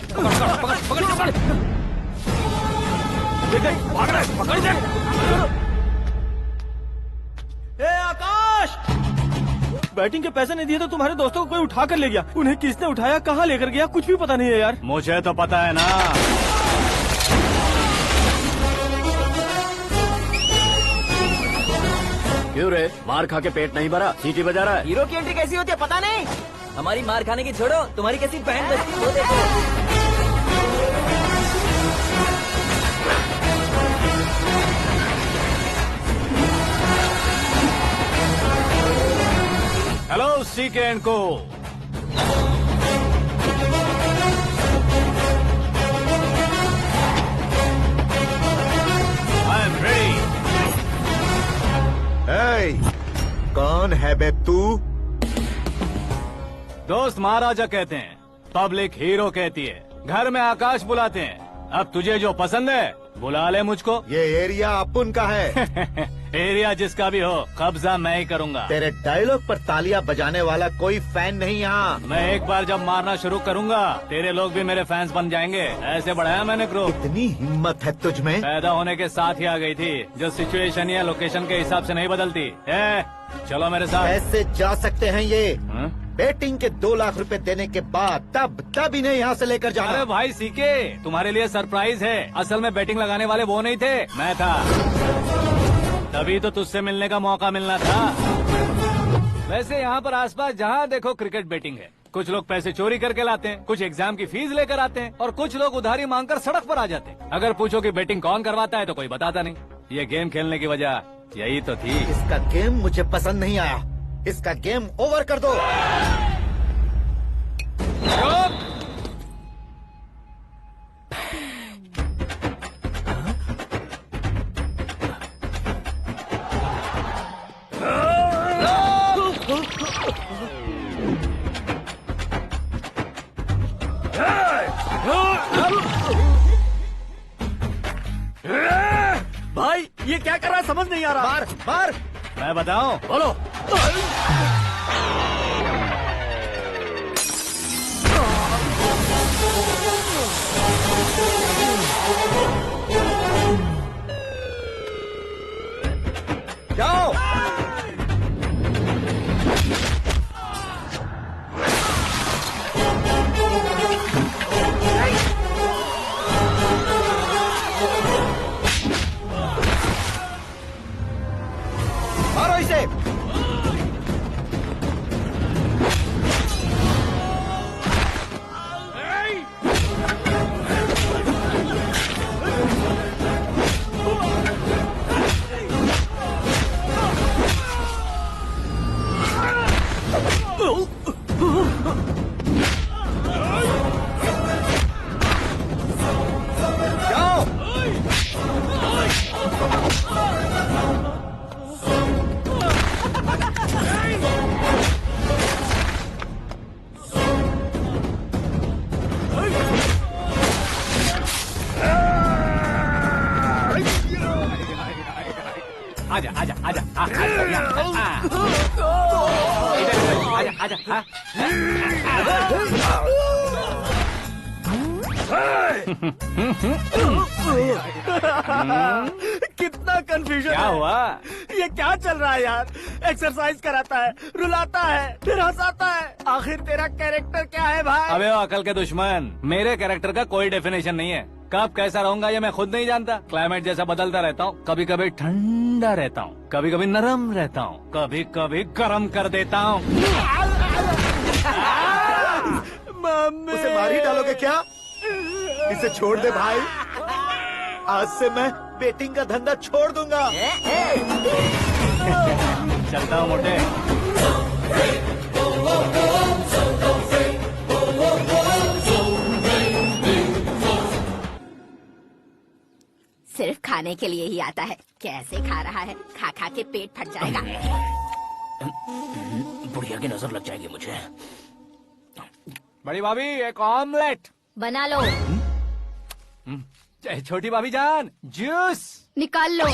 भाग रहा है, पकड़ दे। ए आकाश, बैटिंग के पैसे नहीं दिए तो तुम्हारे दोस्तों को कोई उठा कर ले गया। उन्हें किसने उठाया, कहाँ लेकर गया, कुछ भी पता नहीं है यार। मुझे तो पता है ना। क्यों रे, मार खा के पेट नहीं भरा, सीटी बजा रहा है? हीरो की एंट्री कैसी होती है पता नहीं। हमारी मार खाने की छोड़ो, तुम्हारी कैसी बहन बजती है वो देखो। हेलो सीके एंड को। I am ready. कौन है बे तू? दोस्त महाराजा कहते हैं, पब्लिक हीरो कहती है, घर में आकाश बुलाते हैं। अब तुझे जो पसंद है बुला ले मुझको। ये एरिया अपुन का है। एरिया जिसका भी हो, कब्जा मैं ही करूंगा। तेरे डायलॉग पर तालियां बजाने वाला कोई फैन नहीं यहाँ। मैं एक बार जब मारना शुरू करूंगा, तेरे लोग भी मेरे फैंस बन जाएंगे। ऐसे बढ़ाया मैंने ग्रुप। इतनी हिम्मत है तुझ में? पैदा होने के साथ ही आ गई थी, जो सिचुएशन या लोकेशन के हिसाब से नहीं बदलती। चलो मेरे साथ। कैसे जा सकते हैं ये? हाँ? बेटिंग के 2 लाख रुपए देने के बाद तब इन्हें यहाँ से लेकर जाना। अरे भाई सीके, तुम्हारे लिए सरप्राइज है। असल में बैटिंग लगाने वाले वो नहीं थे, मैं था। तभी तो तुझसे मिलने का मौका मिलना था। वैसे यहाँ पर आसपास जहाँ देखो क्रिकेट बैटिंग है। कुछ लोग पैसे चोरी करके लाते हैं, कुछ एग्जाम की फीस लेकर आते हैं, और कुछ लोग उधारी मांगकर सड़क पर आ जाते हैं। अगर पूछो कि बैटिंग कौन करवाता है तो कोई बताता नहीं। ये गेम खेलने की वजह यही तो थी। इसका गेम मुझे पसंद नहीं आया। इसका गेम ओवर कर दो। भाई ये क्या कर रहा है, समझ नहीं आ रहा। मार मार। मैं बताऊं? बोलो। जाओ। मारो इसे। जाओ। आजा आजा आजा आजा आजा आजा। कितना कंफ्यूजन क्या है। हुआ? ये क्या चल रहा है यार? एक्सरसाइज कराता है, रुलाता है, फिर हंसाता है। आखिर तेरा कैरेक्टर क्या है भाई? अबे ओ अकल के दुश्मन, मेरे कैरेक्टर का कोई डेफिनेशन नहीं है। कब कैसा रहूंगा ये मैं खुद नहीं जानता। क्लाइमेट जैसा बदलता रहता हूँ। कभी कभी ठंडा रहता हूँ, कभी कभी नरम रहता हूँ, कभी कभी गर्म कर देता हूँ। मम्मी, उसे मार ही डालोगे क्या? इसे छोड़ दे भाई। आज से मैं बेटिंग का धंधा छोड़ दूंगा। चलता हूँ मोटे। सिर्फ खाने के लिए ही आता है। कैसे खा रहा है, खा खा के पेट फट जाएगा। बुढ़िया की नजर लग जाएगी मुझे। बड़ी भाभी एक ऑमलेट बना लो। छोटी भाभी जान जूस निकाल लो।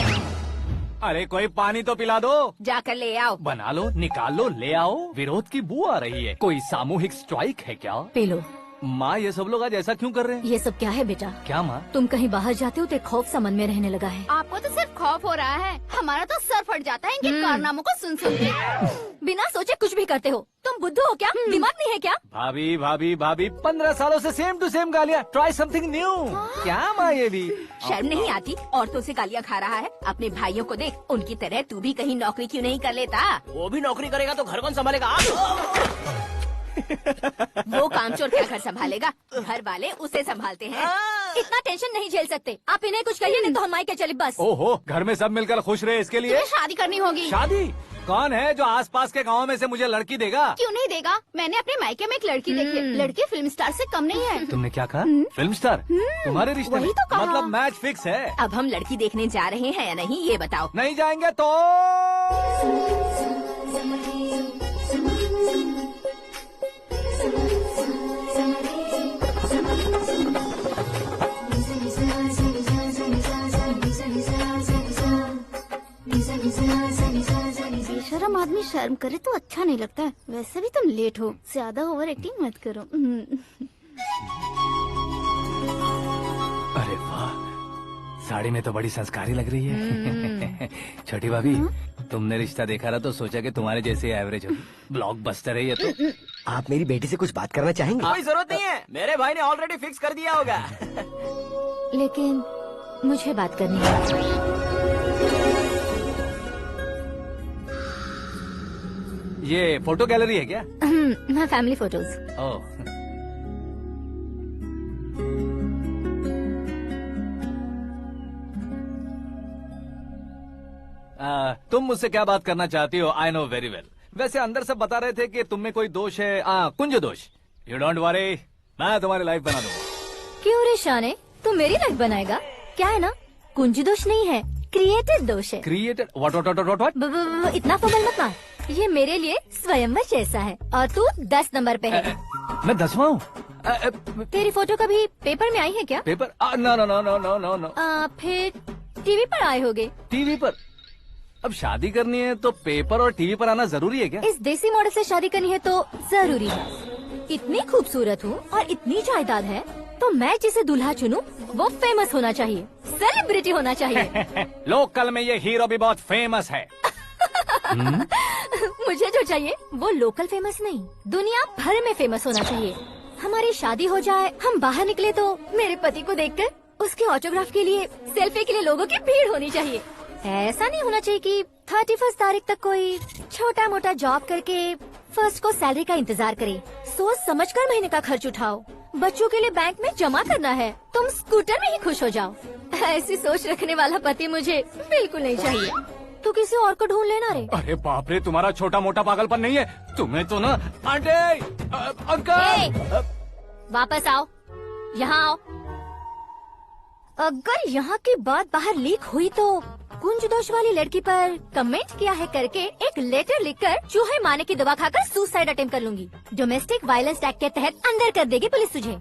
अरे कोई पानी तो पिला दो। जाकर ले आओ। बना लो, निकाल लो, ले आओ। विरोध की बू आ रही है। कोई सामूहिक स्ट्राइक है क्या? P low. माँ ये सब लोग आज ऐसा क्यों कर रहे हैं? ये सब क्या है बेटा? क्या माँ? तुम कहीं बाहर जाते हो तो एक खौफ सा मन में रहने लगा है। आपको तो सिर्फ खौफ हो रहा है, हमारा तो सर फट जाता है इनके कारनामों को सुन सुन के। बिना सोचे कुछ भी करते हो। तुम बुद्धू हो क्या? दिमाग नहीं है क्या? भाभी भाभी भाभी 15 सालों से सेम टू सेम गालियाँ। Try something new. क्या माँ ये भी? शर्म नहीं आती? औरतों से गालियाँ खा रहा है। अपने भाइयों को देख, उनकी तरह तू भी कहीं नौकरी क्यों नहीं कर लेता? वो भी नौकरी करेगा तो घर कौन संभालेगा? आप वो कामचोर क्या घर संभालेगा? घर वाले उसे संभालते हैं। इतना टेंशन नहीं झेल सकते। आप इन्हें कुछ कहिए नहीं तो हम मायके चले बस। ओहो, घर में सब मिलकर खुश रहे इसके लिए। तुम्हें शादी करनी होगी। शादी? कौन है जो आसपास के गांव में से मुझे लड़की देगा? क्यों नहीं देगा? मैंने अपने मायके में एक लड़की देखी है। लड़की फिल्म स्टार से कम नहीं है। तुमने क्या कहा? Film star? तुम्हारे रिश्ते वही में? तो कहा। मतलब मैच फिक्स है? अब हम लड़की देखने जा रहे हैं या नहीं, ये बताओ। नहीं जाएंगे तो? बेशरम आदमी शर्म करे तो अच्छा नहीं लगता है। वैसे भी तुम लेट हो, ज्यादा ओवर एक्टिंग मत करो। अरे वाह, साड़ी में तो बड़ी संस्कारी लग रही है। छोटी भाभी, तुमने रिश्ता देखा रहा तो सोचा कि तुम्हारे जैसे एवरेज हो। ब्लॉकबस्टर है ये तो। आप मेरी बेटी से कुछ बात करना चाहेंगे? कोई जरूरत नहीं है, मेरे भाई ने ऑलरेडी फिक्स कर दिया होगा। लेकिन मुझे बात करनी है। ये फोटो गैलरी है क्या? मैं फैमिली फोटोज। ओह, तुम मुझसे क्या बात करना चाहती हो? I know very well. वैसे अंदर सब बता रहे थे कि तुम में कोई दोष है। कुंज दोष। यू डोंट वरी, मैं तुम्हारी लाइफ बना दूंगा। क्यों रे शाने, तू मेरी लाइफ बनाएगा? क्या है ना, कुंज दोष नहीं है, क्रिएटेड दोष है। क्रिएटेड? व्हाट? इतना फबल मत मार। ये मेरे लिए स्वयंवर जैसा है और तू 10 नंबर पे है। मैं 10वां हूँ? तेरी फोटो कभी पेपर में आई है क्या? Paper? No no no no no no no. फिर टीवी पर आए होगे। टीवी पर? अब शादी करनी है तो पेपर और टीवी पर आना जरूरी है क्या? इस देसी मॉडल से शादी करनी है तो जरूरी है। इतनी खूबसूरत हूँ और इतनी जायदाद है तो मैं जिसे दूल्हा चुनूं वो फेमस होना चाहिए, सेलिब्रिटी होना चाहिए। लोकल में ये हीरो भी बहुत फेमस है। मुझे जो चाहिए वो लोकल फेमस नहीं, दुनिया भर में फेमस होना चाहिए। हमारी शादी हो जाए, हम बाहर निकले तो मेरे पति को देखकर उसके ऑटोग्राफ के लिए, सेल्फी के लिए लोगों की भीड़ होनी चाहिए। ऐसा नहीं होना चाहिए कि 31 तारीख तक कोई छोटा मोटा जॉब करके फर्स्ट को सैलरी का इंतजार करे। सोच समझकर महीने का खर्च उठाओ। बच्चों के लिए बैंक में जमा करना है, तुम स्कूटर में ही खुश हो जाओ। ऐसी सोच रखने वाला पति मुझे बिल्कुल नहीं चाहिए। तू किसी और को ढूंढ लेना रे। अरे बाप रे, तुम्हारा छोटा मोटा पागलपन नहीं है। तुम्हें तो ना आंटी, अंकल। वापस आओ, यहाँ आओ। अगर यहाँ की बात बाहर लीक हुई तो कुंज दोष वाली लड़की पर कमेंट किया है करके एक लेटर लिखकर चूहे मारने की दवा खाकर सुसाइड अटेम्प्ट कर लूंगी। डोमेस्टिक वायलेंस एक्ट के तहत अंदर कर देगी पुलिस तुझे।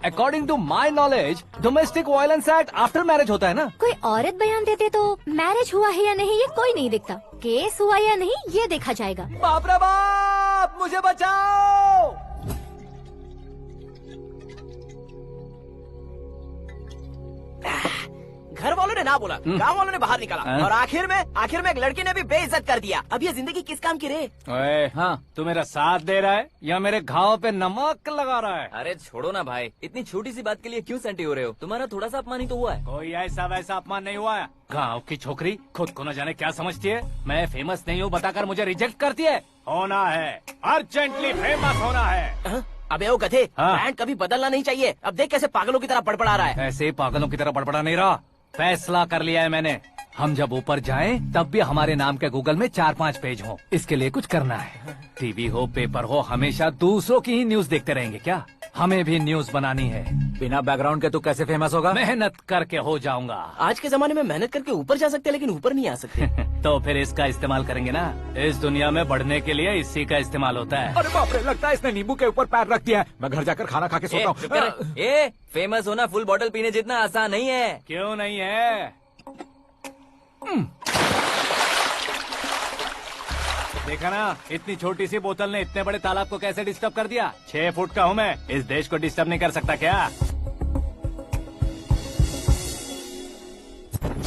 According to my knowledge domestic violence act after marriage होता है ना? कोई औरत बयान देते तो मैरिज हुआ है या नहीं ये कोई नहीं देखता, केस हुआ या नहीं ये देखा जाएगा। बाप रे बाप, मुझे बचाओ। घर वालों ने ना बोला, गांव वालों ने बाहर निकाला और आखिर में एक लड़के ने भी बेइज्जत कर दिया। अब ये जिंदगी किस काम की रे? ओए, हाँ, तू मेरा साथ दे रहा है या मेरे घाव पे नमक लगा रहा है? अरे छोड़ो ना भाई, इतनी छोटी सी बात के लिए क्यों सेंटी हो रहे हो? तुम्हारा थोड़ा सा अपमान ही तो हुआ है। कोई ऐसा वैसा अपमान नहीं हुआ है। गाँव की छोकरी खुद को न जाने क्या समझती है। मैं फेमस नहीं हूँ बताकर मुझे रिजेक्ट करती है। होना है, अर्जेंटली फेमस होना है। अबे ओ गधे, हाँ। ब्रांड कभी बदलना नहीं चाहिए। अब देख कैसे पागलों की तरह बड़बड़ा रहा है। ऐसे पागलों की तरह बड़बड़ा नहीं रहा। फैसला कर लिया है मैंने। हम जब ऊपर जाएं तब भी हमारे नाम के गूगल में 4-5 पेज हो। इसके लिए कुछ करना है। टीवी हो, पेपर हो, हमेशा दूसरों की ही न्यूज देखते रहेंगे क्या? हमें भी न्यूज बनानी है। बिना बैकग्राउंड के तू कैसे फेमस होगा? मेहनत करके हो जाऊंगा। आज के जमाने में मेहनत करके ऊपर जा सकते हैं लेकिन ऊपर नहीं आ सकते। तो फिर इसका इस्तेमाल करेंगे ना। इस दुनिया में बढ़ने के लिए इसी का इस्तेमाल होता है। अरे बाप रे, लगता है इसने नींबू के ऊपर पैर रख दिया है। मैं घर जाकर खाना खा के सोता चुप कर। हूँ। फेमस होना फुल बॉटल पीने जितना आसान नहीं है। क्यों नहीं है? देखा ना, इतनी छोटी सी बोतल ने इतने बड़े तालाब को कैसे डिस्टर्ब कर दिया। 6 फुट का हूँ मैं, इस देश को डिस्टर्ब नहीं कर सकता क्या?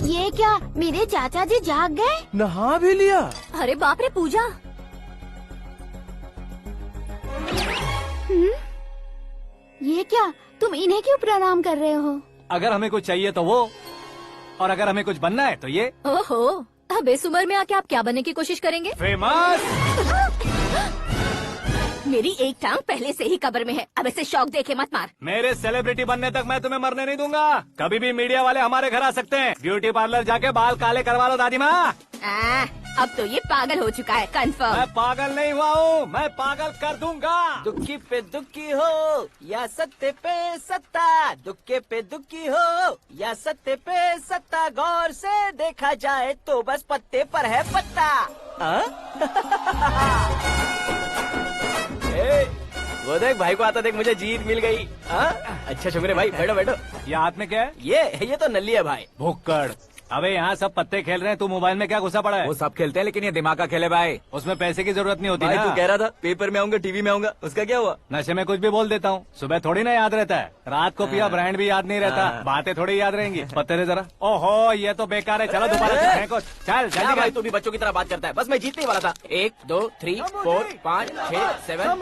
ये क्या, मेरे चाचा जी जाग गए? नहा भी लिया। अरे बाप रे पूजा। ये क्या, तुम इन्हें क्यों प्रणाम कर रहे हो? अगर हमें कुछ चाहिए तो वो, और अगर हमें कुछ बनना है तो ये। ओहो, अब इस उम्र में आके आप क्या बनने की कोशिश करेंगे? फेमस। मेरी एक टांग पहले से ही कब्र में है, अब इसे शौक देके मत मार। मेरे सेलिब्रिटी बनने तक मैं तुम्हें मरने नहीं दूंगा। कभी भी मीडिया वाले हमारे घर आ सकते हैं। ब्यूटी पार्लर जाके बाल काले करवा लो दादी माँ। अब तो ये पागल हो चुका है, कंफर्म। मैं पागल नहीं हुआ हूँ, मैं पागल कर दूंगा। दुखी पे दुखी हो या सत्य पे सत्ता, दुखे पे दुखी हो या सत्य पे सत्ता, गौर से देखा जाए तो बस पत्ते पर है पत्ता। वो देख भाई को आता देख, मुझे जीत मिल गई। अच्छा शुक्र है भाई, बैठो बैठो। ये हाथ में क्या है? ये तो नल्ली है भाई। भुक्कड़। अबे यहाँ सब पत्ते खेल रहे हैं, तू मोबाइल में क्या घुसा पड़ा है? वो सब खेलते हैं लेकिन ये दिमाग का खेल है भाई। उसमें पैसे की जरूरत नहीं होती भाई ना। तू कह रहा था पेपर में आऊंगा, टीवी में आऊंगा, उसका क्या हुआ? नशे में कुछ भी बोल देता हूँ, सुबह थोड़ी ना याद रहता है। रात को पिया ब्रांड भी याद नहीं रहता, बातें थोड़ी याद रहेंगी। पत्ते दे जरा। ओहो, ये तो बेकार है, चलो दोबारा से फेंको। चल क्या जल्दी भाई, कर। तू भी बच्चों की तरह बात करता है। बस मैं जीतने ही वाला था। 1 2 3 4 5 6 7 8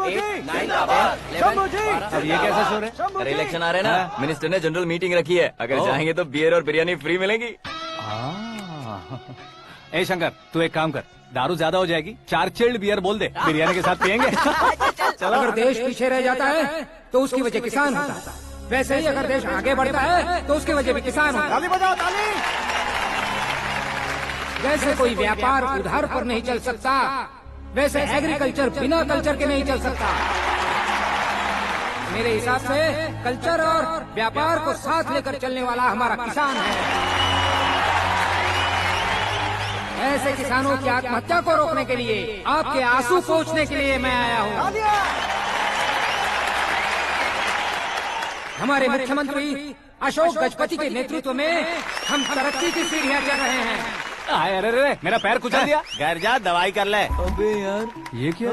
9 10 11 अब ये कैसे शोर है? अरे इलेक्शन आ रहे हैं ना, मिनिस्टर ने जनरल मीटिंग रखी है, अगर जाएंगे तो बियर और बिरयानी फ्री मिलेगी। ए शंकर, तू एक काम कर, दारू ज्यादा हो जाएगी, 4 चिल्ड बियर बोल दे, बिरयानी के साथ पियेंगे। चलो। अगर देश पीछे रह जाता है तो उसकी वजह किसान होता है, वैसे ही अगर देश आगे बढ़ता है तो उसकी वजह भी किसान होता है। ताली बजाओ, ताली। जैसे कोई व्यापार उधार पर नहीं चल सकता, वैसे एग्रीकल्चर बिना कल्चर के नहीं चल सकता। मेरे हिसाब से कल्चर और व्यापार को साथ लेकर चलने वाला हमारा किसान है। ऐसे किसानों की आत्महत्या को रोकने के लिए, आपके आंसू पोंछने के लिए मैं आया हूँ। हमारे मुख्यमंत्री अशोक गजपति के नेतृत्व में हम तरक्की की सीढ़ियाँ चढ़ रहे हैं। अरे मेरा पैर कुचल दिया। घर जा, दवाई कर ले। अबे यार, ये क्या?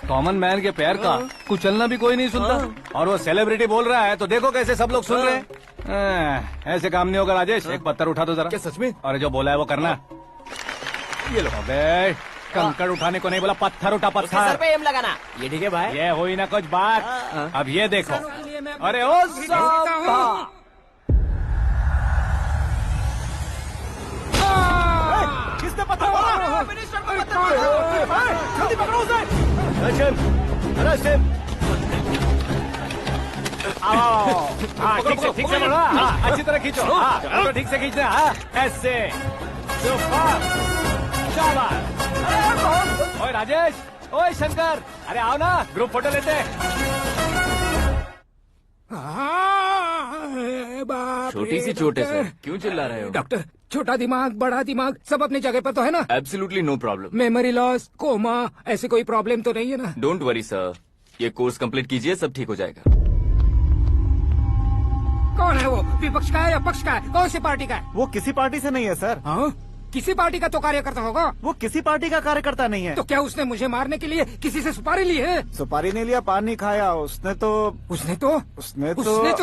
कॉमन मैन के पैर का कुचलना भी कोई नहीं सुनता, और वो सेलिब्रिटी बोल रहा है तो देखो कैसे सब लोग सुन रहे हैं। ऐसे काम नहीं होगा राजेश, एक पत्थर उठा दो जरा। क्या सच में? और जो बोला है वो करना। ये लो। अबे कंकड़ उठाने को नहीं बोला, पत्थर उठा, उसके सर पत्थर। पे एम लगाना। ये ठीक है भाई। ये हुई ना कुछ बात। अब ये देखो। अरे ओ साहब, किसने पत्थर मारा? जल्दी पकड़ो उसे। हाँ ठीक से पकड़ो। हाँ अच्छी तरह खींचो। हाँ तो ठीक से खींचना। हाँ ऐसे। ओए राजेश, ओए शंकर, अरे आओ ना, ग्रुप फोटो लेते हैं। छोटी सी चोट है सर, क्यों चिल्ला रहे हो? डॉक्टर, छोटा दिमाग बड़ा दिमाग सब अपनी जगह पर तो है ना? Absolutely no problem. Memory loss, coma, ऐसी कोई प्रॉब्लम तो नहीं है ना? डोंट वरी सर, ये कोर्स कंप्लीट कीजिए, सब ठीक हो जाएगा। कौन है वो? विपक्ष का है या पक्ष का है? कौन सी पार्टी का है? वो किसी पार्टी से नहीं है सर। हाँ? किसी पार्टी का तो कार्यकर्ता होगा। वो किसी पार्टी का कार्यकर्ता नहीं है। तो क्या उसने मुझे मारने के लिए किसी से सुपारी ली है? सुपारी नहीं लिया, पान नहीं खाया। उसने तो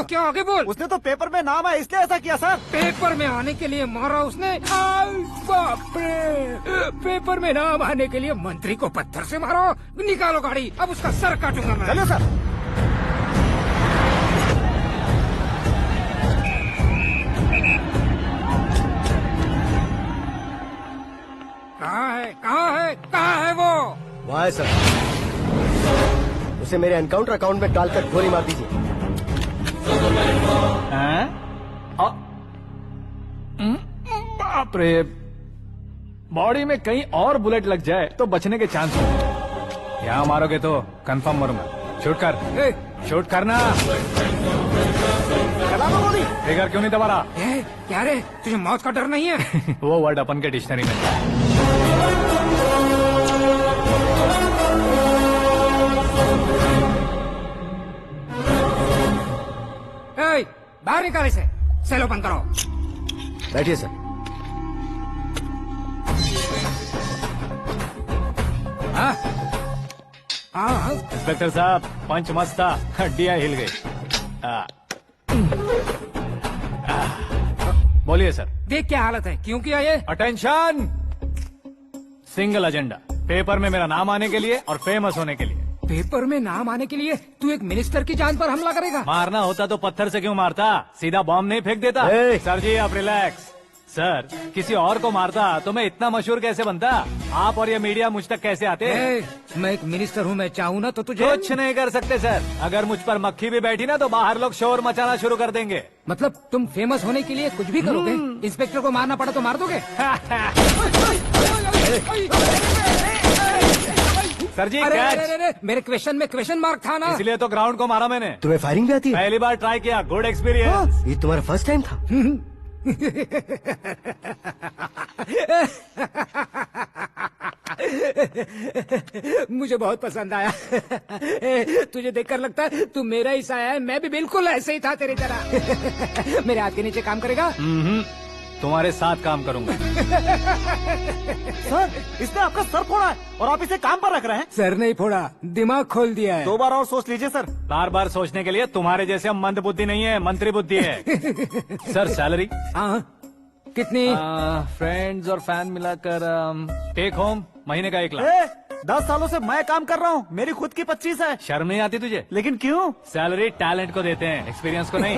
क्या आगे बोल? उसने तो पेपर में नाम है इसलिए ऐसा किया सर। पेपर में आने के लिए मारा उसने? बाप रे! पेपर में नाम आने के लिए मंत्री को पत्थर से मारो? निकालो गाड़ी, अब उसका सर काटूंगा मैं। चलो सर। कहाँ है वो? वहाँ है सर, उसे मेरे एनकाउंटर अकाउंट में डालकर गोली मार दीजिए। बाप रे, बॉडी में कहीं और बुलेट लग जाए तो बचने के चांस हो। यहाँ मारोगे तो कंफर्म मरूंगा। शूट कर, शूट करना। ट्रिगर क्यों नहीं दबा रहा? क्या रे, तुझे मौत का डर नहीं है? वो वर्ड अपन के डिक्शनरी में। बाहर निकाले से, सेलो बंद करो। बैठिए सर। हाँ हाँ इंस्पेक्टर साहब पंच मस्त था, हड्डियां हिल गई। बोलिए सर। देख क्या हालत है, क्यों किया ये? अटेंशन, सिंगल एजेंडा, पेपर में मेरा नाम आने के लिए और फेमस होने के लिए। पेपर में नाम आने के लिए तू एक मिनिस्टर की जान पर हमला करेगा? मारना होता तो पत्थर से क्यों मारता, सीधा बॉम्ब नहीं फेंक देता। ए! सर जी आप रिलैक्स। सर किसी और को मारता तो मैं इतना मशहूर कैसे बनता, आप और ये मीडिया मुझ तक कैसे आते। मैं एक मिनिस्टर हूँ, मैं चाहूँ ना तो तुझे कुछ नहीं कर सकते सर, अगर मुझ पर मक्खी भी बैठी ना तो बाहर लोग शोर मचाना शुरू कर देंगे। मतलब तुम फेमस होने के लिए कुछ भी करोगे? इंस्पेक्टर को मारना पड़ा तो मार दोगे? सर जी अरे, कैच। अरे, अरे, मेरे क्वेश्चन में क्वेश्चन मार्क था ना। इसलिए तो ग्राउंड को मारा मैंने। तुम्हें फायरिंग भी आती है? पहली बार ट्राई किया, गुड एक्सपीरियंस। ये तुम्हारा फर्स्ट टाइम था? मुझे बहुत पसंद आया। तुझे देखकर लगता है तू मेरा ही साया है, मैं भी बिल्कुल ऐसे ही था तेरी तरह। मेरे हाथ के नीचे काम करेगा? तुम्हारे साथ काम करूंगा। सर इसने आपका सर फोड़ा है और आप इसे काम पर रख रहे हैं। सर नहीं फोड़ा, दिमाग खोल दिया है। 2 बार और सोच लीजिए सर। बार बार सोचने के लिए तुम्हारे जैसे मंद बुद्धि नहीं है, मंत्री बुद्धि है। Sir salary? हाँ कितनी? फ्रेंड्स और फैन मिलाकर टेक होम महीने का 1 लाख। 10 सालों से मैं काम कर रहा हूँ, मेरी खुद की 25 है। शर्म नहीं आती तुझे? लेकिन क्यों? सैलरी टैलेंट को देते हैं, एक्सपीरियंस को नहीं।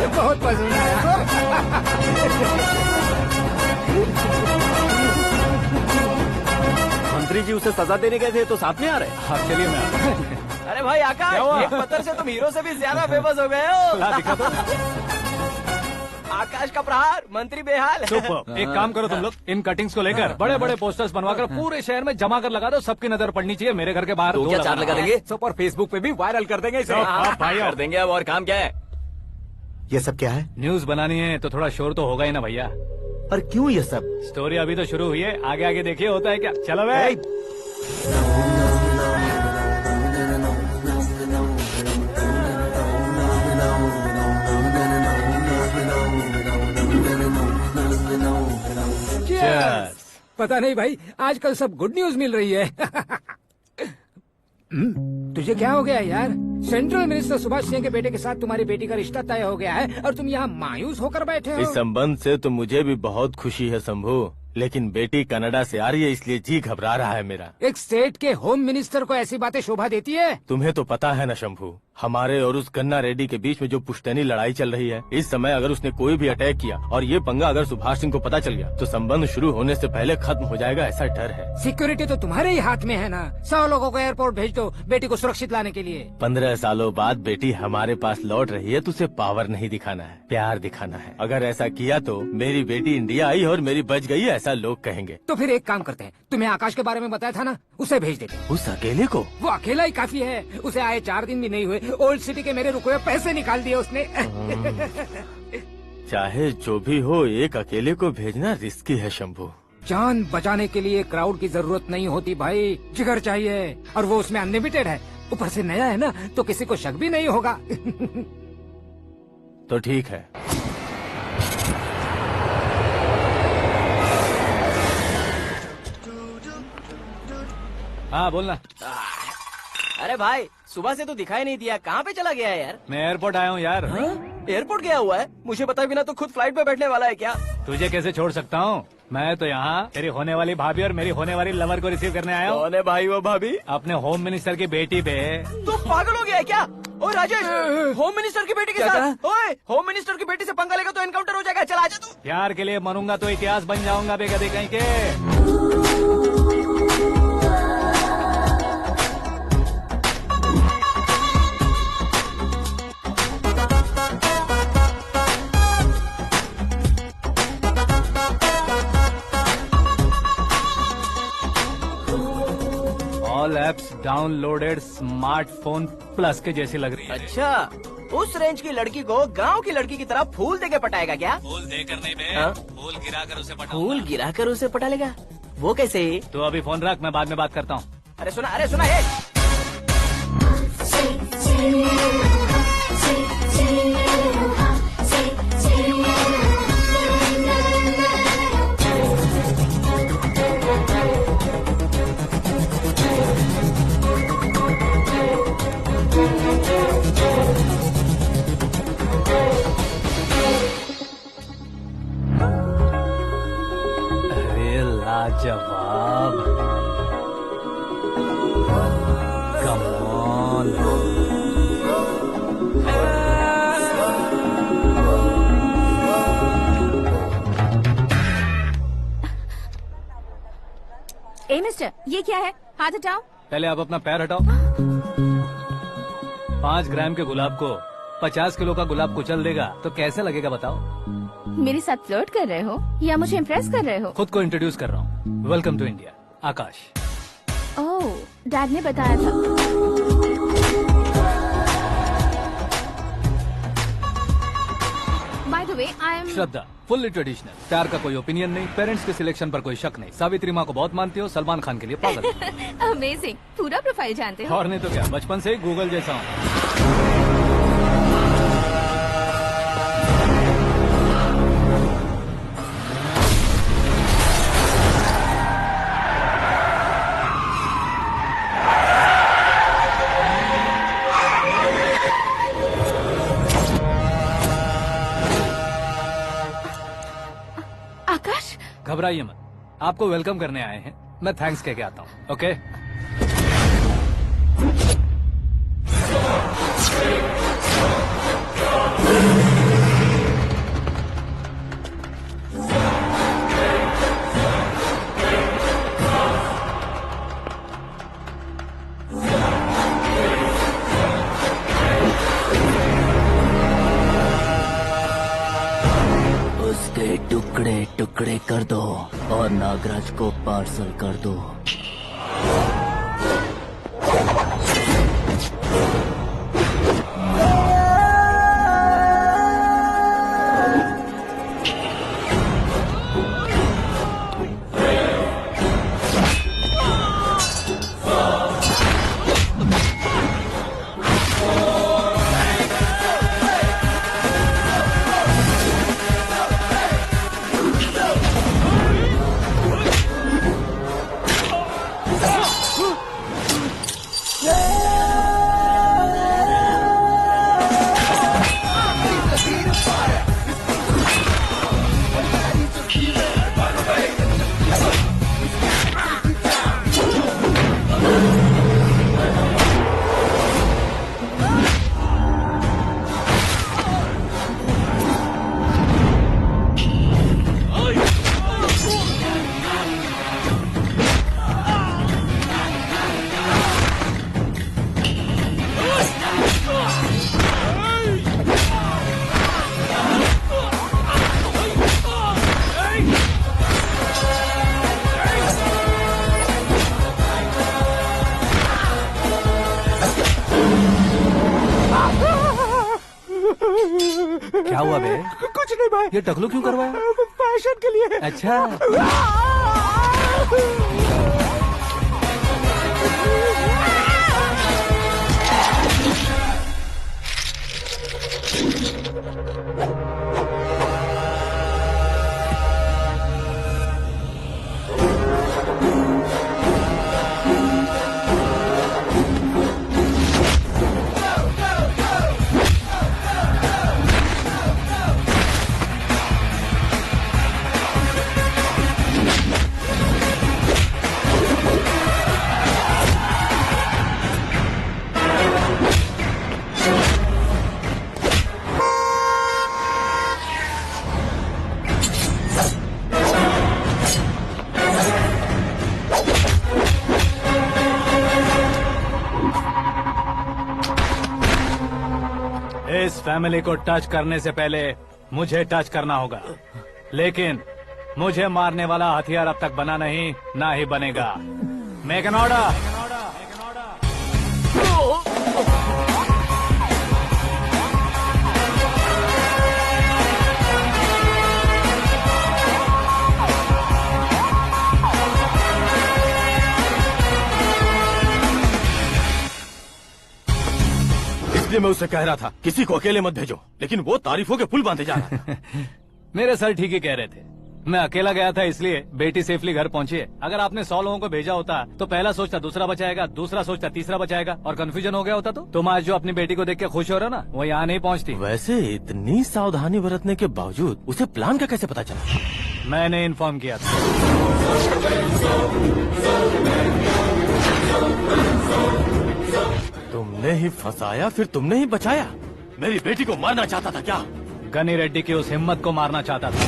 बहुत पसंद आया। मंत्री जी उसे सजा देने गए थे तो साथ में आ रहे। हाँ चलिए मैं आता हूँ। अरे भाई आकाश, क्या हुआ? एक पत्थर से तुम हीरो से भी ज्यादा फेमस हो गए हो। ला, दिखा तो। आकाश का प्रहार, मंत्री बेहाल। सुपर। एक काम करो तुम लोग, इन कटिंग्स को लेकर बड़े बड़े पोस्टर्स बनवाकर पूरे शहर में जमा कर लगा दो, सबकी नजर पड़नी चाहिए। मेरे घर के बाहर तो 2 क्या 4 लगा देंगे? सब और फेसबुक पे भी वायरल कर देंगे इसे। भाई कर देंगे अब, और काम क्या है? ये सब क्या है? न्यूज बनानी है तो थोड़ा शोर तो होगा ही ना भैया। पर क्यों ये सब? स्टोरी अभी तो शुरू हुई है, आगे आगे देखिए होता है क्या। चलो भाई। Cheers. पता नहीं भाई, आजकल सब गुड न्यूज मिल रही है। तुझे क्या हो गया यार? सेंट्रल मिनिस्टर सुभाष सिंह के बेटे के साथ तुम्हारी बेटी का रिश्ता तय हो गया है और तुम यहाँ मायूस होकर बैठे हो। इस संबंध से तो मुझे भी बहुत खुशी है शंभू, लेकिन बेटी कनाडा से आ रही है इसलिए जी घबरा रहा है मेरा। एक स्टेट के होम मिनिस्टर को ऐसी बातें शोभा देती है? तुम्हें तो पता है ना शंभू, हमारे और उस गन्ना रेड्डी के बीच में जो पुश्तैनी लड़ाई चल रही है, इस समय अगर उसने कोई भी अटैक किया और ये पंगा अगर सुभाष सिंह को पता चल गया तो संबंध शुरू होने से पहले खत्म हो जाएगा, ऐसा डर है। सिक्योरिटी तो तुम्हारे ही हाथ में है ना। 100 लोगों को एयरपोर्ट भेज दो बेटी को सुरक्षित लाने के लिए। 15 सालों बाद बेटी हमारे पास लौट रही है तो उसे पावर नहीं दिखाना है, प्यार दिखाना है। अगर ऐसा किया तो मेरी बेटी इंडिया आई और मेरी बच गई, ऐसा लोग कहेंगे। तो फिर एक काम करते हैं, तुम्हें आकाश के बारे में बताया था ना, उसे भेज देते हैं। उस अकेले को? वो अकेला ही काफी है, उसे आए 4 दिन भी नहीं हुए, ओल्ड सिटी के मेरे रुके हुए पैसे निकाल दिए उसने। चाहे जो भी हो, एक अकेले को भेजना रिस्की है शंभू। जान बचाने के लिए क्राउड की जरूरत नहीं होती भाई, जिगर चाहिए, और वो उसमें अनलिमिटेड है। ऊपर से नया है ना, तो किसी को शक भी नहीं होगा। तो ठीक है। हाँ बोलना। अरे भाई सुबह से तो दिखाई नहीं दिया, कहाँ पे चला गया है यार? मैं एयरपोर्ट आया हूँ यार। एयरपोर्ट गया हुआ है? मुझे बताए बिना तो खुद फ्लाइट पे बैठने वाला है क्या? तुझे कैसे छोड़ सकता हूँ? मैं तो यहाँ तेरी होने वाली भाभी और मेरी होने वाली लवर को रिसीव करने आया हूँ। कौन है भाई वो भाभी? अपने होम मिनिस्टर की बेटी पे। तो पागल हो गया है क्या? ओ राजेश, होम मिनिस्टर की बेटी के साथ? ओए, होम मिनिस्टर की बेटी से पंगा लेगा तो एनकाउंटर हो जाएगा। चल आजा तू। प्यार के लिए मरूंगा तो इतिहास बन जाऊंगा बेगदे कहीं के। All apps downloaded smartphone plus के जैसी लग रही है। अच्छा, उस रेंज की लड़की को गांव की लड़की की तरह फूल देके पटाएगा क्या? फूल देकर नहीं बे, हाँ? फूल गिराकर उसे पटा। फूल गिराकर उसे पटा लेगा? वो कैसे? तो अभी फोन रख, मैं बाद में बात करता हूँ। अरे सुना ये। क्या है? हाथ हटाओ। पहले आप अपना पैर हटाओ। 5 ग्राम के गुलाब को 50 किलो का गुलाब कुचल देगा तो कैसे लगेगा बताओ? मेरे साथ फ्लर्ट कर रहे हो या मुझे इम्प्रेस कर रहे हो? खुद को इंट्रोड्यूस कर रहा हूँ। Welcome to India, Akash. Oh, dad ने बताया था। By the way, I am Shraddha, fully traditional. प्यार का कोई ओपिनियन नहीं, पेरेंट्स के सिलेक्शन पर कोई शक नहीं। सावित्री माँ को बहुत मानती हो, सलमान खान के लिए पागल। अमेजिंग, पूरा प्रोफाइल जानते हो। और नहीं तो क्या, बचपन से ही गूगल जैसा हूँ। आकाश, घबराइए मत, आपको वेलकम करने आए हैं। मैं थैंक्स कह के आता हूँ। ओके? उसके टुकड़े टुकड़े कर दो और नागराज को पार्सल कर दो। क्या हुआ बे? कुछ नहीं भाई। ये टकलू क्यों करवाया? फैशन के लिए। अच्छा, इस फैमिली को टच करने से पहले मुझे टच करना होगा, लेकिन मुझे मारने वाला हथियार अब तक बना नहीं, ना ही बनेगा। Make an order. इसलिए मैं उससे कह रहा था किसी को अकेले मत भेजो, लेकिन वो तारीफों के पुल बांधे जा रहा था। मेरे सर ठीक ही कह रहे थे। मैं अकेला गया था इसलिए बेटी सेफली घर पहुंची है। अगर आपने 100 लोगों को भेजा होता तो पहला सोचता दूसरा बचाएगा, दूसरा सोचता तीसरा बचाएगा, और कंफ्यूजन हो गया होता तो तुम आज जो अपनी बेटी को देख के खुश हो रहे हो ना, वो यहाँ नहीं पहुँचती। वैसे इतनी सावधानी बरतने के बावजूद उसे प्लान का कैसे पता चला? मैंने इन्फॉर्म किया था। तुमने ही फंसाया, फिर तुमने ही बचाया। मेरी बेटी को मारना चाहता था क्या? गनी रेड्डी की उस हिम्मत को मारना चाहता था।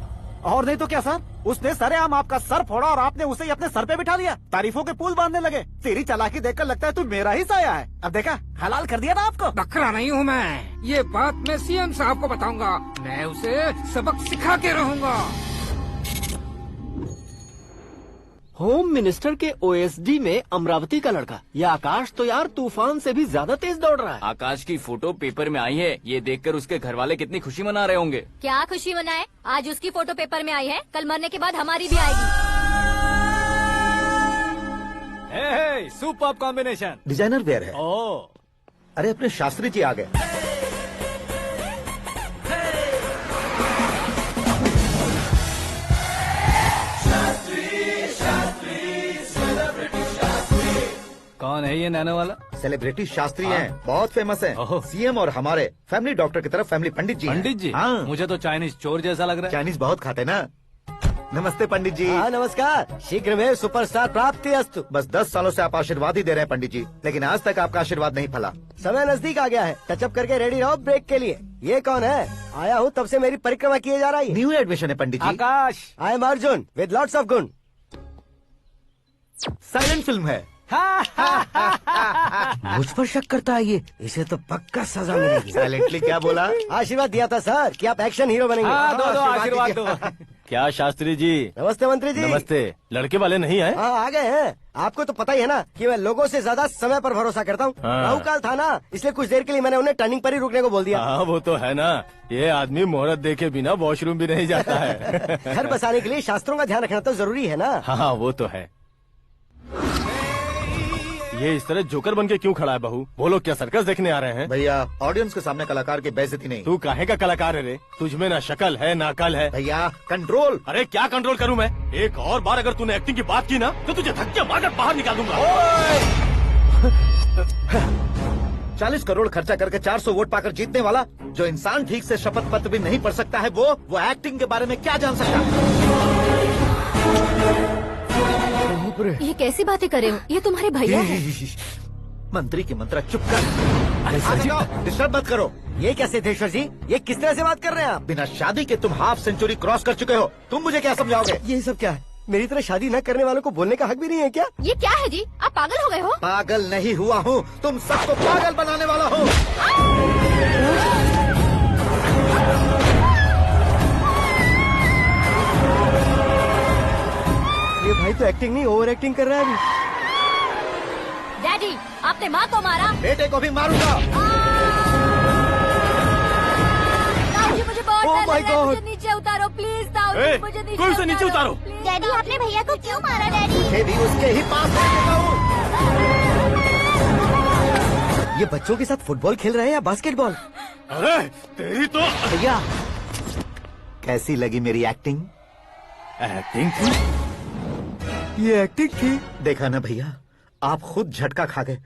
और नहीं तो क्या सर, उसने सरेआम आपका सर फोड़ा और आपने उसे ही अपने सर पे बिठा लिया। तारीफों के पुल बांधने लगे। तेरी चालाकी देखकर लगता है तू मेरा ही साया है। अब देखा, हलाल कर दिया ना आपको। बकरा नहीं हूँ मैं, ये बात मैं सीएम साहब को बताऊंगा। मैं उसे सबक सिखा के रहूंगा। होम मिनिस्टर के ओएसडी में अमरावती का लड़का, ये आकाश तो यार तूफान से भी ज्यादा तेज दौड़ रहा है। आकाश की फोटो पेपर में आई है, ये देखकर उसके घर वाले कितनी खुशी मना रहे होंगे। क्या खुशी मनाए, आज उसकी फोटो पेपर में आई है, कल मरने के बाद हमारी भी आएगी। हे, सुपर्ब कॉम्बिनेशन। डिजाइनर वेयर है। ओह, अरे अपने शास्त्री जी आ गए। कौन है ये नैनो वाला? सेलिब्रिटी शास्त्री हैं, बहुत फेमस हैं। ओहो। सीएम और हमारे फैमिली डॉक्टर की तरफ फैमिली पंडित जी हैं। पंडित जी? हाँ। मुझे तो चाइनीज चोर जैसा लग रहा है। चाइनीज बहुत खाते ना। नमस्ते पंडित जी। हाँ नमस्कार, शीघ्र में सुपरस्टार प्राप्ति अस्तु। बस 10 सालों से आप आशीर्वाद ही दे रहे हैं पंडित जी, लेकिन आज तक आपका आशीर्वाद नहीं फला। समय नजदीक आ गया है, टचअप करके रेडी रहो ब्रेक के लिए। ये कौन है? आया हूँ तब से मेरी परिक्रमा किए जा रही है। न्यू एडमिशन है Pandit ji. Akash. I am Arjun with lots of गुण। साइलेंट फिल्म है। मुझ पर शक करता है ये, इसे तो पक्का सजा मिलेगी। साइलेंटली क्या बोला? आशीर्वाद दिया था सर कि आप एक्शन हीरो बनेंगे। हाँ, दो आशीर्वाद दो। क्या शास्त्री जी? नमस्ते मंत्री जी। नमस्ते। लड़के वाले नहीं आए? हाँ आ गए हैं। आपको तो पता ही है ना कि मैं लोगों से ज्यादा समय पर भरोसा करता हूँ। हाँ। राहु काल था ना, इसलिए कुछ देर के लिए मैंने उन्हें टर्निंग पर ही रुकने को बोल दिया। हाँ वो तो है ना, ये आदमी मुहूर्त देखे बिना वॉशरूम भी नहीं जाता है। घर बसाने के लिए शास्त्रों का ध्यान रखना तो जरूरी है ना। हाँ वो तो है। ये इस तरह जोकर बन के क्यों खड़ा है बहू? वो लोग क्या सर्कस देखने आ रहे हैं? भैया ऑडियंस के सामने कलाकार की बेइज्जती नहीं। तू काहे का कलाकार है रे? तुझमें ना शक्ल है ना अकल है। भैया कंट्रोल। अरे क्या कंट्रोल करूं मैं? एक और बार अगर तूने एक्टिंग की बात की ना तो तुझे धक्के मारकर बाहर निकाल दूंगा। 40 करोड़ खर्चा करके 400 वोट पाकर जीतने वाला, जो इंसान ठीक से शपथ पत्र भी नहीं पढ़ सकता है, वो एक्टिंग के बारे में क्या जान सकता है? ये कैसी बातें करे हो? ये तुम्हारे भैया हैं। मंत्री की मंत्रा चुप कर। डिस्टर्ब मत करो। ये क्या सिद्धेश्वर जी, ये किस तरह से बात कर रहे हैं आप? बिना शादी के तुम हाफ सेंचुरी क्रॉस कर चुके हो, तुम मुझे क्या समझाओगे? ये सब क्या है? मेरी तरह शादी न करने वालों को बोलने का हक भी नहीं है क्या? ये क्या है जी, आप पागल हो गए हो? पागल नहीं हुआ हूँ, तुम सबको पागल बनाने वाला हूँ। ये भाई तो एक्टिंग नहीं ओवर एक्टिंग कर रहा है अभी। डैडी, आपने माँ को मारा। बेटे को भी मारूंगा। ताऊजी मुझे बहुत Oh डर my लग रहा है, God. मुझे नीचे उतारो प्लीज। ताऊजी ए, मुझे नीचे कोई उसे नीचे उतारो। please। डैडी आपने भैया को क्यों मारा डैडी? मुझे भी उसके ही पास जाने हूँ। ये बच्चों के साथ फुटबॉल खेल रहे हैं या बास्केटबॉल? अरे तेरी तो भैया कैसी लगी मेरी एक्टिंग? एक्टिंग थी। ये एक्टिंग थी। देखा ना भैया, आप खुद झटका खा गए।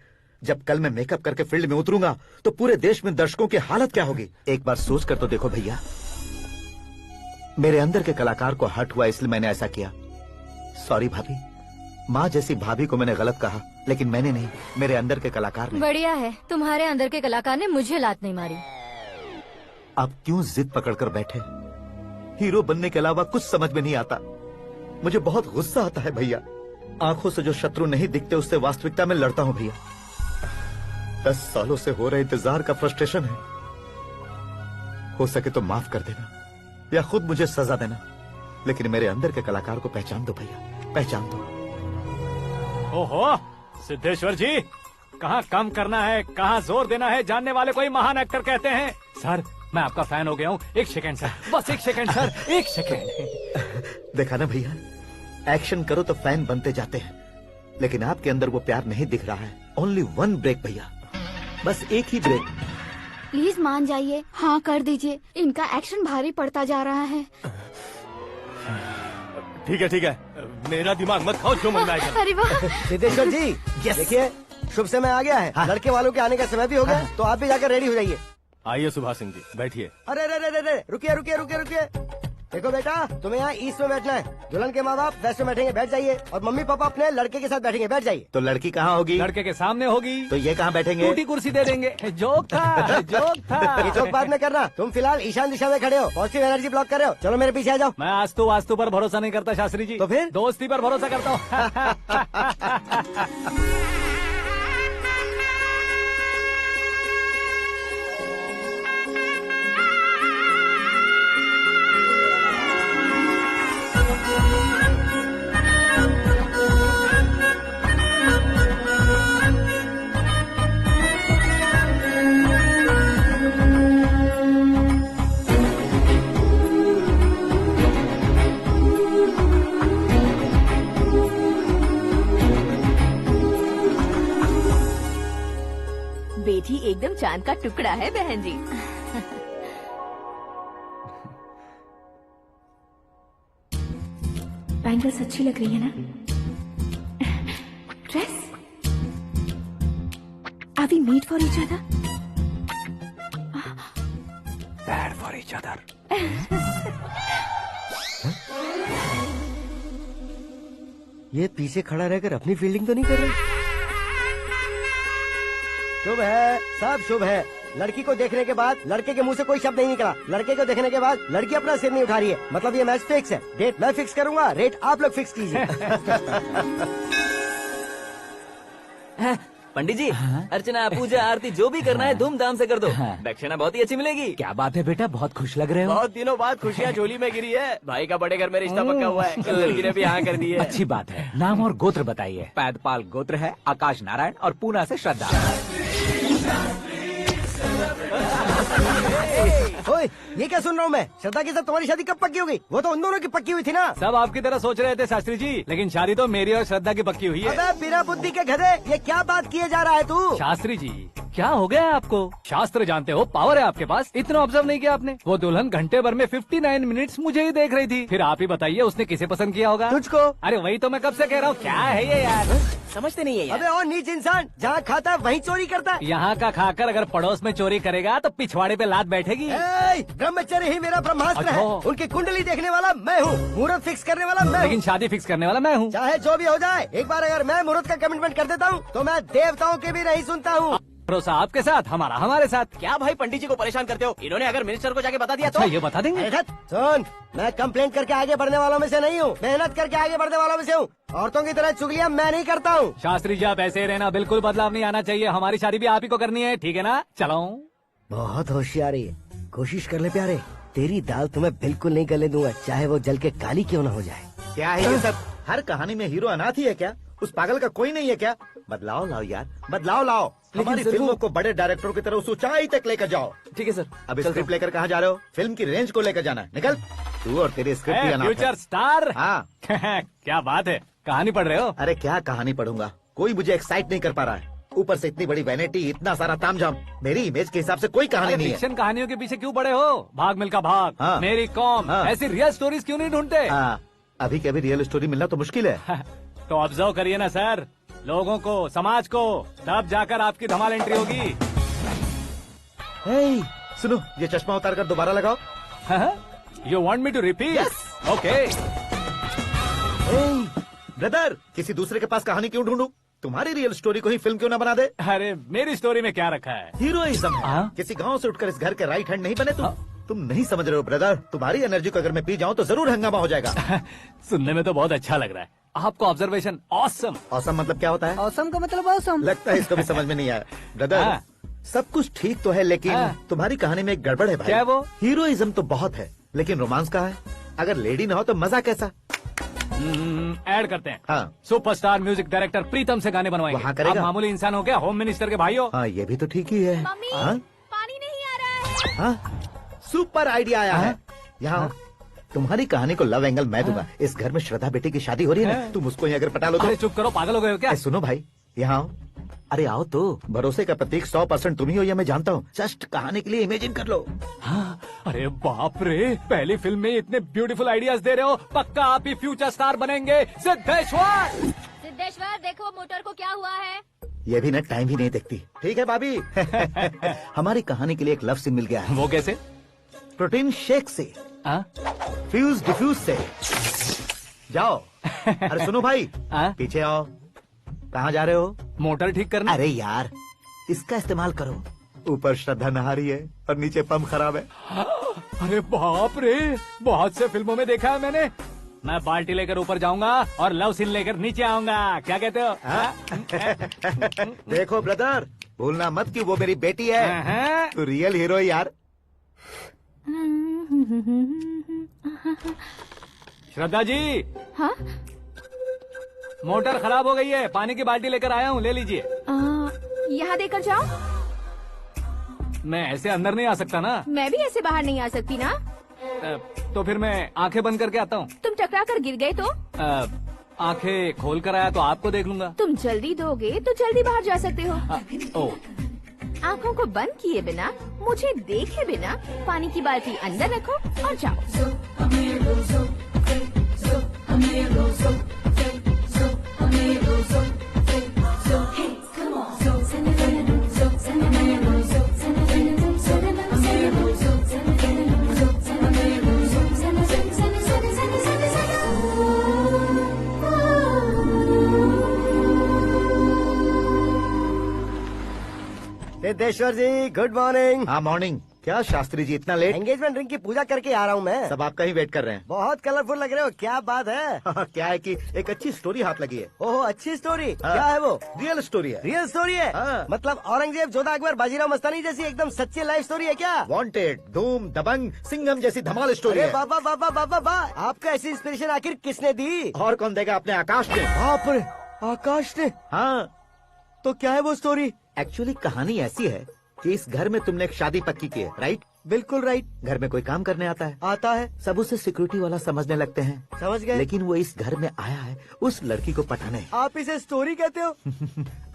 जब कल मैं मेकअप करके फील्ड में उतरूंगा तो पूरे देश में दर्शकों की हालत क्या होगी? एक बार सोच कर तो देखो भैया। मेरे अंदर के कलाकार को हर्ट हुआ इसलिए मैंने ऐसा किया। सॉरी भाभी। माँ जैसी भाभी को मैंने गलत कहा, लेकिन मैंने नहीं, मेरे अंदर के कलाकार ने। बढ़िया है, तुम्हारे अंदर के कलाकार ने मुझे लात नहीं मारी। आप क्यों जिद पकड़कर बैठे? हीरो बनने के अलावा कुछ समझ में नहीं आता। मुझे बहुत गुस्सा आता है भैया। आंखों से जो शत्रु नहीं दिखते उससे वास्तविकता में लड़ता हूँ भैया। 10 सालों से हो रहे इंतजार का फ्रस्ट्रेशन है। हो सके तो माफ कर देना या खुद मुझे सजा देना, लेकिन मेरे अंदर के कलाकार को पहचान दो भैया, पहचान दो। ओहो सिद्धेश्वर जी, कहाँ कम करना है कहाँ जोर देना है, जानने वाले को ही महान एक्टर कहते हैं। सर मैं आपका फैन हो गया हूँ। एक सेकंड सर, बस एक सेकंड सर, एक सेकंड। देखा ना भैया, एक्शन करो तो फैन बनते जाते हैं, लेकिन आपके अंदर वो प्यार नहीं दिख रहा है। ओनली वन ब्रेक भैया, बस एक ही ब्रेक। प्लीज मान जाइए, हाँ कर दीजिए। इनका एक्शन भारी पड़ता जा रहा है। ठीक है, मेरा दिमाग मत खाओ, जो मन में आएगा। अरे वाह। सिद्धेश्वर जी देखिए, शुभ समय आ गया है। हाँ। लड़के वालों के आने का समय भी हो गया, तो आप भी जाकर रेडी हो जाइए। आइए सुभाष सिंह जी, बैठिए। अरे रुकिए। देखो बेटा, तुम्हें यहाँ ईस्ट में बैठना है। दुल्हन के माँ बाप वेस्ट में बैठेंगे, बैठ जाइए। और मम्मी पापा अपने लड़के के साथ बैठेंगे, बैठ जाइए। तो लड़की कहाँ होगी? लड़के के सामने होगी। तो ये कहाँ बैठेंगे? टूटी कुर्सी दे देंगे। जोक था, जोक था। ये जोक बाद में करना। तुम फिलहाल ईशान दिशा में खड़े हो, पॉजिटिव एनर्जी ब्लॉक कर रहे हो। चलो मेरे पीछे आ जाओ। मैं वास्तु पर भरोसा नहीं करता शास्त्री जी। तो फिर? दोस्ती पर भरोसा करता हूँ। बेटी एकदम चांद का टुकड़ा है बहन जी। बैंगल्स अच्छी लग रही है ना? Dress? Are we made for each other? Bad for each other. ये पीछे खड़ा रहकर अपनी फील्डिंग तो नहीं कर रही? शुभ है, सब शुभ है। लड़की को देखने के बाद लड़के के मुंह से कोई शब्द नहीं निकला। लड़के को देखने के बाद लड़की अपना सिर नहीं उठा रही है। मतलब ये मैच फिक्स है। डेट मैं फिक्स करूंगा, रेट आप लोग फिक्स कीजिए। पंडित जी, अर्चना पूजा आरती जो भी करना है धूमधाम से कर दो। दक्षिणा बहुत ही अच्छी मिलेगी। क्या बात है बेटा, बहुत खुश लग रहे हो। बहुत दिनों बाद खुशियाँ झोली में गिरी है। भाई का बड़े घर में रिश्ता पक्का हुआ है। लड़की ने भी हाँ कर दी है। अच्छी बात है। नाम और गोत्र बताइए। पैदपाल गोत्र है, आकाश नारायण, और पूना से श्रद्धा। ओए, ये क्या सुन रहा हूँ मैं? श्रद्धा के साथ तुम्हारी शादी कब पक्की हो गई? वो तो उन दोनों की पक्की हुई थी ना। सब आपकी तरह सोच रहे थे शास्त्री जी, लेकिन शादी तो मेरी और श्रद्धा की पक्की हुई है। अबे बिना बुद्धि के गधे, ये क्या बात किए जा रहा है तू? शास्त्री जी, क्या हो गया है आपको? शास्त्र जानते हो, पावर है आपके पास। इतना ऑब्जर्व नहीं किया आपने? वो दुल्हन घंटे भर में 59 मिनट्स मुझे ही देख रही थी। फिर आप ही बताइए उसने किसे पसंद किया होगा? तुझको। अरे वही तो मैं कब से कह रहा हूँ, क्या है ये यार? समझते नहीं है यार। अबे और नीच इंसान, जहाँ खाता है वहीं चोरी करता है। यहाँ का खाकर अगर पड़ोस में चोरी करेगा तो पिछवाड़े पे लात बैठेगी। ब्रह्मचर्य ही मेरा ब्रह्मास्त्र है। अच्छा। उनकी कुंडली देखने वाला मैं हूँ, मुहूर्त फिक्स करने वाला मैं लेकिन हूँ। शादी फिक्स करने वाला मैं हूँ। चाहे जो भी हो जाए, एक बार अगर मैं मुहूर्त का कमिटमेंट कर देता हूँ तो मैं देवताओं के भी नहीं सुनता हूँ। भरोसा आपके साथ, हमारा हमारे साथ। क्या भाई पंडित जी को परेशान करते हो? इन्होंने अगर मिनिस्टर को जाके बता दिया तो? अच्छा, ये बता देंगे। सुन, मैं कंप्लेंट करके आगे बढ़ने वालों में से नहीं हूँ, मेहनत करके आगे बढ़ने वालों में से हूँ। औरतों की तरह चुगलियाँ मैं नहीं करता हूँ। शास्त्री जी आप ऐसे ही रहना, बिल्कुल बदलाव नहीं आना चाहिए। हमारी शादी भी आप ही को करनी है, ठीक है ना? चलो। बहुत होशियारी है, कोशिश कर ले प्यारे। तेरी दाल तुम्हें बिल्कुल नहीं गले दूंगा, चाहे वो जल के काली क्यों न हो जाए। क्या है ये सब? हर कहानी में हीरो अनाथ ही है क्या? उस पागल का कोई नहीं है क्या? बदलाव लाओ यार, बदलाव लाओ। हमारी फिल्मों को बड़े डायरेक्टरों की तरह उस ऊंचाई तक लेकर जाओ। ठीक है सर। अब स्क्रिप्ट लेकर कहाँ जा रहे हो? फिल्म की रेंज को लेकर जाना है। निकल तू और तेरे स्क्रिप्ट ही अनाथ है। Future star. हाँ। क्या बात है, कहानी पढ़ रहे हो? अरे क्या कहानी पढ़ूंगा, कोई मुझे एक्साइट नहीं कर पा रहा है। ऊपर से इतनी बड़ी वैनिटी, इतना सारा तामझाम। मेरी इमेज के हिसाब से कोई कहानी नहीं है। फिक्शन कहानियों के पीछे क्यों पड़े हो? भाग मिल्खा भाग, हाँ। मेरी कॉम, हाँ। ऐसी रियल स्टोरीज क्यों नहीं ढूंढते? हाँ, अभी के अभी रियल स्टोरी मिलना तो मुश्किल है। तो ऑब्जर्व करिए ना सर, लोगों को, समाज को, तब जाकर आपकी धमाल एंट्री होगी। सुनो, ये चश्मा उतार कर दोबारा लगाओ। You want me to repeat? Okay. Brother, किसी दूसरे के पास कहानी क्यों ढूंढूं? तुम्हारी रियल स्टोरी को ही फिल्म क्यों ना बना दे? अरे मेरी स्टोरी में क्या रखा है? हीरोइज्म है। किसी गांव से उठकर इस घर के राइट हैंड नहीं बने तुम नहीं समझ रहे हो ब्रदर। तुम्हारी एनर्जी को अगर मैं पी जाऊं तो जरूर हंगामा हो जाएगा। सुनने में तो बहुत अच्छा लग रहा है। आपको ऑब्जर्वेशन ऑसम। ऑसम मतलब क्या होता है? औसम का मतलब औसम। लगता है इसको भी समझ में नहीं आया। ब्रदर, सब कुछ ठीक तो है लेकिन तुम्हारी कहानी में एक गड़बड़ है भाई। क्या वो? हीरोइज्म तो बहुत है लेकिन रोमांस कहाँ है? अगर लेडी ना हो तो मजा कैसा? ऐड करते हैं। हाँ। सुपरस्टार म्यूजिक डायरेक्टर प्रीतम से गाने बनवाएंगे। वहाँ करेगा? आप मामूली इंसान हो क्या? होम मिनिस्टर के भाई हो। हाँ, ये भी तो ठीक ही है। मम्मी, हाँ? पानी नहीं आ रहा है। हाँ? सुपर आइडिया आया है। यहाँ तुम्हारी कहानी को लव एंगल मैं दूंगा। इस घर में श्रद्धा बेटी की शादी हो रही है ना, तुम उसको ही अगर पटा लो तो। अरे चुप करो, पागल हो गए हो क्या? सुनो भाई, यहाँ आओ। अरे आओ तो। भरोसे का प्रतीक 100% तुम ही हो, ये मैं जानता हूँ। जस्ट कहानी के लिए इमेजिन कर लो। हाँ, अरे बाप रे, पहली फिल्म में इतने ब्यूटीफुल आइडियाज दे रहे हो। पक्का आप ही फ्यूचर स्टार बनेंगे। सिद्धेश्वर, सिद्धेश्वर देखो मोटर को क्या हुआ है। ये भी ना टाइम ही नहीं देखती। ठीक है भाभी। हमारी कहानी के लिए एक लव सीन मिल गया है। वो कैसे? प्रोटीन शेक से फ्यूज डिफ्यूज से जाओ। अरे सुनो भाई, पीछे आओ। कहाँ जा रहे हो? मोटर ठीक करना। अरे यार, इसका इस्तेमाल करो। ऊपर श्रद्धा नहा रही है और नीचे पंप खराब है। अरे बाप रे, बहुत से फिल्मों में देखा है मैंने। मैं बाल्टी लेकर ऊपर जाऊंगा और लव सीन लेकर नीचे आऊंगा। क्या कहते हो? देखो ब्रदर, भूलना मत कि वो मेरी बेटी है। तू रियल हीरो यार। श्रद्धा जी। हाँ? मोटर खराब हो गई है, पानी की बाल्टी लेकर आया हूँ, ले लीजिए। यहाँ देकर जाओ। मैं ऐसे अंदर नहीं आ सकता ना। मैं भी ऐसे बाहर नहीं आ सकती ना। तो फिर मैं आंखें बंद करके आता हूँ। तुम टकरा कर गिर गए तो? आंखें खोल कर आया तो आपको देख लूंगा। तुम जल्दी दोगे तो जल्दी बाहर जा सकते हो। ओ, आँखों को बंद किए बिना, मुझे देखे बिना पानी की बाल्टी अंदर रखो और जाओ। सिद्धेश्वर जी, गुड मॉर्निंग। हाँ मॉर्निंग। क्या शास्त्री जी इतना लेट? एंगेजमेंट रिंग की पूजा करके आ रहा हूँ मैं। सब आपका ही वेट कर रहे हैं। बहुत कलरफुल लग रहे हो, क्या बात है? क्या है कि एक अच्छी स्टोरी हाथ लगी है। ओहो, अच्छी स्टोरी। क्या है वो? रियल स्टोरी है। रियल स्टोरी है? मतलब औरंगजेब, जोधा अकबर, बाजीराव मस्तानी जैसी एकदम सच्ची लाइफ स्टोरी है क्या? वांटेड, धूम, दबंग, सिंघम जैसी धमाल स्टोरी है। बाबा बाबा बाबा बा, आपका ऐसी इंस्पिरेशन आखिर किसने दी? और कौन देगा? अपने आकाश ने। बाप रे, आकाश ने? हाँ। तो क्या है वो स्टोरी? एक्चुअली कहानी ऐसी है कि इस घर में तुमने एक शादी पक्की की है, राइट? बिल्कुल राइट। घर में कोई काम करने आता है? आता है। सब उसे सिक्योरिटी वाला समझने लगते हैं। समझ गए। लेकिन वो इस घर में आया है उस लड़की को पटाने। आप इसे स्टोरी कहते हो?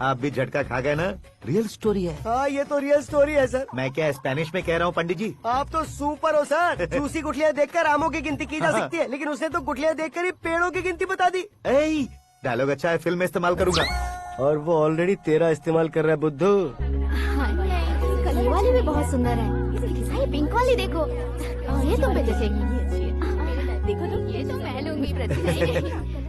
आप भी झटका खा गए ना। रियल स्टोरी है। हाँ, ये तो रियल स्टोरी है सर। मैं क्या स्पेनिश में कह रहा हूँ पंडित जी? आप तो सुपर हो सर। चूसी गुठलियाँ देखकर आमों की गिनती की जा सकती है, लेकिन उसने तो गुठलियाँ देखकर ही पेड़ों की गिनती बता दी। डायलॉग अच्छा है, फिल्म में इस्तेमाल करूंगा। और वो ऑलरेडी तेरा इस्तेमाल कर रहा है बुद्धू। ये वाली भी बहुत सुंदर है। ये पिंक वाली देखो, ये तुम पे जचेगी। देखो तो ये तो मैं लूंगी।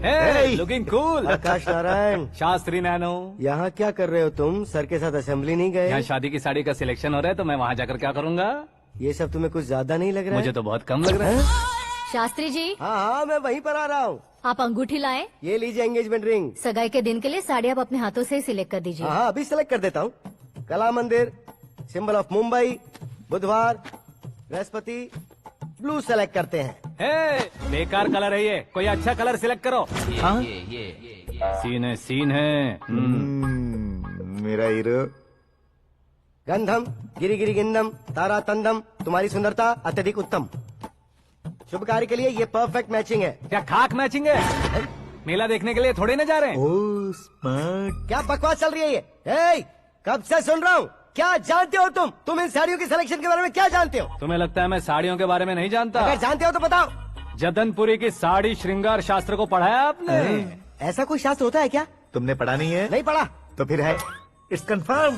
Hey, looking cool। आकाश नारायण। शास्त्री नैनो। यहाँ क्या कर रहे हो तुम? सर के साथ असेंबली नहीं गए? यहाँ शादी की साड़ी का सिलेक्शन हो रहा है तो मैं वहाँ जाकर क्या करूँगा? ये सब तुम्हें कुछ ज्यादा नहीं लग रहा है? मुझे तो बहुत कम लग रहा है। शास्त्री जी। हाँ हाँ, मैं वहीं पर आ रहा हूँ। आप अंगूठी लाएं। ये लीजिए एंगेजमेंट रिंग। सगाई के दिन के लिए साड़ी आप अपने हाथों से सिलेक्ट कर दीजिए। हाँ, अभी सिलेक्ट कर देता हूँ। कला मंदिर, सिंबल ऑफ मुंबई, बुधवार, बृहस्पति, ब्लू सेलेक्ट करते हैं। बेकार कलर है ये, कोई अच्छा कलर सिलेक्ट करो। सीन है। मेरा हीरो। गंधम, गिरी गिरी गिंदम, तारा तंदम, तुम्हारी सुंदरता अत्यधिक उत्तम। शुभ कार्य के लिए ये परफेक्ट मैचिंग है। क्या खाक मैचिंग है? मेला देखने के लिए थोड़े न जा रहे हैं। Oh smart. क्या बकवास चल रही है ये? ए, कब से सुन रहा हूँ। क्या जानते हो तुम इन साड़ियों की सिलेक्शन के बारे में क्या जानते हो? तुम्हें लगता है मैं साड़ियों के बारे में नहीं जानता? अगर जानते हो तो बताओ। जदनपुरी की साड़ी श्रृंगार शास्त्र को पढ़ा है आपने? ऐसा कोई शास्त्र होता है क्या? तुमने पढ़ा नहीं है? नहीं पढ़ा। तो फिर है, इट्स कंफर्म।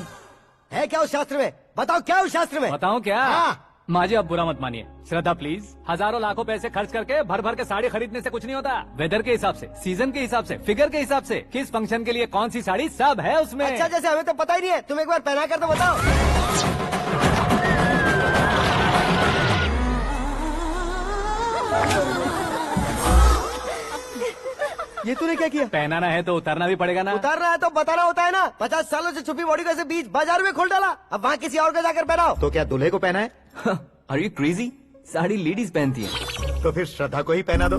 है क्या उस शास्त्र में? बताओ क्या उस शास्त्र में? बताऊं क्या? हाँ। माँ जी, अब बुरा मत मानिए। श्रद्धा प्लीज, हजारों लाखों पैसे खर्च करके भर भर के साड़ी खरीदने से कुछ नहीं होता। वेदर के हिसाब से, सीजन के हिसाब से, फिगर के हिसाब से, किस फंक्शन के लिए कौन सी साड़ी, सब है उसमें। अच्छा, जैसे हमें तो पता ही नहीं है, तुम एक बार पहना कर तो बताओ। ये तूने क्या किया? पहनाना है तो उतारना भी पड़ेगा ना। उतारना है तो बताना होता है ना। 50 सालों से छुपी बॉडी को ऐसे बीच बाजार में खोल डाला, अब वहाँ किसी और को जाकर पहनाओ। तो क्या दूल्हे को पहना है? Are you crazy? Sari ladies पहनती है। तो फिर श्रद्धा को ही पहना दो।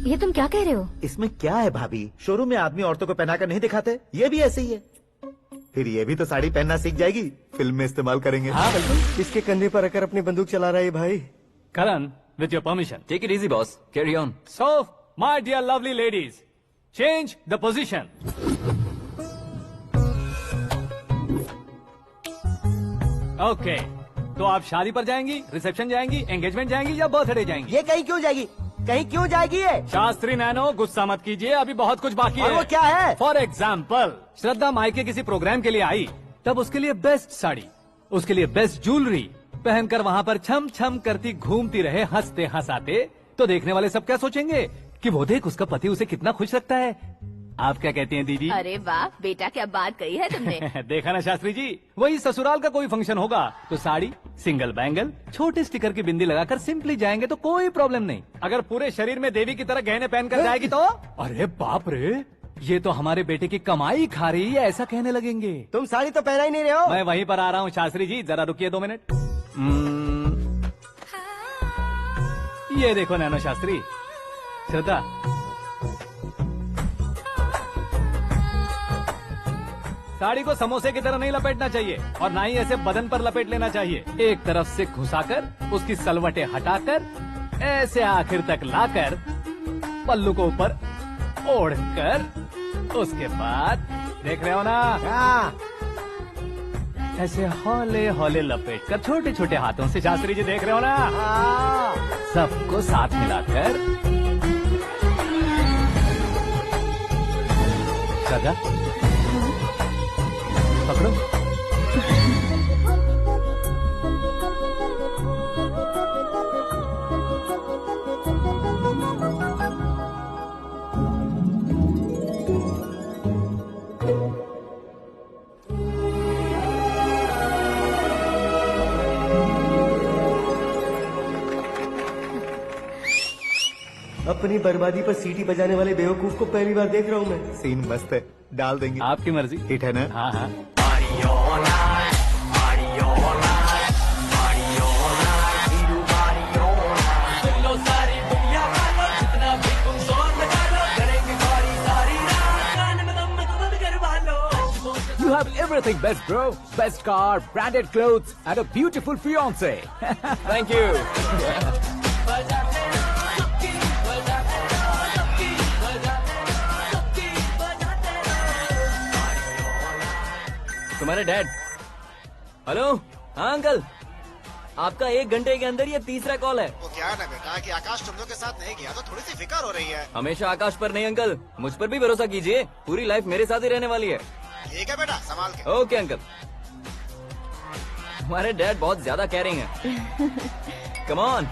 ये तुम क्या कह रहे हो? इसमें क्या है भाभी? शोरूम में आदमी औरतों को पहनाकर नहीं दिखाते? ये भी ऐसे ही है। फिर ये भी तो साड़ी पहनना सीख जाएगी, फिल्म में इस्तेमाल करेंगे। हाँ बिल्कुल। इसके कंधे पर रखकर अपनी बंदूक चला रहा है भाई। करण, with your permission. Take it easy, boss. Carry on. So, my dear lovely ladies, change the position. Okay. तो आप शादी पर जाएंगी, रिसेप्शन जाएंगी, एंगेजमेंट जाएंगी या बर्थडे जाएंगी? ये कहीं क्यों जाएगी? कहीं क्यों जाएगी ये? शास्त्री नैनो, गुस्सा मत कीजिए, अभी बहुत कुछ बाकी है। और वो क्या है? फॉर एग्जाम्पल, श्रद्धा मायके किसी प्रोग्राम के लिए आई, तब उसके लिए बेस्ट साड़ी, उसके लिए बेस्ट ज्वेलरी, पहनकर वहाँ पर छम छम करती घूमती रहे हंसते हंसाते, तो देखने वाले सब क्या सोचेंगे कि वो देख उसका पति उसे कितना खुश रखता है। आप क्या कहती हैं दीदी? अरे वाह बेटा, क्या बात कही है तुमने। देखा ना शास्त्री जी, वही ससुराल का कोई फंक्शन होगा तो साड़ी, सिंगल बैंगल, छोटे स्टिकर की बिंदी लगाकर सिंपली जाएंगे तो कोई प्रॉब्लम नहीं। अगर पूरे शरीर में देवी की तरह गहने पहनकर जाएगी तो अरे बाप रे, ये तो हमारे बेटे की कमाई खा रही है, ऐसा कहने लगेंगे। तुम साड़ी तो पहना ही नहीं रहे हो। मैं वहीं पर आ रहा हूँ शास्त्री जी, जरा रुकिए 2 मिनट। ये देखो नैनो शास्त्री, श्रद्धा, साड़ी को समोसे की तरह नहीं लपेटना चाहिए और ना ही ऐसे बदन पर लपेट लेना चाहिए। एक तरफ से घुसाकर उसकी सलवटें हटाकर ऐसे आखिर तक लाकर पल्लू को ऊपर ओढ़कर उसके बाद देख रहे हो ना, ऐसे हौले हौले लपेट कर छोटे छोटे हाथों से, शास्त्री जी देख रहे हो ना, सबको साथ मिलाकर सजा पकड़ो। अपनी बर्बादी पर सीटी बजाने वाले बेवकूफ को पहली बार देख रहा हूँ मैं। सीन मस्त है, डाल देंगे। आपकी मर्जी। हिट है ना? हाँ हाँ। You have everything best, bro. Best car, branded clothes, and a beautiful fiance. Thank you. तुम्हारे डैड। हेलो, हाँ अंकल, आपका 1 घंटे के अंदर ये 3रा कॉल है। वो क्या है ना बेटा कि आकाश तुम लोग के साथ नहीं गया तो थोड़ी सी फिक्र हो रही है। हमेशा आकाश पर नहीं अंकल, मुझ पर भी भरोसा कीजिए, पूरी लाइफ मेरे साथ ही रहने वाली है। ठीक है बेटा, संभाल के। Okay uncle. हमारे डैड बहुत ज्यादा केयरिंग है। Come on.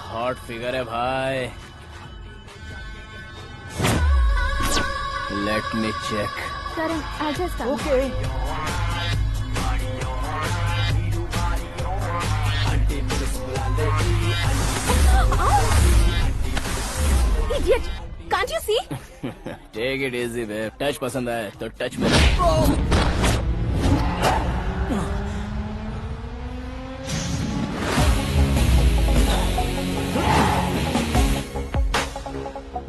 हॉट फिगर है भाई। Let me check. Karan, I just come. Okay. Idiot! Can't you see? Take it easy babe. Touch पसंद है तो टच में।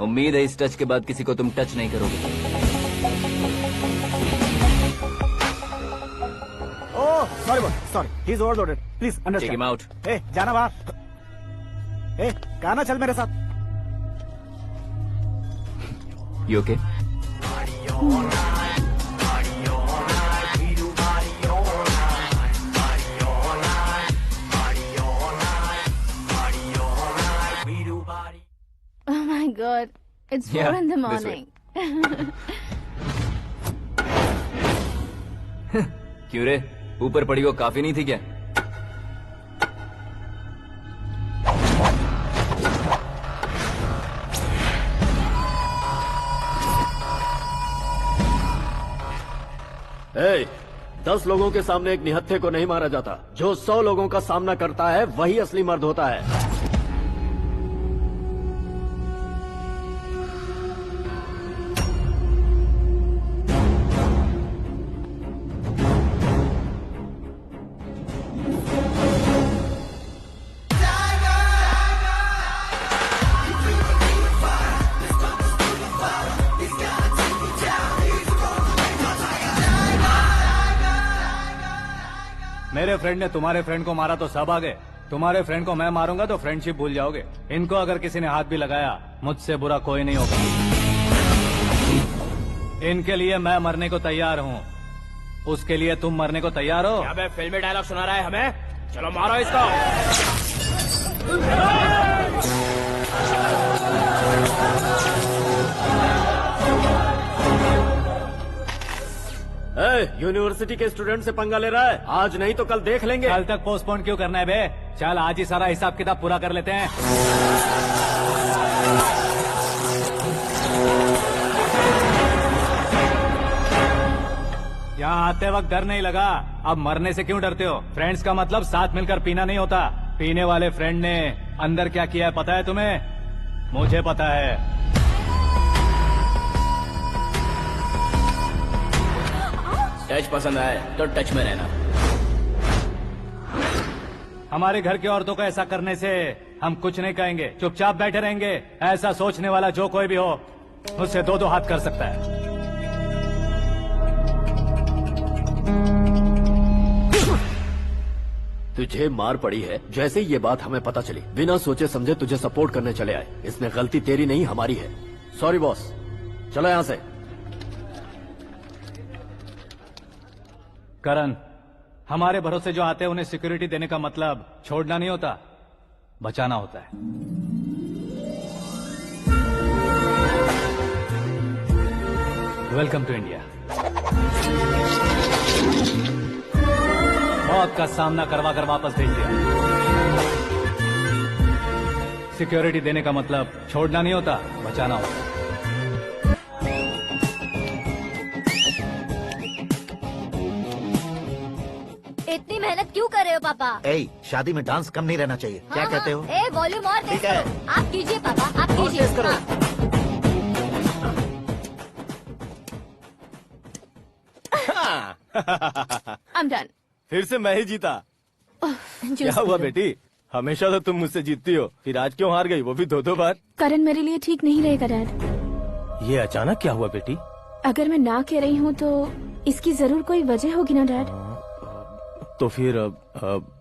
उम्मीद है इस टच के बाद किसी को तुम टच नहीं करोगे। Oh sorry, he is overloaded, please take understand. Him out. ए जाना बाहर। ए गाना चल मेरे साथ। You okay? Oh my God, it's 4 in the this way. morning. क्यों रे, ऊपर पड़ी वो काफी नहीं थी क्या? ए, 10 लोगों के सामने एक निहत्थे को नहीं मारा जाता। जो 100 लोगों का सामना करता है वही असली मर्द होता है। मेरे फ्रेंड ने तुम्हारे फ्रेंड को मारा तो सब आ गए, तुम्हारे फ्रेंड को मैं मारूंगा तो फ्रेंडशिप भूल जाओगे। इनको अगर किसी ने हाथ भी लगाया, मुझसे बुरा कोई नहीं होगा। इनके लिए मैं मरने को तैयार हूँ, उसके लिए तुम मरने को तैयार हो? अबे फिल्मी डायलॉग सुना रहा है हमें? चलो मारो इसको। यूनिवर्सिटी के स्टूडेंट से पंगा ले रहा है, आज नहीं तो कल देख लेंगे। कल तक पोस्टपोन क्यों करना है बे? चल आज ही सारा हिसाब किताब पूरा कर लेते हैं। यहाँ आते वक्त डर नहीं लगा, अब मरने से क्यों डरते हो? फ्रेंड्स का मतलब साथ मिलकर पीना नहीं होता। पीने वाले फ्रेंड ने अंदर क्या किया है पता है तुम्हें? मुझे पता है। टच पसंद आए तो टच में रहना। हमारे घर की औरतों को ऐसा करने से हम कुछ नहीं कहेंगे, चुपचाप बैठे रहेंगे। ऐसा सोचने वाला जो कोई भी हो, उससे दो हाथ कर सकता है। तुझे मार पड़ी है, जैसे ये बात हमें पता चली बिना सोचे समझे तुझे सपोर्ट करने चले आए। इसमें गलती तेरी नहीं हमारी है। सॉरी बॉस, चलो यहाँ से। करण, हमारे भरोसे जो आते हैं उन्हें सिक्योरिटी देने का मतलब छोड़ना नहीं होता, बचाना होता है। Welcome to India. मौत का सामना करवा कर वापस भेज दिया। सिक्योरिटी देने का मतलब छोड़ना नहीं होता, बचाना होता है। इतनी मेहनत क्यों कर रहे हो पापा? शादी में डांस कम नहीं रहना चाहिए। क्या कहते हो? वॉल्यूम और तेज करो। आप कीजिए पापा, आप कीजिए। तेज करो। I'm done. फिर से मैं ही जीता। क्या हुआ बेटी? हमेशा तो तुम मुझसे जीतती हो, फिर आज क्यों हार गई, वो भी दो बार? करण मेरे लिए ठीक नहीं रहेगा डैड। ये अचानक क्या हुआ बेटी? अगर मैं ना कह रही हूँ तो इसकी जरूर कोई वजह होगी ना डैड। तो फिर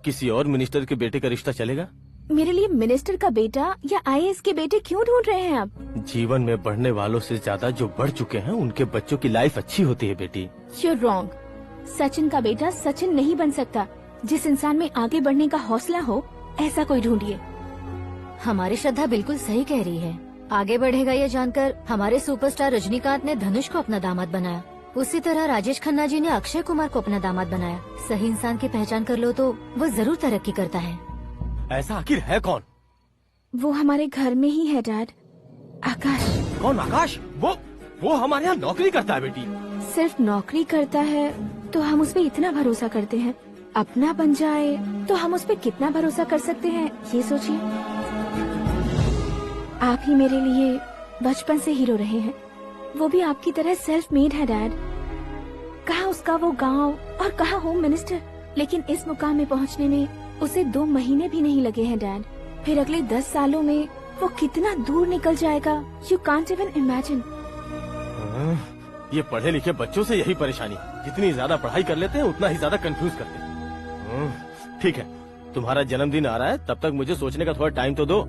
किसी और मिनिस्टर के बेटे का रिश्ता चलेगा? मेरे लिए मिनिस्टर का बेटा या आईएएस के बेटे क्यों ढूंढ रहे हैं आप? जीवन में बढ़ने वालों से ज्यादा जो बढ़ चुके हैं उनके बच्चों की लाइफ अच्छी होती है बेटी। You're wrong. सचिन का बेटा सचिन नहीं बन सकता। जिस इंसान में आगे बढ़ने का हौसला हो, ऐसा कोई ढूंढिए। हमारी श्रद्धा बिल्कुल सही कह रही है। आगे बढ़ेगा ये जानकर हमारे सुपरस्टार रजनीकांत ने धनुष को अपना दामाद बनाया। उसी तरह राजेश खन्ना जी ने अक्षय कुमार को अपना दामाद बनाया। सही इंसान की पहचान कर लो तो वो जरूर तरक्की करता है। ऐसा आखिर है कौन? वो हमारे घर में ही है डैड, आकाश। कौन आकाश? वो हमारे यहाँ नौकरी करता है बेटी। सिर्फ नौकरी करता है तो हम उस पर इतना भरोसा करते हैं, अपना बन जाए तो हम उस पर कितना भरोसा कर सकते हैं, ये सोचिए। आप ही मेरे लिए बचपन से हीरो रहे हैं, वो भी आपकी तरह सेल्फ मेड है डैड। कहाँ उसका वो गांव और कहाँ होम मिनिस्टर, लेकिन इस मुकाम में पहुँचने में उसे 2 महीने भी नहीं लगे हैं डैड। फिर अगले 10 सालों में वो कितना दूर निकल जाएगा, यू कांट इवन इमेजिन। ये पढ़े लिखे बच्चों से यही परेशानी, जितनी ज्यादा पढ़ाई कर लेते हैं उतना ही ज्यादा कंफ्यूज करते हैं। ठीक है, तुम्हारा जन्मदिन आ रहा है, तब तक मुझे सोचने का थोड़ा टाइम तो दो।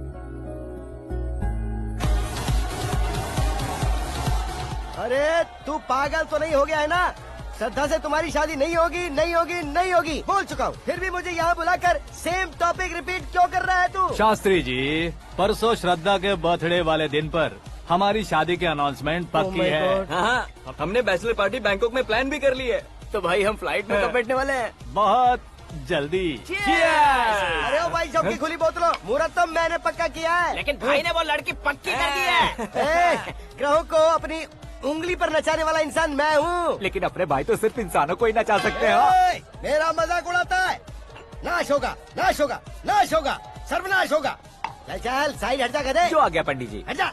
अरे तू पागल तो नहीं हो गया है ना? श्रद्धा से तुम्हारी शादी नहीं होगी, नहीं होगी, नहीं होगी, बोल चुका हूँ। फिर भी मुझे यहाँ बुलाकर सेम टॉपिक रिपीट क्यों कर रहा है तू? शास्त्री जी, परसों श्रद्धा के बर्थडे वाले दिन पर हमारी शादी की अनाउंसमेंट पक्की है। हाँ, हमने बैचलर पार्टी बैंकॉक में प्लान भी कर ली है, तो भाई हम फ्लाइट में कब बैठने वाले हैं? बहुत जल्दी। अरे ओ भाई, सबकी खुली बोतलों, मुहूर्त तो मैंने पक्का किया है। लेकिन भाई ने वो लड़की पक्की कर दी है। ग्रहों को अपनी उंगली पर नचाने वाला इंसान मैं हूँ। लेकिन अपने भाई तो सिर्फ इंसानों को ही नचा सकते हैं। मेरा मजाक उड़ाता है? नाश होगा, नाश होगा, नाश होगा, सर्वनाश होगा। चल चल साइड हट जा गधे। जो आ गया पंडित जी। हट जा।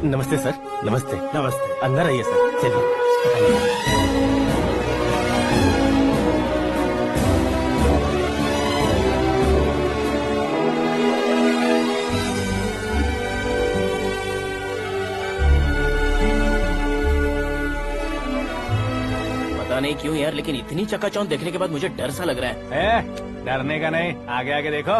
नमस्ते सर। नमस्ते। नमस्ते। अंदर आइए सर, चलिए। पता नहीं क्यों यार, लेकिन इतनी चकाचौंध देखने के बाद मुझे डर सा लग रहा है। डरने का नहीं, आगे आगे देखो।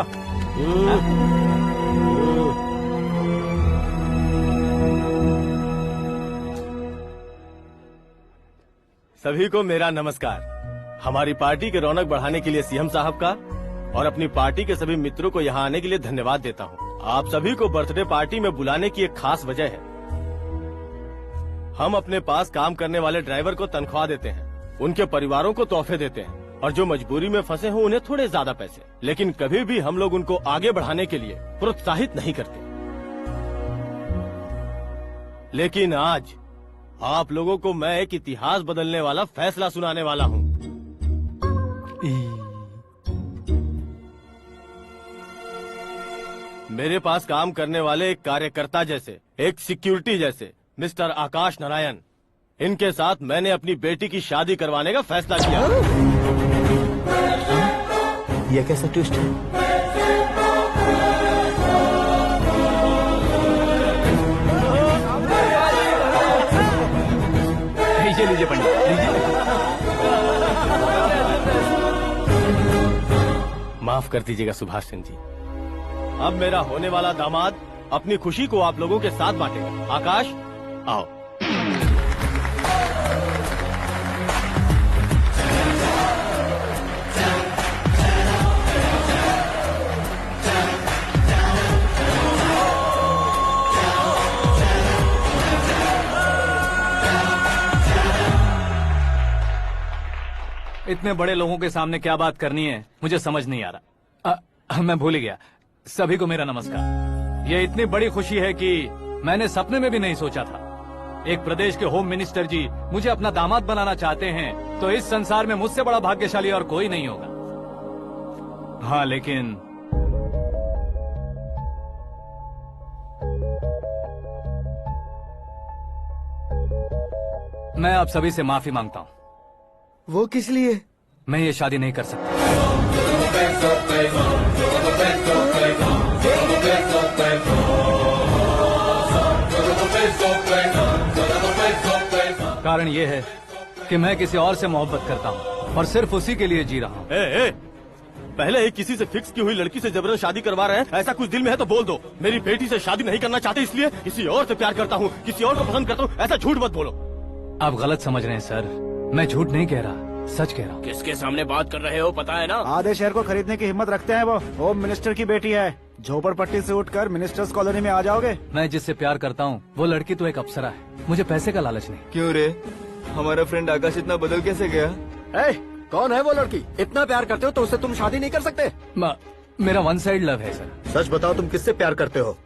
सभी को मेरा नमस्कार। हमारी पार्टी के रौनक बढ़ाने के लिए सीएम साहब का और अपनी पार्टी के सभी मित्रों को यहाँ आने के लिए धन्यवाद देता हूँ। आप सभी को बर्थडे पार्टी में बुलाने की एक खास वजह है। हम अपने पास काम करने वाले ड्राइवर को तनख्वाह देते हैं, उनके परिवारों को तोहफे देते हैं और जो मजबूरी में फंसे हो उन्हें थोड़े ज्यादा पैसे, लेकिन कभी भी हम लोग उनको आगे बढ़ाने के लिए प्रोत्साहित नहीं करते। लेकिन आज आप लोगों को मैं एक इतिहास बदलने वाला फैसला सुनाने वाला हूँ। मेरे पास काम करने वाले एक कार्यकर्ता जैसे, एक सिक्योरिटी जैसे मिस्टर आकाश नारायण, इनके साथ मैंने अपनी बेटी की शादी करवाने का फैसला किया। ये कैसा ट्विस्ट है? लीजिए पंडित, लीजिए। माफ कर दीजिएगा सुभाष सिंह जी। अब मेरा होने वाला दामाद अपनी खुशी को आप लोगों के साथ बांटेगा। आकाश, आओ। इतने बड़े लोगों के सामने क्या बात करनी है मुझे समझ नहीं आ रहा। मैं भूल ही गया। सभी को मेरा नमस्कार। ये इतनी बड़ी खुशी है कि मैंने सपने में भी नहीं सोचा था। एक प्रदेश के होम मिनिस्टर जी मुझे अपना दामाद बनाना चाहते हैं तो इस संसार में मुझसे बड़ा भाग्यशाली और कोई नहीं होगा। हाँ, लेकिन मैं आप सभी से माफी मांगता हूँ। वो किस लिए? मैं ये शादी नहीं कर सकता। कारण ये है कि मैं किसी और से मोहब्बत करता हूँ और सिर्फ उसी के लिए जी रहा हूँ। पहले ही किसी से फिक्स की हुई लड़की से जबरन शादी करवा रहे हैं। ऐसा कुछ दिल में है तो बोल दो। मेरी बेटी से शादी नहीं करना चाहते इसलिए किसी और से प्यार करता हूँ, किसी और को पसंद करता हूँ, ऐसा झूठ मत बोलो। आप गलत समझ रहे हैं सर, मैं झूठ नहीं कह रहा, सच कह रहा हूँ। किसके सामने बात कर रहे हो पता है ना? आधे शहर को खरीदने की हिम्मत रखते हैं वो। होम मिनिस्टर की बेटी है। झोपड़पट्टी से उठकर मिनिस्टर्स कॉलोनी में आ जाओगे। मैं जिससे प्यार करता हूँ वो लड़की तो एक अप्सरा है। मुझे पैसे का लालच नहीं। क्यों रे, हमारा फ्रेंड आकाश इतना बदल कैसे गया? कौन है वो लड़की? इतना प्यार करते हो तो उससे तुम शादी नहीं कर सकते? मेरा वन साइड लव है सर। सच बताओ, तुम किससे प्यार करते हो?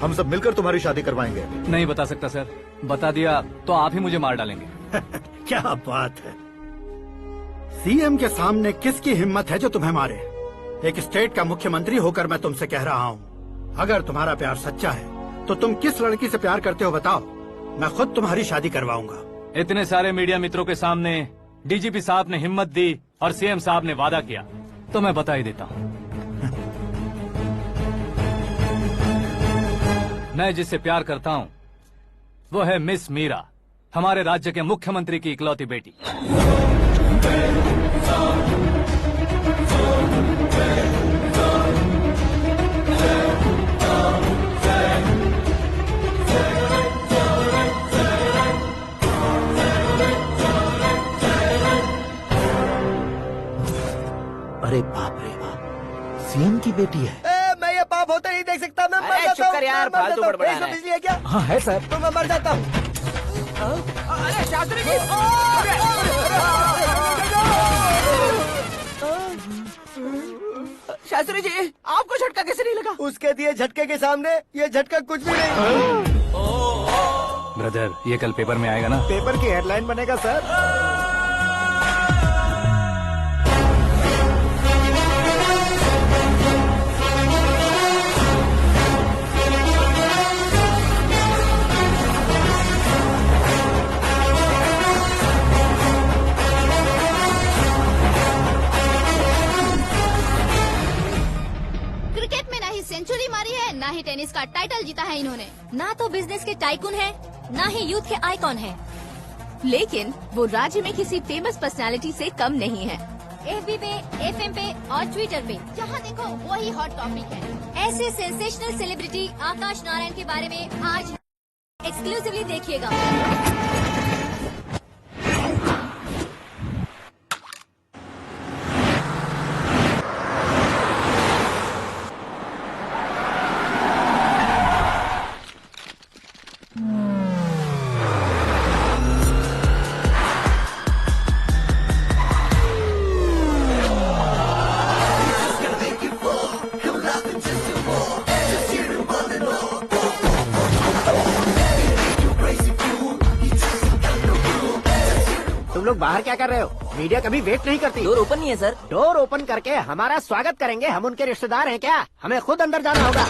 हम सब मिलकर तुम्हारी शादी करवाएंगे। नहीं बता सकता सर, बता दिया तो आप ही मुझे मार डालेंगे। क्या बात है, सीएम के सामने किसकी हिम्मत है जो तुम्हें मारे? एक स्टेट का मुख्यमंत्री होकर मैं तुमसे कह रहा हूँ, अगर तुम्हारा प्यार सच्चा है तो तुम किस लड़की से प्यार करते हो बताओ, मैं खुद तुम्हारी शादी करवाऊंगा। इतने सारे मीडिया मित्रों के सामने डीजीपी साहब ने हिम्मत दी और सीएम साहब ने वादा किया तो मैं बता ही देता हूँ। मैं जिससे प्यार करता हूँ वो है मिस मीरा, हमारे राज्य के मुख्यमंत्री की इकलौती बेटी। अरे बाप रे बाप, सीएम की बेटी है। मैं ये पाप होते नहीं देख सकता। मैं मर जाता हूँ। यार, फालतू बड़बड़ा रहा है। बिजली है क्या? हाँ है सर। तो मैं मर जाता हूँ। अरे शास्त्री जी, शास्त्री जी, आपको झटका कैसे नहीं लगा? उसके दिए झटके के सामने ये झटका कुछ भी नहीं। ब्रदर, ये कल पेपर में आएगा ना? पेपर की हेडलाइन बनेगा सर। सेंचुरी मारी है, ना ही टेनिस का टाइटल जीता है इन्होंने। ना तो बिजनेस के टाइकून है, ना ही यूथ के आइकॉन है। लेकिन वो राज्य में किसी फेमस पर्सनालिटी से कम नहीं है। FB पे, FM पे और ट्विटर पे जहाँ देखो वही हॉट टॉपिक है। ऐसे सेंसेशनल सेलिब्रिटी आकाश नारायण के बारे में आज एक्सक्लूसिवली देखिएगा। तुम लोग बाहर क्या कर रहे हो? मीडिया कभी वेट नहीं करती। डोर ओपन नहीं है सर। डोर ओपन करके हमारा स्वागत करेंगे? हम उनके रिश्तेदार हैं क्या? हमें खुद अंदर जाना होगा।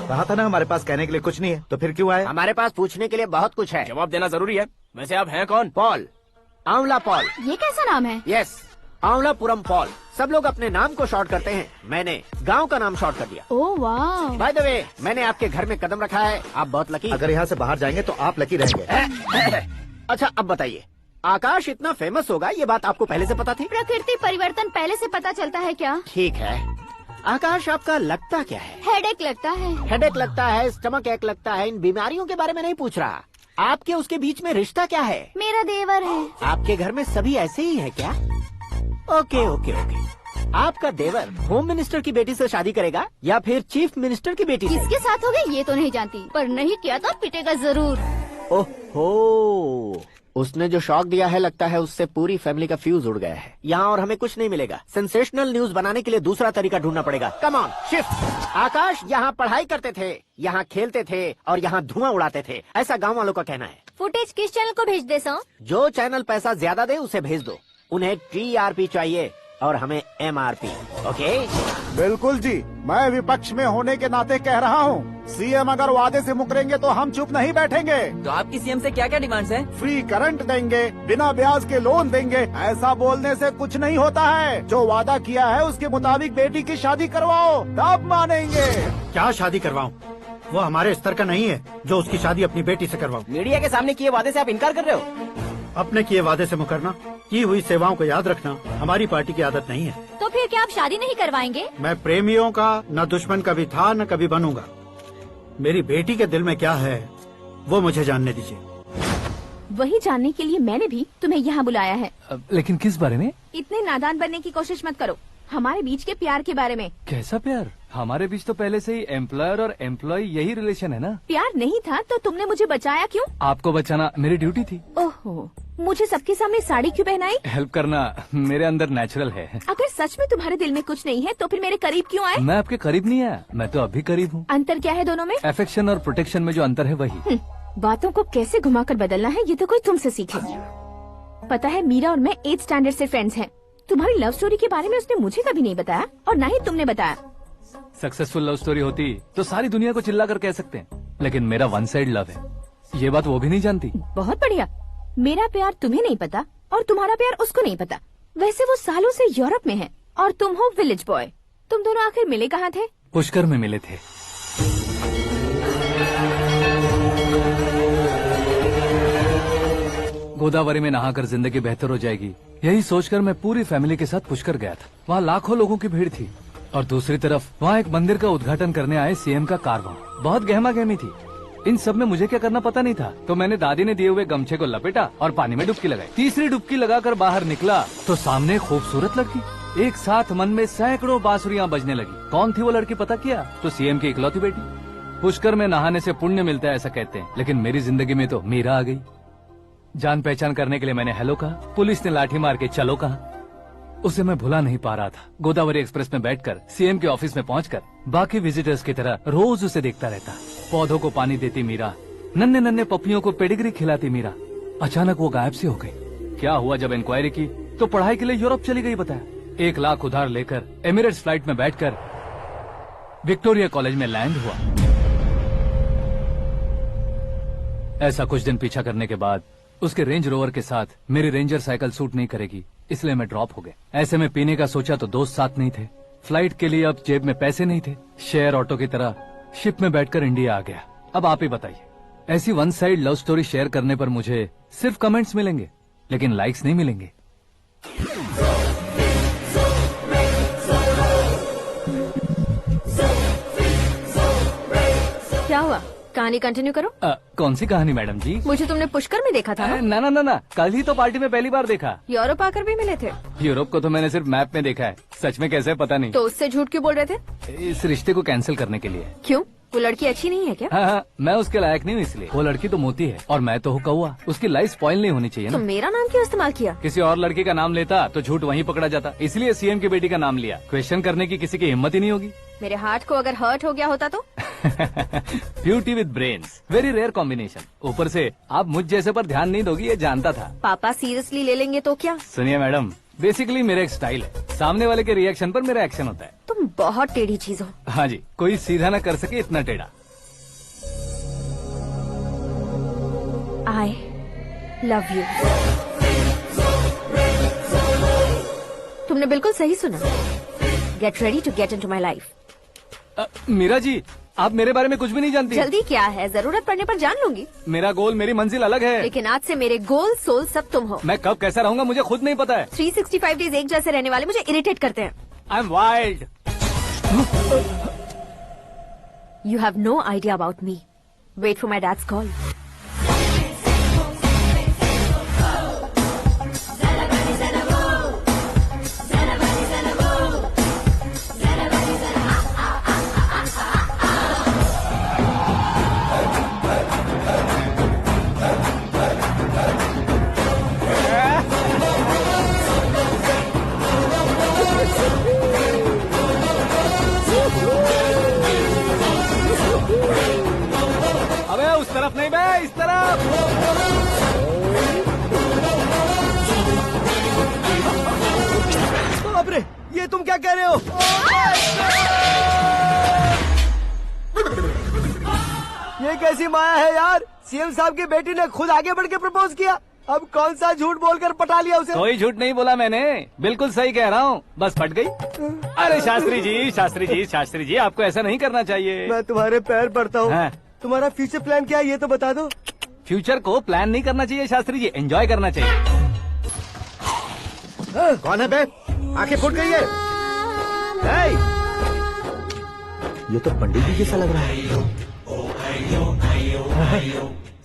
कहा था ना हमारे पास कहने के लिए कुछ नहीं है, तो फिर क्यों आए? हमारे पास पूछने के लिए बहुत कुछ है। जवाब देना जरूरी है। वैसे आप हैं कौन? पॉल, आंवला पॉल। ये कैसा नाम है? Yes, Avalapuram Paul. सब लोग अपने नाम को शॉर्ट करते हैं, मैंने गांव का नाम शॉर्ट कर दिया। ओह वाह। बाय द वे, मैंने आपके घर में कदम रखा है, आप बहुत लकी। अगर यहाँ से बाहर जाएंगे तो आप लकी रहेंगे। अच्छा अब बताइए, आकाश इतना फेमस होगा ये बात आपको पहले से पता थी? प्रकृति परिवर्तन पहले से पता चलता है क्या? ठीक है, आकाश आपका लगता क्या है? हेडेक लगता है। हेडेक लगता है, स्टमक एक लगता है, इन बीमारियों के बारे में नहीं पूछ रहा। आपके उसके बीच में रिश्ता क्या है? मेरा देवर है। आपके घर में सभी ऐसे ही है क्या? Okay okay okay. आपका देवर होम मिनिस्टर की बेटी से शादी करेगा या फिर चीफ मिनिस्टर की बेटी से? किसके साथ होगा ये तो नहीं जानती, पर नहीं किया तो पिटेगा जरूर। ओहो, उसने जो शॉक दिया है लगता है उससे पूरी फैमिली का फ्यूज उड़ गया है। यहाँ और हमें कुछ नहीं मिलेगा। सेंसेशनल न्यूज बनाने के लिए दूसरा तरीका ढूंढना पड़ेगा। Come on, shift. आकाश यहाँ पढ़ाई करते थे, यहाँ खेलते थे और यहाँ धुआं उड़ाते थे, ऐसा गाँव वालों का कहना है। फुटेज किस चैनल को भेज दे सो? जो चैनल पैसा ज्यादा दे उसे भेज दो। उन्हें TRP चाहिए और हमें MRP। ओके? बिल्कुल जी, मैं विपक्ष में होने के नाते कह रहा हूँ, सीएम अगर वादे से मुकरेंगे तो हम चुप नहीं बैठेंगे। तो आपकी सीएम से क्या क्या डिमांड्स हैं? फ्री करंट देंगे, बिना ब्याज के लोन देंगे। ऐसा बोलने से कुछ नहीं होता है। जो वादा किया है उसके मुताबिक बेटी की शादी करवाओ, तब मानेंगे। क्या शादी करवाऊं? वो हमारे स्तर का नहीं है जो उसकी शादी अपनी बेटी से करवाऊं। मीडिया के सामने किए वादे से आप इनकार कर रहे हो? अपने किए वादे से मुकरना, की हुई सेवाओं को याद रखना हमारी पार्टी की आदत नहीं है। तो फिर क्या आप शादी नहीं करवाएंगे? मैं प्रेमियों का न दुश्मन कभी था न कभी बनूंगा। मेरी बेटी के दिल में क्या है वो मुझे जानने दीजिए। वही जानने के लिए मैंने भी तुम्हें यहाँ बुलाया है। लेकिन किस बारे में? इतने नादान बनने की कोशिश मत करो। हमारे बीच के प्यार के बारे में। कैसा प्यार? हमारे बीच तो पहले से ही एम्प्लॉयर और एम्प्लॉय यही रिलेशन है ना। प्यार नहीं था तो तुमने मुझे बचाया क्यों? आपको बचाना मेरी ड्यूटी थी। ओहो, मुझे सबके सामने साड़ी क्यों पहनाई? हेल्प करना मेरे अंदर नेचुरल है। अगर सच में तुम्हारे दिल में कुछ नहीं है तो फिर मेरे करीब क्यों आए? मैं आपके करीब नहीं आया, मैं तो अभी करीब हूँ। अंतर क्या है दोनों में? अफेक्शन और प्रोटेक्शन में जो अंतर है वही। बातों को कैसे घुमाकर बदलना है ये तो कोई तुमसे सीखे। पता है, मीरा और मैं 8th स्टैंडर्ड से फ्रेंड्स हैं। तुम्हारी लव स्टोरी के बारे में उसने मुझे कभी नहीं बताया और न ही तुमने बताया। सक्सेसफुल लव स्टोरी होती तो सारी दुनिया को चिल्ला कर कह सकते हैं, लेकिन मेरा वन साइड लव है, ये बात वो भी नहीं जानती। बहुत बढ़िया। मेरा प्यार तुम्हें नहीं पता और तुम्हारा प्यार उसको नहीं पता। वैसे वो सालों से यूरोप में है और तुम हो विलेज बॉय। तुम दोनों आखिर मिले कहाँ थे? पुष्कर में मिले थे। गोदावरी में नहाकर जिंदगी बेहतर हो जाएगी, यही सोचकर मैं पूरी फैमिली के साथ पुष्कर गया था। वहाँ लाखों लोगों की भीड़ थी और दूसरी तरफ वहाँ एक मंदिर का उद्घाटन करने आए सीएम का कारवां। बहुत गहमा गहमी थी। इन सब में मुझे क्या करना पता नहीं था, तो मैंने दादी ने दिए हुए गमछे को लपेटा और पानी में डुबकी लगाई। तीसरी डुबकी लगाकर बाहर निकला तो सामने खूबसूरत लड़की। एक साथ मन में सैकड़ों बांसुरियां बजने लगी। कौन थी वो लड़की पता किया? तो सीएम की इकलौती बेटी। पुष्कर में नहाने से पुण्य मिलता है ऐसा कहते हैं, लेकिन मेरी जिंदगी में तो मीरा आ गई। जान पहचान करने के लिए मैंने हेलो कहा, पुलिस ने लाठी मार के चलो कहा। उसे मैं भुला नहीं पा रहा था। गोदावरी एक्सप्रेस में बैठकर सीएम के ऑफिस में पहुंचकर बाकी विजिटर्स की तरह रोज उसे देखता रहता। पौधों को पानी देती मीरा, नन्हे नन्हे पपियों को पेडिग्री खिलाती मीरा। अचानक वो गायब सी हो गई। क्या हुआ? जब इंक्वायरी की तो पढ़ाई के लिए यूरोप चली गई बताया। 1 लाख उधार लेकर एमिरेट्स फ्लाइट में बैठकर विक्टोरिया कॉलेज में लैंड हुआ। ऐसा कुछ दिन पीछा करने के बाद उसके रेंज रोवर के साथ मेरी रेंजर साइकिल सूट नहीं करेगी, इसलिए मैं ड्रॉप हो गया। ऐसे में पीने का सोचा तो दोस्त साथ नहीं थे। फ्लाइट के लिए अब जेब में पैसे नहीं थे। शेयर ऑटो की तरह शिप में बैठकर इंडिया आ गया। अब आप ही बताइए, ऐसी one side love story share करने पर मुझे सिर्फ कमेंट्स मिलेंगे, लेकिन लाइक्स नहीं मिलेंगे। क्या हुआ? कहानी कंटिन्यू करो। कौन सी कहानी मैडम जी? मुझे तुमने पुष्कर में देखा था ना? ना, कल ही तो पार्टी में पहली बार देखा। यूरोप आकर भी मिले थे? यूरोप को तो मैंने सिर्फ मैप में देखा है, सच में कैसे पता नहीं। तो उससे झूठ क्यों बोल रहे थे? इस रिश्ते को कैंसिल करने के लिए। क्यों? वो लड़की अच्छी नहीं है क्या? हाँ, मैं उसके लायक नहीं हूँ इसलिए। वो लड़की तो मोती है और मैं तो हूँ कौवा। उसकी लाइफ स्पॉइल नहीं होनी चाहिए तो ना। मेरा नाम क्यों इस्तेमाल किया? किसी और लड़की का नाम लेता तो झूठ वहीं पकड़ा जाता, इसलिए सीएम की बेटी का नाम लिया। क्वेश्चन करने की किसी की हिम्मत ही नहीं होगी। मेरे हार्ट को अगर हर्ट हो गया होता तो? Beauty with brains, very rare combination. ऊपर से आप मुझ जैसे पर ध्यान नहीं दोगी ये जानता था। पापा सीरियसली ले लेंगे तो क्या? सुनिए मैडम, बेसिकली मेरा एक स्टाइल है, सामने वाले के रिएक्शन पर मेरा एक्शन होता है। तुम बहुत टेढ़ी चीज हो। हाँ जी, कोई सीधा न कर सके इतना टेढ़ा। I love you। तुमने बिल्कुल सही सुना। Get ready to get into my life। Meera ji, आप मेरे बारे में कुछ भी नहीं जानती। जल्दी क्या है, जरूरत पड़ने पर जान लूंगी। मेरा गोल, मेरी मंजिल अलग है। लेकिन आज से मेरे गोल सोल सब तुम हो। मैं कब कैसा रहूंगा मुझे खुद नहीं पता है। 365 डेज एक जैसे रहने वाले मुझे इरिटेट करते हैं। I am wild. You have no idea about me। Wait for my dad's call। अबे उस तरफ नहीं बे, इस तरफ। बाप रे, ये तुम क्या कह रहे हो? ये कैसी माया है यार? सीएम साहब की बेटी ने खुद आगे बढ़ के प्रपोज किया। अब कौन सा झूठ बोलकर पटा लिया उसे? कोई झूठ नहीं बोला मैंने, बिल्कुल सही कह रहा हूँ, बस फट गई। अरे शास्त्री जी आपको ऐसा नहीं करना चाहिए। मैं तुम्हारे पैर पड़ता हूँ। हाँ। तुम्हारा फ्यूचर प्लान क्या है ये तो बता दो। फ्यूचर को प्लान नहीं करना चाहिए शास्त्री जी, एंजॉय करना चाहिए। कौन है बे? आंखें फूट गई है। ये तो पंडित जी जैसा लग रहा है।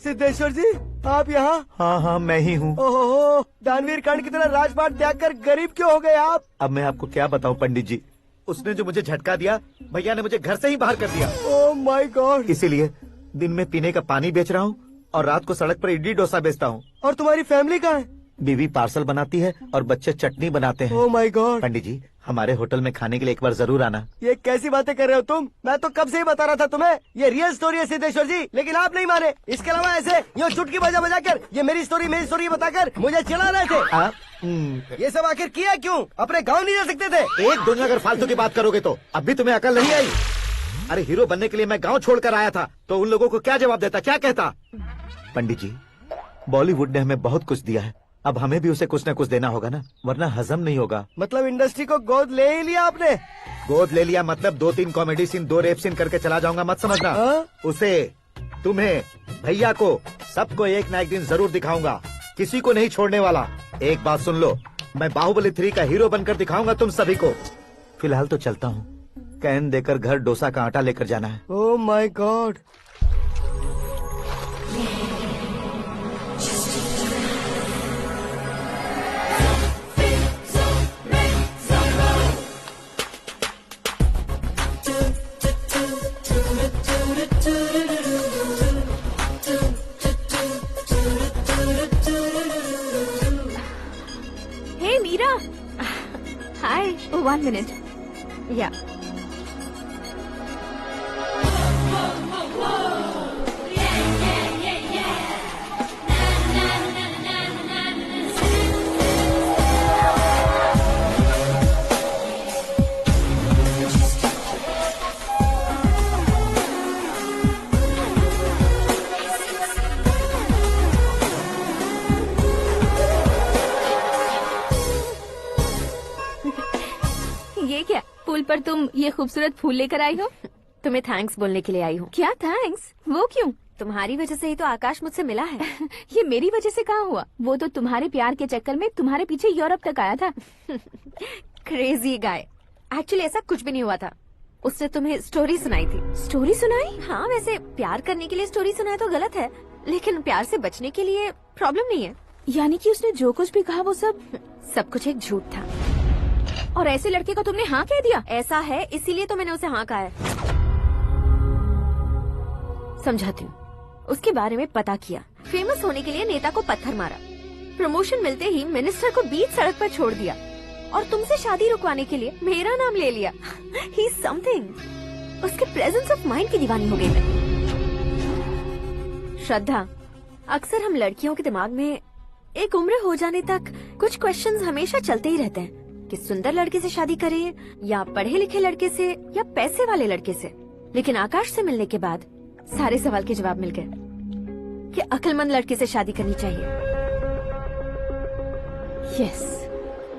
सिद्धेश्वर जी, आप यहाँ? हाँ, मैं ही हूँ। ओहो, दानवीर कांड की तरह राजपाट त्याग कर गरीब क्यों हो गए आप? अब मैं आपको क्या बताऊँ पंडित जी, उसने जो मुझे झटका दिया, भैया ने मुझे घर से ही बाहर कर दिया। Oh my God. इसीलिए दिन में पीने का पानी बेच रहा हूँ और रात को सड़क पर इडली डोसा बेचता हूँ। और तुम्हारी फैमिली कहाँ है? बीवी पार्सल बनाती है और बच्चे चटनी बनाते हैं। Oh my God. पंडित जी, हमारे होटल में खाने के लिए एक बार जरूर आना। ये कैसी बातें कर रहे हो तुम? मैं तो कब से ही बता रहा था तुम्हें, ये रियल स्टोरी है सिद्धेश्वर जी, लेकिन आप नहीं माने। इसके अलावा ऐसे यूँ चुटकी बजा कर ये मेरी स्टोरी बताकर मुझे चिढ़ा रहे थे। ये सब आखिर किया क्यों? अपने गाँव नहीं जा सकते थे? एक दुनिया अगर फालतू की बात करोगे तो अब भी तुम्हें अकल नहीं आई। अरे हीरो बनने के लिए मैं गाँव छोड़कर आया था तो उन लोगों को क्या जवाब देता, क्या कहता? पंडित जी, बॉलीवुड ने हमें बहुत कुछ दिया है, अब हमें भी उसे कुछ न कुछ देना होगा ना, वरना हजम नहीं होगा। मतलब इंडस्ट्री को गोद ले ही लिया आपने? गोद ले लिया मतलब 2-3 कॉमेडी सीन 2 रेप सीन करके चला जाऊंगा मत समझना। उसे, तुम्हें, भैया को, सबको एक ना एक दिन जरूर दिखाऊंगा, किसी को नहीं छोड़ने वाला। एक बात सुन लो, मैं बाहुबली 3 का हीरो बनकर दिखाऊंगा तुम सभी को। फिलहाल तो चलता हूँ, कैन देकर घर डोसा का आटा लेकर जाना है। Oh my God. Hey Meera. Hi. Oh, 1 minute. Yeah. तुम ये खूबसूरत फूल लेकर आई हो? तुम्हें थैंक्स बोलने के लिए आई हूँ। क्या थैंक्स? वो क्यों? तुम्हारी वजह से ही तो आकाश मुझसे मिला है। ये मेरी वजह से कहाँ हुआ? वो तो तुम्हारे प्यार के चक्कर में तुम्हारे पीछे यूरोप तक आया था। Crazy guy. एक्चुअली ऐसा कुछ भी नहीं हुआ था। उसने तुम्हें स्टोरी सुनाई थी। स्टोरी सुनाई? हाँ, वैसे प्यार करने के लिए स्टोरी सुनाए तो गलत है, लेकिन प्यार से बचने के लिए प्रॉब्लम नहीं है। यानी कि उसने जो कुछ भी कहा वो सब कुछ एक झूठ था। और ऐसे लड़के को तुमने हाँ कह दिया? ऐसा है, इसीलिए तो मैंने उसे हाँ कहा है। समझाती हूँ। उसके बारे में पता किया, फेमस होने के लिए नेता को पत्थर मारा, प्रमोशन मिलते ही मिनिस्टर को बीच सड़क पर छोड़ दिया और तुमसे शादी रुकवाने के लिए मेरा नाम ले लिया। ही समथिंग। उसके प्रेजेंस ऑफ माइंड की दीवानी हो गई मैं। श्रद्धा, अक्सर हम लड़कियों के दिमाग में एक उम्र हो जाने तक कुछ क्वेश्चंस हमेशा चलते ही रहते हैं कि सुंदर लड़के से शादी करें या पढ़े लिखे लड़के से या पैसे वाले लड़के से। लेकिन आकाश से मिलने के बाद सारे सवाल के जवाब मिल गए कि अक्लमंद लड़के से शादी करनी चाहिए। यस,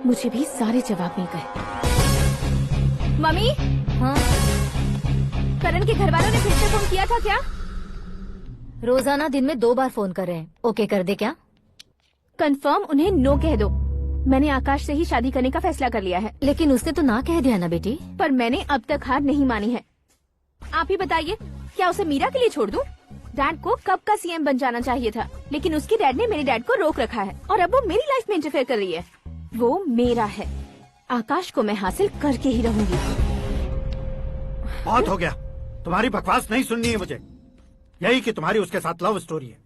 मुझे भी सारे जवाब मिल गए। मम्मी, हाँ? करण के घर वालों ने फिर से फोन किया था क्या? रोजाना दिन में 2 बार फोन कर रहे हैं। ओके कर दे क्या? कंफर्म उन्हें नो कह दो। मैंने आकाश से ही शादी करने का फैसला कर लिया है। लेकिन उसने तो ना कह दिया ना बेटी। पर मैंने अब तक हार नहीं मानी है। आप ही बताइए, क्या उसे मीरा के लिए छोड़ दूं? डैड को कब का सीएम बन जाना चाहिए था, लेकिन उसके डैड ने मेरे डैड को रोक रखा है और अब वो मेरी लाइफ में इंटरफेयर कर रही है। वो मेरा है। आकाश को मैं हासिल करके ही रहूंगी। बहुत हो गया, तुम्हारी बकवास नहीं सुननी है मुझे। यही कि तुम्हारी उसके साथ लव स्टोरी है।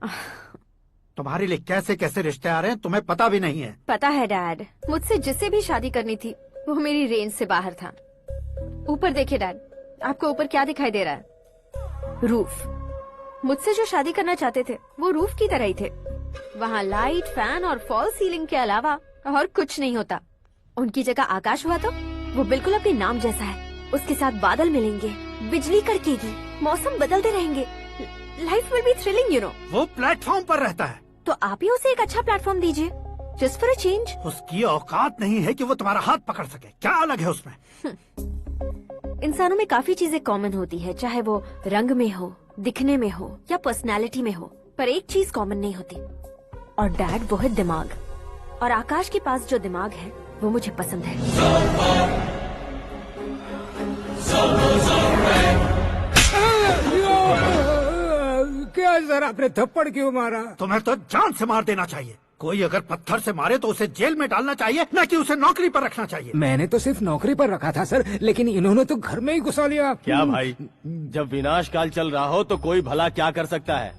तुम्हारे लिए कैसे कैसे रिश्ते आ रहे हैं तुम्हें पता भी नहीं है। पता है डैड, मुझसे जिससे भी शादी करनी थी वो मेरी रेंज से बाहर था। ऊपर देखिए डैड, आपको ऊपर क्या दिखाई दे रहा है? रूफ। मुझसे जो शादी करना चाहते थे वो रूफ की तरह ही थे। वहाँ लाइट, फैन और फॉल सीलिंग के अलावा और कुछ नहीं होता। उनकी जगह आकाश हुआ तो वो बिल्कुल अपने नाम जैसा है। उसके साथ बादल मिलेंगे, बिजली कड़केगी, मौसम बदलते रहेंगे। Life will be thrilling, you know. वो प्लेटफॉर्म पर रहता है तो आप ही उसे एक अच्छा प्लेटफॉर्म दीजिए, जस्ट फॉर अ चेंज। उसकी औकात नहीं है कि वो तुम्हारा हाथ पकड़ सके। क्या अलग है उसमें? इंसानों में काफी चीजें कॉमन होती है, चाहे वो रंग में हो, दिखने में हो या पर्सनालिटी में हो, पर एक चीज कॉमन नहीं होती, और डैड वो है दिमाग। और आकाश के पास जो दिमाग है वो मुझे पसंद है। क्या सर, आपने थप्पड़ क्यों मारा? तुम्हें तो जान से मार देना चाहिए। कोई अगर पत्थर से मारे तो उसे जेल में डालना चाहिए, न कि उसे नौकरी पर रखना चाहिए। मैंने तो सिर्फ नौकरी पर रखा था सर, लेकिन इन्होंने तो घर में ही घुसा लिया। क्या भाई, जब विनाश काल चल रहा हो तो कोई भला क्या कर सकता है?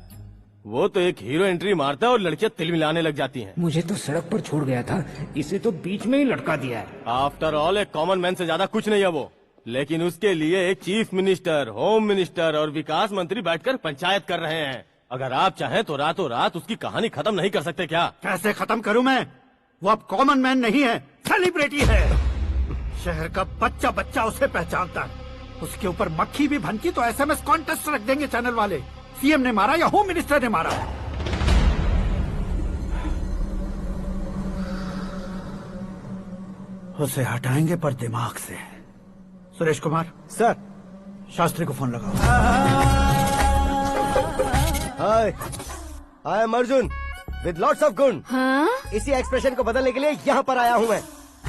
वो तो एक हीरो एंट्री मारता है और लड़कियां तिल मिलाने लग जाती हैं। मुझे तो सड़क पर छोड़ गया था, इसे तो बीच में ही लटका दिया है। आफ्टर ऑल एक कॉमन मैन से ज्यादा कुछ नहीं है वो, लेकिन उसके लिए एक चीफ मिनिस्टर, होम मिनिस्टर और विकास मंत्री बैठकर पंचायत कर रहे हैं। अगर आप चाहें तो रातों रात उसकी कहानी खत्म नहीं कर सकते क्या? कैसे खत्म करूं मैं? वो अब कॉमन मैन नहीं है, सेलिब्रिटी है। शहर का बच्चा बच्चा उसे पहचानता है। उसके ऊपर मक्खी भी भनकी तो एसएमएस कॉन्टेस्ट रख देंगे चैनल वाले। सीएम ने मारा या होम मिनिस्टर ने मारा। उसे हटाएंगे पर दिमाग से। सुरेश कुमार सर, शास्त्री को फोन लगाओ। Hi, I am Arjun with lots of गुण। हाँ? इसी एक्सप्रेशन को बदलने के लिए यहाँ पर आया हूँ मैं।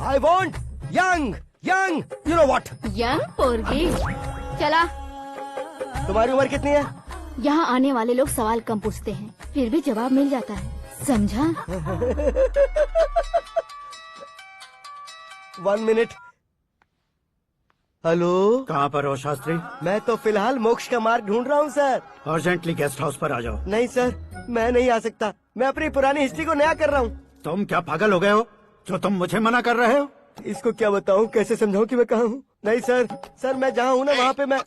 I want young young, you know what? Young पोरगी। चला। तुम्हारी उम्र कितनी है? यहाँ आने वाले लोग सवाल कम पूछते हैं, फिर भी जवाब मिल जाता है, समझा? 1 मिनट। हेलो, कहाँ पर हो शास्त्री? मैं तो फिलहाल मोक्ष का मार्ग ढूंढ रहा हूँ सर। अर्जेंटली गेस्ट हाउस पर आ जाओ। नहीं सर, मैं नहीं आ सकता। मैं अपनी पुरानी हिस्ट्री को नया कर रहा हूँ। तुम क्या पागल हो गए हो जो तुम मुझे मना कर रहे हो? इसको क्या बताऊँ, कैसे समझाऊँ कि मैं कहाँ हूँ? नहीं सर, सर मैं जहाँ हूँ ना वहाँ पे मैं।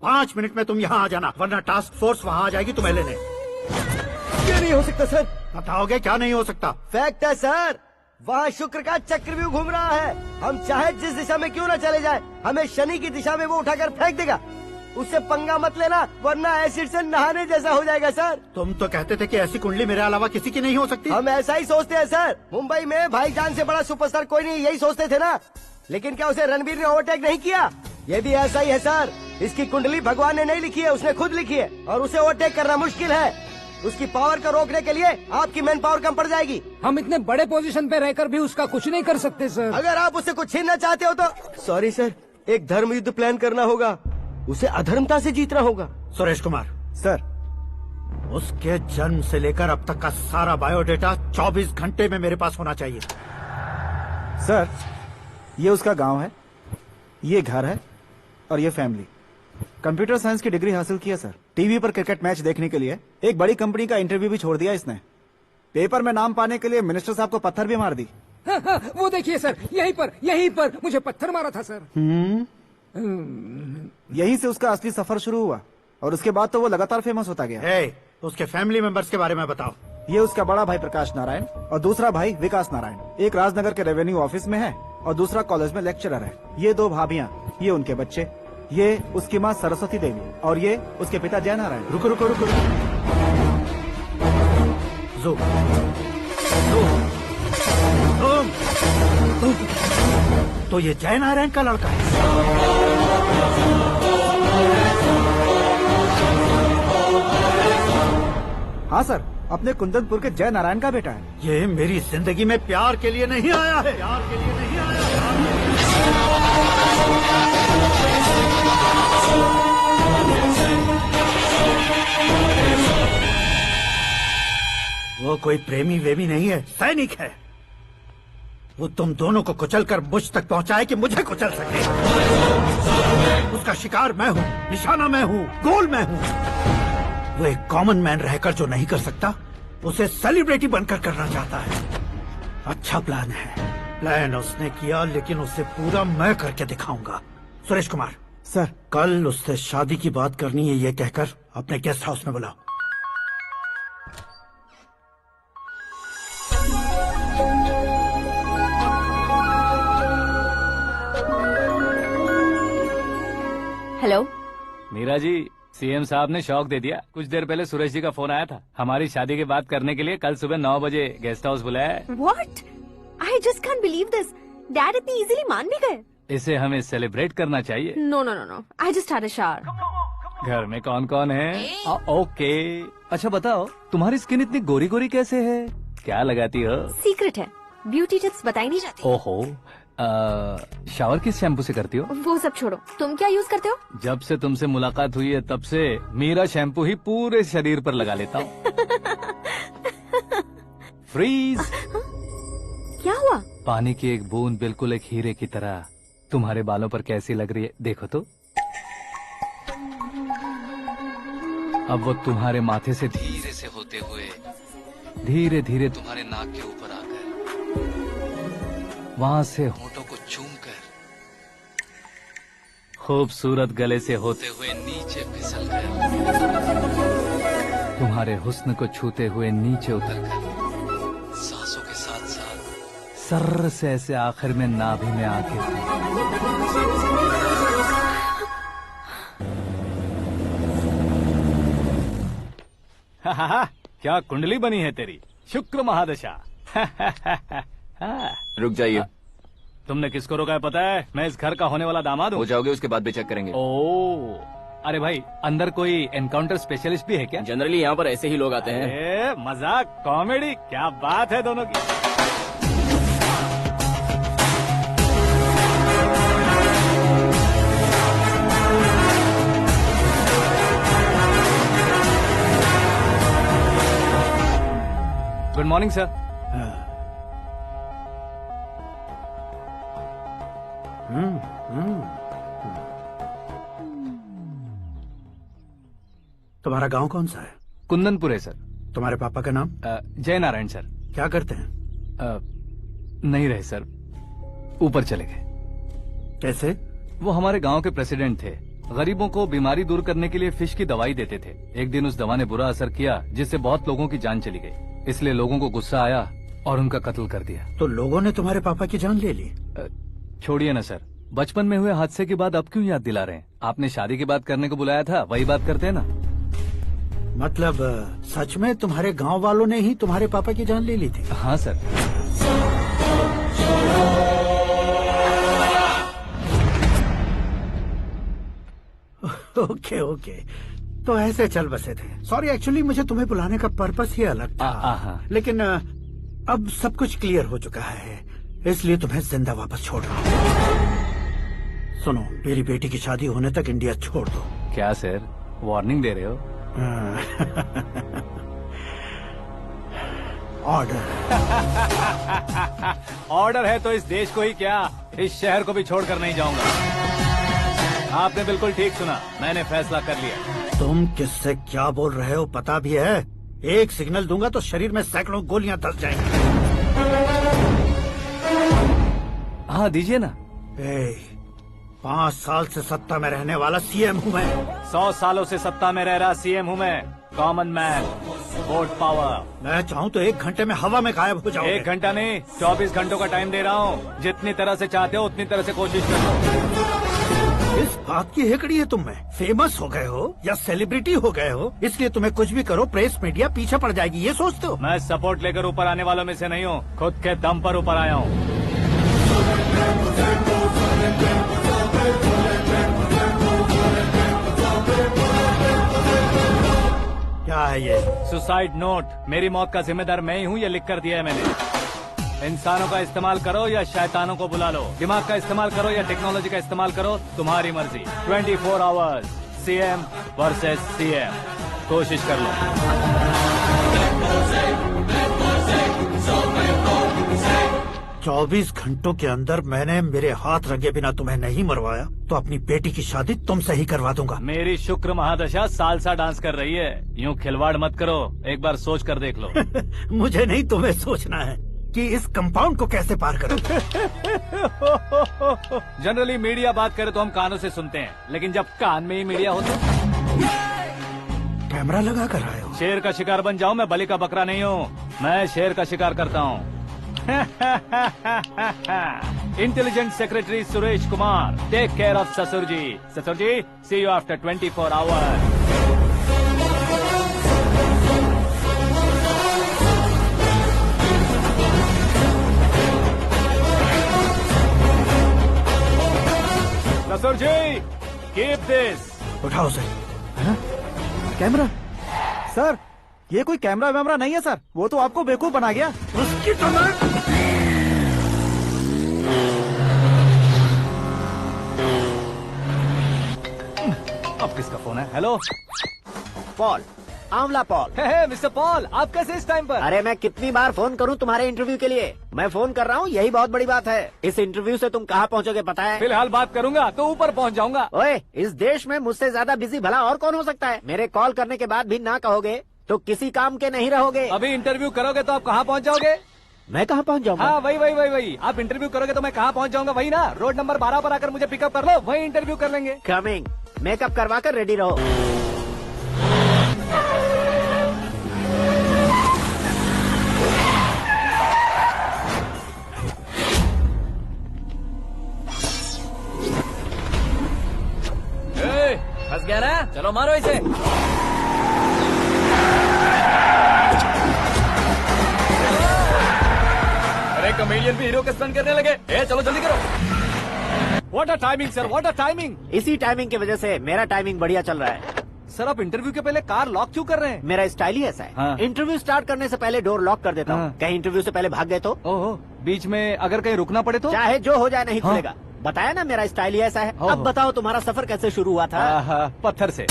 5 मिनट में तुम यहाँ आ जाना, वरना टास्क फोर्स वहाँ आ जाएगी तुम्हें लेने। क्या नहीं हो सकता सर? बताओगे क्या नहीं हो सकता? फैक्ट है सर, वहाँ शुक्र का चक्रव्यूह घूम रहा है। हम चाहे जिस दिशा में क्यों न चले जाए, हमें शनि की दिशा में वो उठाकर फेंक देगा। उससे पंगा मत लेना, वरना एसिड से नहाने जैसा हो जाएगा सर। तुम तो कहते थे कि ऐसी कुंडली मेरे अलावा किसी की नहीं हो सकती। हम ऐसा ही सोचते हैं सर। मुंबई में भाईजान से बड़ा सुपरस्टार कोई नहीं, यही सोचते थे ना। लेकिन क्या उसे रणवीर ने ओवरटेक नहीं किया? ये भी ऐसा ही है सर। इसकी कुंडली भगवान ने नहीं लिखी है, उसने खुद लिखी है, और उसे ओवरटेक करना मुश्किल है। उसकी पावर को रोकने के लिए आपकी मैन पावर कम पड़ जाएगी। हम इतने बड़े पोजीशन पे रहकर भी उसका कुछ नहीं कर सकते सर। अगर आप उससे कुछ छीनना चाहते हो तो सॉरी सर, एक धर्म युद्ध प्लान करना होगा। उसे अधर्मता से जीतना होगा। सुरेश कुमार सर, उसके जन्म से लेकर अब तक का सारा बायोडेटा 24 घंटे में मेरे पास होना चाहिए। सर, ये उसका गांव है, ये घर है और ये फैमिली। कंप्यूटर साइंस की डिग्री हासिल की है सर। टीवी पर क्रिकेट मैच देखने के लिए एक बड़ी कंपनी का इंटरव्यू भी छोड़ दिया इसने। पेपर में नाम पाने के लिए मिनिस्टर साहब को पत्थर भी मार दी। हाँ, वो देखिए सर, यहीं पर मुझे पत्थर मारा था सर। यहीं से उसका असली सफर शुरू हुआ और उसके बाद तो वो लगातार फेमस होता गया। उसके फैमिली मेंबर्स के बारे में बताओ। ये उसका बड़ा भाई प्रकाश नारायण और दूसरा भाई विकास नारायण। एक राजनगर के रेवेन्यू ऑफिस में है और दूसरा कॉलेज में लेक्चरर है। ये 2 भाभियां, ये उनके बच्चे, ये उसकी माँ सरस्वती देवी और ये उसके पिता जय नारायण। रुको रुको रुको, तो ये जय नारायण का लड़का है। हाँ सर, अपने कुंदनपुर के जय नारायण का बेटा है। ये मेरी जिंदगी में प्यार के लिए नहीं आया है। प्यार के लिए नहीं आया वो कोई प्रेमी वेमी नहीं है, सैनिक है। वो तुम दोनों को कुचलकर मुझ तक पहुंचाए कि मुझे कुचल सके। उसका शिकार मैं हूँ, निशाना मैं हूँ, गोल मैं हूँ। वो एक कॉमन मैन रहकर जो नहीं कर सकता, उसे सेलिब्रिटी बनकर करना चाहता है। अच्छा प्लान है। प्लान उसने किया, लेकिन उसे पूरा मैं करके दिखाऊंगा। सुरेश कुमार सर, कल उससे शादी की बात करनी है, ये कहकर अपने गेस्ट हाउस में बुलाओ। हेलो मीरा जी, सीएम साहब ने शौक दे दिया। कुछ देर पहले सुरेश जी का फोन आया था, हमारी शादी की बात करने के लिए कल सुबह 9 बजे गेस्ट हाउस बुलाया है। What? I just can't believe this. Dad इतनी इजीली मान भी गए। इसे हमें सेलिब्रेट करना चाहिए। No, no, no, no. I just had a shower. घर में कौन कौन है? ओके। अच्छा बताओ, तुम्हारी स्किन इतनी गोरी गोरी कैसे है? क्या लगाती हो? सीक्रेट है, ब्यूटी टिप्स बताई नहीं जाती। ओहो, शावर किस शैम्पू से करती हो? वो सब छोड़ो, तुम क्या यूज करते हो? जब से तुमसे मुलाकात हुई है तब से मेरा शैम्पू ही पूरे शरीर पर लगा लेता हूँ। फ्रीज। क्या हुआ? पानी की एक बूंद बिल्कुल एक हीरे की तरह तुम्हारे बालों पर कैसी लग रही है, देखो तो। अब वो तुम्हारे माथे से धीरे से होते हुए धीरे धीरे तुम्हारे नाक के ऊपर आकर वहां से होठों को चूमकर खूबसूरत गले से होते हुए नीचे फिसलकर तुम्हारे हुस्न को छूते हुए नीचे उतरकर सांसों के साथ साथ सर्र से ऐसे आखिर में नाभि में आके क्या कुंडली बनी है तेरी, शुक्र महादशा। रुक जाइए। तुमने किसको रोका है पता है? मैं इस घर का होने वाला दामाद हूँ। हो जाओगे उसके बाद भी चेक करेंगे। ओ, अरे भाई, अंदर कोई एनकाउंटर स्पेशलिस्ट भी है क्या? जनरली यहाँ पर ऐसे ही लोग आते हैं। मजाक, कॉमेडी, क्या बात है दोनों की। Good morning sir. तुम्हारा गांव कौन सा है? कुंदनपुर है सर। तुम्हारे पापा का नाम? जय नारायण सर। क्या करते हैं? नहीं रहे सर, ऊपर चले गए। कैसे? वो हमारे गांव के प्रेसिडेंट थे। गरीबों को बीमारी दूर करने के लिए फिश की दवाई देते थे। एक दिन उस दवा ने बुरा असर किया जिससे बहुत लोगों की जान चली गई। इसलिए लोगों को गुस्सा आया और उनका कत्ल कर दिया। तो लोगों ने तुम्हारे पापा की जान ले ली? छोड़िए ना सर, बचपन में हुए हादसे की बात अब क्यों याद दिला रहे हैं? आपने शादी की बात करने को बुलाया था, वही बात करते हैं ना। मतलब सच में तुम्हारे गांव वालों ने ही तुम्हारे पापा की जान ले ली थी? हाँ सर। ओके ओके, तो ऐसे चल बसे थे। सॉरी, एक्चुअली मुझे तुम्हें बुलाने का पर्पस ही अलग था, लेकिन अब सब कुछ क्लियर हो चुका है, इसलिए तुम्हें जिंदा वापस छोड़ रहा हूँ। सुनो, मेरी बेटी की शादी होने तक इंडिया छोड़ दो। क्या सर, वार्निंग दे रहे हो? ऑर्डर। ऑर्डर है तो इस देश को ही क्या, इस शहर को भी छोड़कर नहीं जाऊंगा। आपने बिल्कुल ठीक सुना, मैंने फैसला कर लिया। तुम किससे क्या बोल रहे हो पता भी है? एक सिग्नल दूंगा तो शरीर में सैकड़ों गोलियां धस जाएंगी। हाँ दीजिए ना। 5 साल से सत्ता में रहने वाला सीएम हूँ मैं। 100 सालों से सत्ता में रह रहा सीएम हूँ मैं। Common man, vote power. मैं चाहूँ तो 1 घंटे में हवा में गायब हो जाऊँ। 1 घंटा नहीं, 24 घंटों का टाइम दे रहा हूँ। जितनी तरह से चाहते हो उतनी तरह से कोशिश कर लो। इस बात की हेकड़ी है तुम में? फेमस हो गए हो या सेलिब्रिटी हो गए हो, इसलिए तुम्हें कुछ भी करो प्रेस मीडिया पीछे पड़ जाएगी, ये सोचते हो? मैं सपोर्ट लेकर ऊपर आने वालों में से नहीं हूँ, खुद के दम पर ऊपर आया हूँ। क्या है ये? Suicide note. मेरी मौत का जिम्मेदार मैं ही हूँ, ये लिख कर दिया है मैंने। इंसानों का इस्तेमाल करो या शैतानों को बुला लो, दिमाग का इस्तेमाल करो या टेक्नोलॉजी का इस्तेमाल करो, तुम्हारी मर्जी। 24 आवर्स, सीएम वर्सेस सीएम, कोशिश कर लो। 24 घंटों के अंदर मैंने मेरे हाथ रंगे बिना तुम्हें नहीं मरवाया तो अपनी बेटी की शादी तुमसे ही करवा दूंगा। मेरी शुक्र महादशा सालसा डांस कर रही है, यूँ खिलवाड़ मत करो, एक बार सोच कर देख लो। मुझे नहीं, तुम्हें सोचना है कि इस कंपाउंड को कैसे पार करो। जनरली मीडिया बात करे तो हम कानों से सुनते हैं, लेकिन जब कान में ही मीडिया हो तो कैमरा लगा कर आए हो। शेर का शिकार बन जाऊं, मैं बलि का बकरा नहीं हूँ, मैं शेर का शिकार करता हूँ। Intelligent secretary Suresh Kumar, take care of ससुर जी। ससुर जी, सी यू आफ्टर 24 आवर्स। ससुर जी, कीप दिस। उठाओ उसे। कैमरा? सर, ये कोई कैमरा वैमरा नहीं है सर, वो तो आपको बेवकूफ बना गया। उसकी तो अब किसका फोन है? हेलो पॉल, आंवला पॉल। मिस्टर पॉल, आप कैसे इस टाइम पर? अरे मैं कितनी बार फोन करूं तुम्हारे इंटरव्यू के लिए? मैं फोन कर रहा हूं, यही बहुत बड़ी बात है। इस इंटरव्यू से तुम कहां पहुंचोगे पता है? फिलहाल बात करूंगा तो ऊपर पहुंच जाऊंगा। ओए, इस देश में मुझसे ज्यादा बिजी भला और कौन हो सकता है? मेरे कॉल करने के बाद भी ना कहोगे तो किसी काम के नहीं रहोगे। अभी इंटरव्यू करोगे तो आप कहाँ पहुँच जाओगे? मैं कहाँ पहुँच जाऊंगा? हाँ, वही। आप इंटरव्यू करोगे तो मैं कहाँ पहुँच जाऊंगा? वही ना, रोड नंबर 12 पर आकर मुझे पिकअप कर लो, वही इंटरव्यू कर लेंगे। कमिंग। मेकअप करवा कर रेडी रहो। फंस गया ना, चलो मारो इसे। अरे कमेडियन भी हीरो का स्टंट करने लगे। चलो जल्दी करो। What a timing sir, what a timing. इसी टाइमिंग की वजह से मेरा टाइमिंग बढ़िया चल रहा है। सर, आप इंटरव्यू के पहले कार लॉक क्यों कर रहे हैं? मेरा स्टाइल ही ऐसा है। हाँ। इंटरव्यू स्टार्ट करने से पहले डोर लॉक कर देता हूँ। हाँ। कहीं इंटरव्यू से पहले भाग गए तो? ओहो, बीच में अगर कहीं रुकना पड़े तो? चाहे जो हो जाए नहीं हाँ। खुलेगा। बताया ना, मेरा स्टाइल ही ऐसा है। अब बताओ तुम्हारा सफर कैसे शुरू हुआ था? पत्थर से।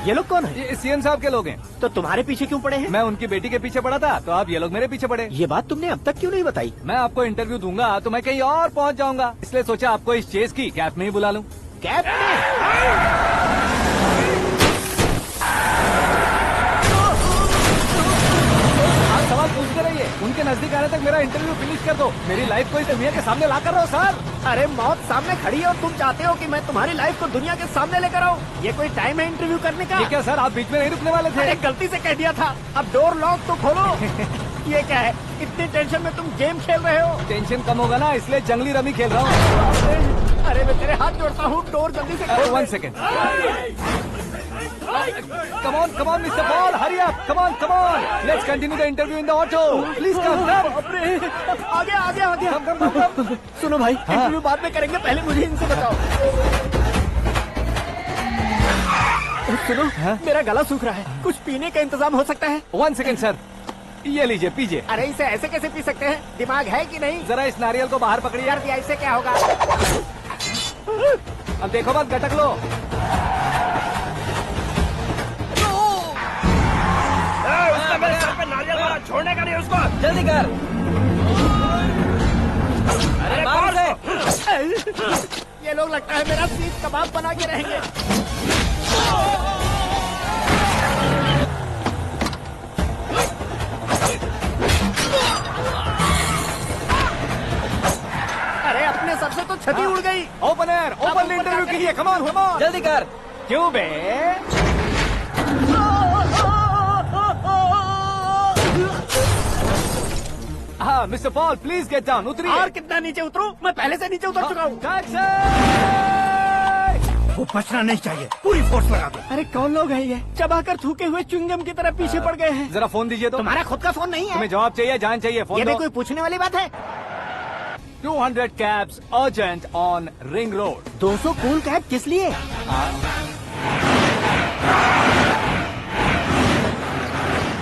ये लोग कौन है? ये सीएम साहब के लोग हैं। तो तुम्हारे पीछे क्यों पड़े हैं? मैं उनकी बेटी के पीछे पड़ा था, तो आप ये लोग मेरे पीछे पड़े। ये बात तुमने अब तक क्यों नहीं बताई? मैं आपको इंटरव्यू दूंगा तो मैं कहीं और पहुंच जाऊंगा, इसलिए सोचा आपको इस चेस की कैप में ही बुला लूं। कैप में? सवाल पूछते रहिए, उनके नजदीक आने तक मेरा इंटरव्यू फिनिश कर दो। मेरी लाइफ को इस दुनिया के सामने ला कर रहो सर। अरे मौत सामने खड़ी है और तुम चाहते हो कि मैं तुम्हारी लाइफ को दुनिया के सामने लेकर आऊं? ये कोई टाइम है इंटरव्यू करने का? ये क्या सर, आप बीच में नहीं रुकने वाले थे? अरे गलती से कह दिया था। अब डोर लॉक तो खोलो। ये क्या है, इतनी टेंशन में तुम गेम खेल रहे हो? टेंशन कम होगा ना, इसलिए जंगली रमी खेल रहा हूँ। अरे मैं तेरे हाथ जोड़ता हूँ, डोर जल्दी से खोल। 1 second. Come on, Mr. Paul, hurry up! Come on! Let's continue the interview in the auto. Please come. आ गया। Come. सुनो भाई, इंटरव्यू बाद में करेंगे, पहले मुझे इनसे बताओ। सुनो, मेरा गला सूख रहा है, कुछ पीने का इंतजाम हो सकता है? 1 सेकेंड सर, ये लीजिए पीजिए। अरे इसे ऐसे कैसे पी सकते हैं? दिमाग है कि नहीं? जरा इस नारियल को बाहर पकड़िए। यार दिया इससे क्या होगा? अब देखो मत, गटक लो। उसने मेरे सर पे नारियल मारा, छोड़ने का नहीं उसको। जल्दी कर। अरे मार उसे। ये लोग लगता है मेरा सीख कबाब बना के रहेंगे। अरे अपने सर से तो छती उड़ गई। ओपनर, ओपन इंटरव्यू कीजिए। कम ऑन, कम ऑन, जल्दी कर। क्यों बे? हाँ mister Paul, please get down. उतरिए। और कितना नीचे उतरूं? मैं पहले से नीचे उतर चुका हूँ। वो बचना नहीं चाहिए, पूरी फोर्स लगा दो। अरे कौन लोग हैं ये? चबाकर थूके हुए च्युइंगम की तरह पीछे पड़ गए हैं। जरा फोन दीजिए तो। तुम्हारा खुद का फोन नहीं है? तुम्हें जवाब चाहिए, जान चाहिए, फोन ये भी दो। कोई पूछने वाली बात है? 200 cabs urgent on Ring Road। 200 cool cab किस लिए?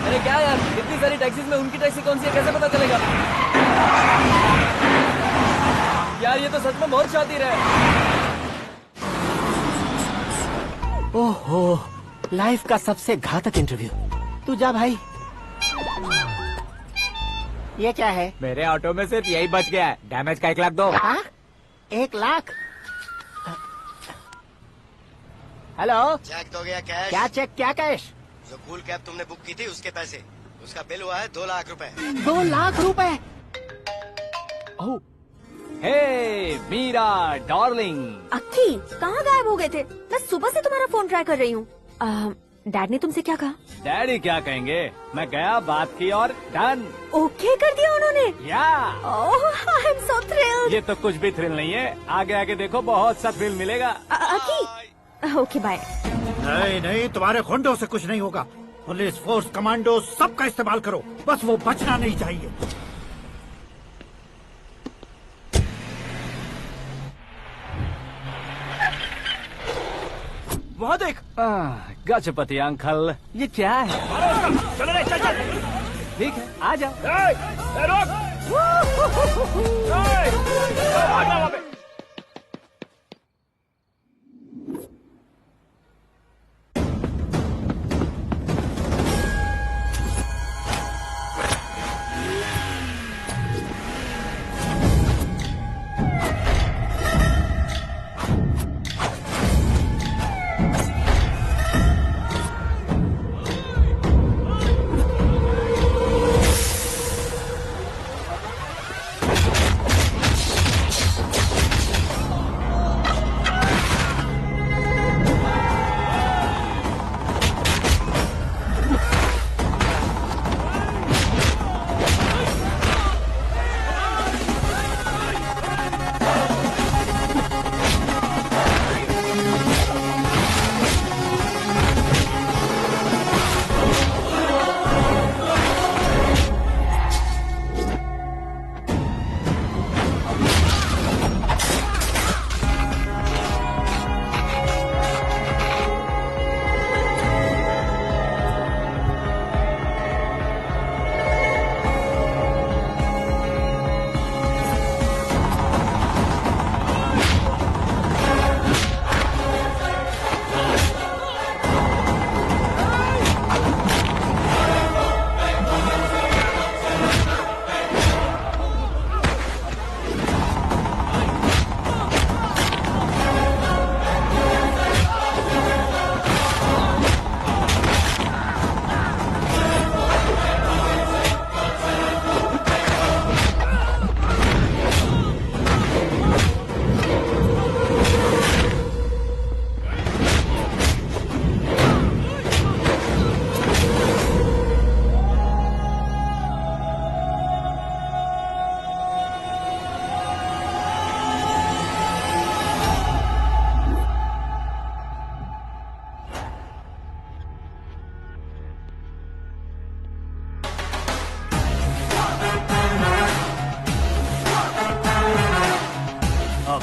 अरे क्या यार, इतनी सारी टैक्सीज में उनकी टैक्सी कौन सी है, कैसे पता चलेगा? यार ये तो सच में बहुत शातिर है। ओहो, लाइफ का सबसे घातक इंटरव्यू। तू जा भाई। ये क्या है? मेरे ऑटो में सिर्फ यही बच गया है, डैमेज का 1 लाख दो। 1 लाख? हेलो, चेक तो गया कैश। क्या चेक, क्या कैश? जो कूल कैब तुमने बुक की थी उसके पैसे, उसका बिल हुआ है 2 लाख रुपए। 2 लाख रुपए? हे मीरा डार्लिंग। अक्की, कहाँ गायब हो गए थे? मैं सुबह से तुम्हारा फोन ट्राई कर रही हूँ। डैड ने तुमसे क्या कहा? डैडी क्या कहेंगे, मैं गया, बात की और डन। ओके कर दिया उन्होंने? या। ओह, आई एम सो थ्रिल्ड। ये तो कुछ भी थ्रिल नहीं है, आगे आगे देखो बहुत सा थ्रिल मिलेगा। अक्की, ओके बाय। नहीं नहीं, तुम्हारे गुंडों से कुछ नहीं होगा। पुलिस फोर्स, कमांडो, सबका इस्तेमाल करो, बस वो बचना नहीं चाहिए। वहाँ देख। गजपति अंकल, ये क्या है? चलो रे, चल चल। ठीक है, आ जाओ।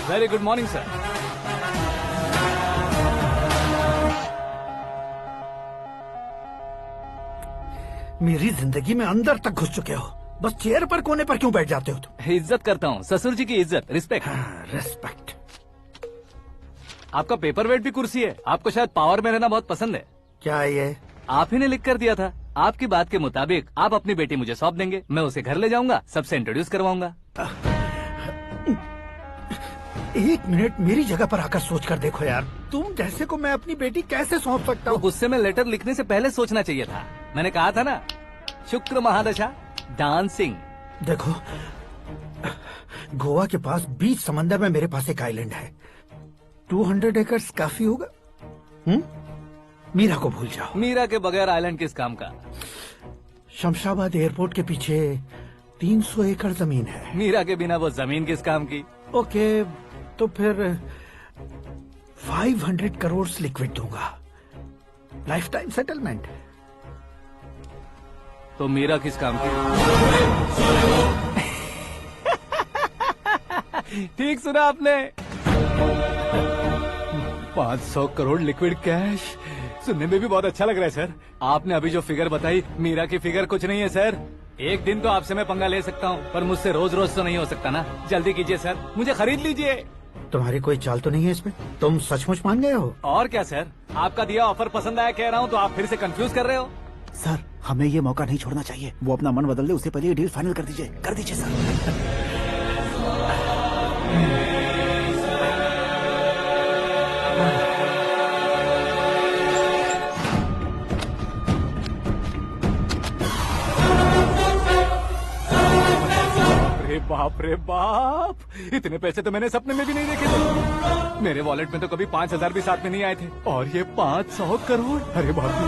Very good morning sir. मेरी जिंदगी में अंदर तक घुस चुके हो, बस चेयर पर कोने पर क्यों बैठ जाते हो तुम? इज्जत करता हूँ, ससुर जी की इज्जत, रिस्पेक्ट। रिस्पेक्ट। आपका पेपर वेट भी कुर्सी है। आपको शायद पावर में रहना बहुत पसंद है। क्या ये? आप ही ने लिख कर दिया था। आपकी बात के मुताबिक आप अपनी बेटी मुझे सौंप देंगे, मैं उसे घर ले जाऊंगा, सबसे इंट्रोड्यूस करवाऊंगा। 1 मिनट मेरी जगह पर आकर सोच कर देखो यार, तुम जैसे को मैं अपनी बेटी कैसे सौंप सकता हूँ? गुस्से में लेटर लिखने से पहले सोचना चाहिए था। मैंने कहा था ना, शुक्र महादशा डांसिंग। देखो, गोवा के पास बीच समंदर में मेरे पास एक आइलैंड है, 200 एकर्स काफी होगा। मीरा को भूल जाओ। मीरा के बगैर आइलैंड किस काम का? शमशाबाद एयरपोर्ट के पीछे 300 एकड़ जमीन है। मीरा के बिना वो जमीन किस काम की? ओके, तो फिर 500 करोड़ लिक्विड दूंगा, लाइफ टाइम सेटलमेंट। तो मीरा किस काम की? ठीक सुना आपने, 500 करोड़ लिक्विड कैश। सुनने में भी बहुत अच्छा लग रहा है सर। आपने अभी जो फिगर बताई, मीरा की फिगर कुछ नहीं है सर। एक दिन तो आपसे मैं पंगा ले सकता हूँ, पर मुझसे रोज रोज तो नहीं हो सकता ना। जल्दी कीजिए सर, मुझे खरीद लीजिए। तुम्हारी कोई चाल तो नहीं है इसमें? तुम सचमुच मान गए हो? और क्या सर, आपका दिया ऑफर पसंद आया कह रहा हूँ, तो आप फिर से कंफ्यूज कर रहे हो। सर, हमें ये मौका नहीं छोड़ना चाहिए। वो अपना मन बदल दे, उससे पहले ये डील फाइनल कर दीजिए सर। बाप रे बाप, इतने पैसे तो मैंने सपने में भी नहीं देखे थे। मेरे वॉलेट में तो कभी 5,000 भी साथ में नहीं आए थे, और ये 500 करोड़। अरे बाप रे।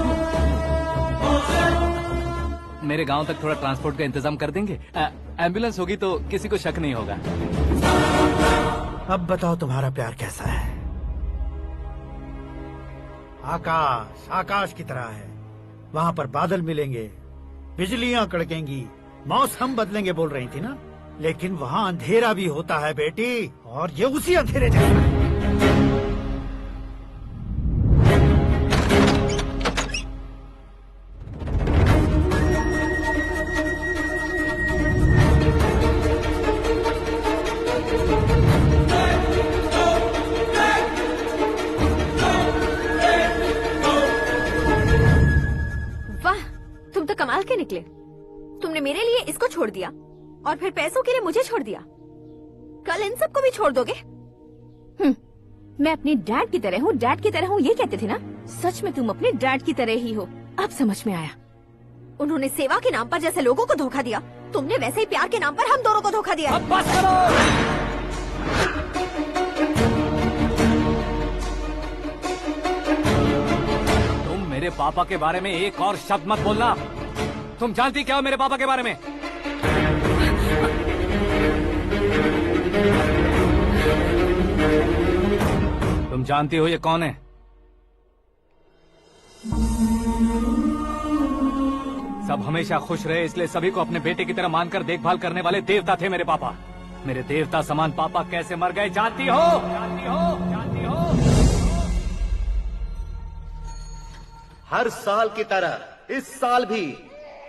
मेरे गांव तक थोड़ा ट्रांसपोर्ट का इंतजाम कर देंगे? एम्बुलेंस होगी तो किसी को शक नहीं होगा। अब बताओ तुम्हारा प्यार कैसा है? आकाश आकाश की तरह है, वहाँ पर बादल मिलेंगे, बिजलियाँ कड़केंगी, मौसम बदलेंगे बोल रही थी ना, लेकिन वहाँ अंधेरा भी होता है बेटी, और ये उसी अंधेरे जैसा है। वाह, तुम तो कमाल के निकले। तुमने मेरे लिए इसको छोड़ दिया और फिर पैसों के लिए मुझे छोड़ दिया। कल इन सबको भी छोड़ दोगे? मैं अपने डैड की तरह हूँ, डैड की तरह हूँ, ये कहते थे ना। सच में तुम अपने डैड की तरह ही हो। अब समझ में आया। उन्होंने सेवा के नाम पर जैसे लोगों को धोखा दिया, तुमने वैसे ही प्यार के नाम पर हम दोनों को धोखा दिया। अब बस करो। तुम मेरे पापा के बारे में एक और शब्द मत बोलना। तुम जानती क्या हो मेरे पापा के बारे में? तुम जानती हो ये कौन है? सब हमेशा खुश रहे, इसलिए सभी को अपने बेटे की तरह मानकर देखभाल करने वाले देवता थे मेरे पापा। मेरे देवता समान पापा कैसे मर गए जानती हो? जानती हो? जानती हो? हर साल की तरह इस साल भी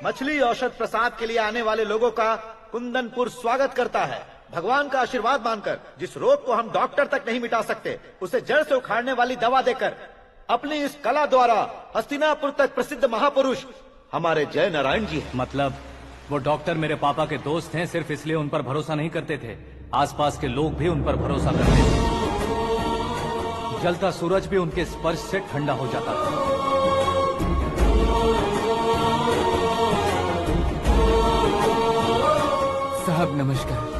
मछली औषध प्रसाद के लिए आने वाले लोगों का कुंदनपुर स्वागत करता है। भगवान का आशीर्वाद मानकर जिस रोग को हम डॉक्टर तक नहीं मिटा सकते, उसे जड़ से उखाड़ने वाली दवा देकर अपनी इस कला द्वारा हस्तिनापुर तक प्रसिद्ध महापुरुष हमारे जय नारायण जी हैं। मतलब वो डॉक्टर मेरे पापा के दोस्त हैं, सिर्फ इसलिए उन पर भरोसा नहीं करते थे। आसपास के लोग भी उन पर भरोसा करते थे। जलता सूरज भी उनके स्पर्श से ठंडा हो जाता था। साहब नमस्कार।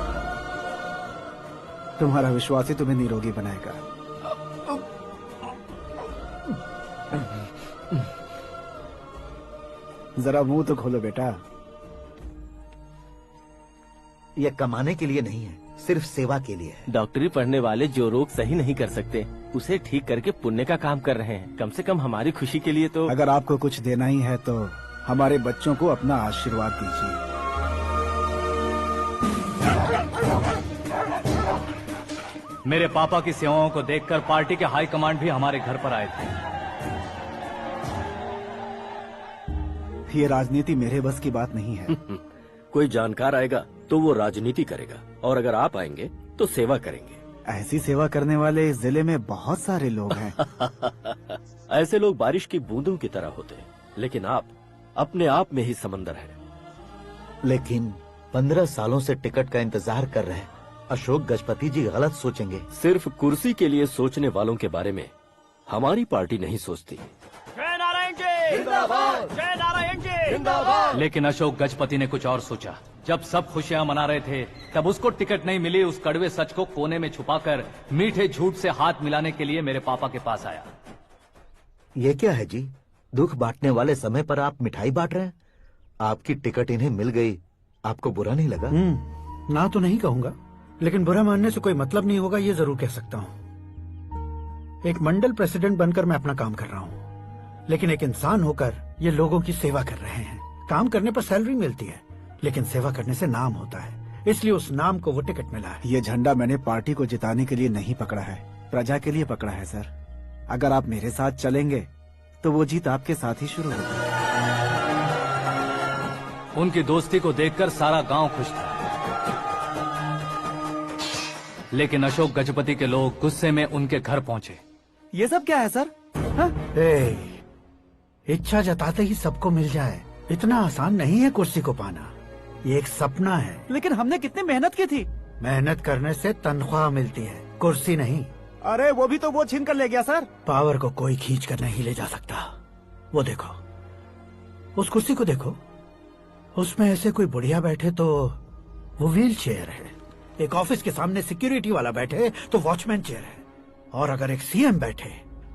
तुम्हारा विश्वास ही तुम्हें निरोगी बनाएगा। जरा मुंह तो खोलो बेटा। यह कमाने के लिए नहीं है, सिर्फ सेवा के लिए है। डॉक्टरी पढ़ने वाले जो रोग सही नहीं कर सकते, उसे ठीक करके पुण्य का काम कर रहे हैं। कम से कम हमारी खुशी के लिए तो। अगर आपको कुछ देना ही है तो हमारे बच्चों को अपना आशीर्वाद दीजिए। मेरे पापा की सेवाओं को देखकर पार्टी के हाई कमांड भी हमारे घर पर आए थे। ये राजनीति मेरे बस की बात नहीं है। कोई जानकार आएगा तो वो राजनीति करेगा, और अगर आप आएंगे तो सेवा करेंगे। ऐसी सेवा करने वाले इस जिले में बहुत सारे लोग हैं। ऐसे लोग बारिश की बूंदों की तरह होते हैं, लेकिन आप अपने आप में ही समंदर हैं। लेकिन 15 सालों से टिकट का इंतजार कर रहे हैं। अशोक गजपति जी गलत सोचेंगे। सिर्फ कुर्सी के लिए सोचने वालों के बारे में हमारी पार्टी नहीं सोचती। जय नारायण जी जिंदाबाद, जय नारायण जी जिंदाबाद। लेकिन अशोक गजपति ने कुछ और सोचा। जब सब खुशियां मना रहे थे तब उसको टिकट नहीं मिली। उस कड़वे सच को कोने में छुपाकर मीठे झूठ से हाथ मिलाने के लिए मेरे पापा के पास आया। ये क्या है जी? दुख बांटने वाले समय पर आप मिठाई बांट रहे हैं। आपकी टिकट इन्हें मिल गई, आपको बुरा नहीं लगा? ना तो नहीं कहूंगा, लेकिन बुरा मानने से कोई मतलब नहीं होगा, ये जरूर कह सकता हूँ। एक मंडल प्रेसिडेंट बनकर मैं अपना काम कर रहा हूँ, लेकिन एक इंसान होकर ये लोगों की सेवा कर रहे हैं। काम करने पर सैलरी मिलती है, लेकिन सेवा करने से नाम होता है, इसलिए उस नाम को वो टिकट मिला है। ये झंडा मैंने पार्टी को जिताने के लिए नहीं पकड़ा है, प्रजा के लिए पकड़ा है सर। अगर आप मेरे साथ चलेंगे तो वो जीत आपके साथ ही शुरू होगी। उनकी दोस्ती को देखकर सारा गांव खुश था, लेकिन अशोक गजपति के लोग गुस्से में उनके घर पहुंचे। ये सब क्या है सर? इच्छा जताते ही सबको मिल जाए, इतना आसान नहीं है कुर्सी को पाना। ये एक सपना है। लेकिन हमने कितनी मेहनत की थी। मेहनत करने से तनख्वाह मिलती है, कुर्सी नहीं। अरे वो भी तो वो छीन कर ले गया सर। पावर को कोई खींच कर नहीं ले जा सकता। वो देखो, उस कुर्सी को देखो, उसमें ऐसे कोई बुढ़िया बैठे तो वो व्हील चेयर है। एक ऑफिस के सामने सिक्योरिटी वाला बैठे तो वॉचमैन चेयर है, और अगर एक सीएम बैठे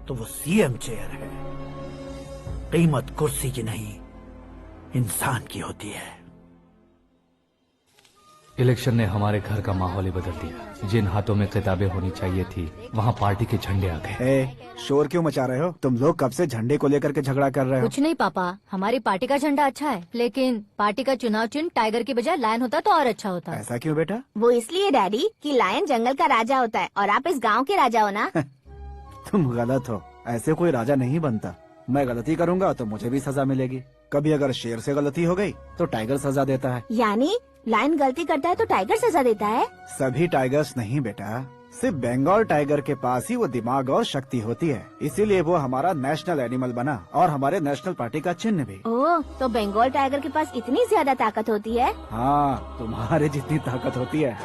तो वो सीएम चेयर है। कीमत कुर्सी की नहीं, इंसान की होती है। इलेक्शन ने हमारे घर का माहौल ही बदल दिया। जिन हाथों में किताबें होनी चाहिए थी, वहाँ पार्टी के झंडे आ गए। शोर क्यों मचा रहे हो? तुम लोग कब से झंडे को लेकर के झगड़ा कर रहे हो? कुछ नहीं पापा, हमारी पार्टी का झंडा अच्छा है, लेकिन पार्टी का चुनाव चिन्ह टाइगर की बजाय लायन होता तो और अच्छा होता। ऐसा क्यों बेटा? वो इसलिए डैडी कि लायन जंगल का राजा होता है और आप इस गांव के राजा हो ना। तुम गलत हो, ऐसे कोई राजा नहीं बनता। मैं गलती करूंगा तो मुझे भी सजा मिलेगी। कभी अगर शेर से गलती हो गई तो टाइगर सजा देता है। यानी लायन गलती करता है तो टाइगर सजा देता है? सभी टाइगर्स नहीं बेटा, सिर्फ बंगाल टाइगर के पास ही वो दिमाग और शक्ति होती है, इसीलिए वो हमारा नेशनल एनिमल बना और हमारे नेशनल पार्टी का चिन्ह भी। ओह, तो बंगाल टाइगर के पास इतनी ज्यादा ताकत होती है? हाँ, तुम्हारे जितनी ताकत होती है।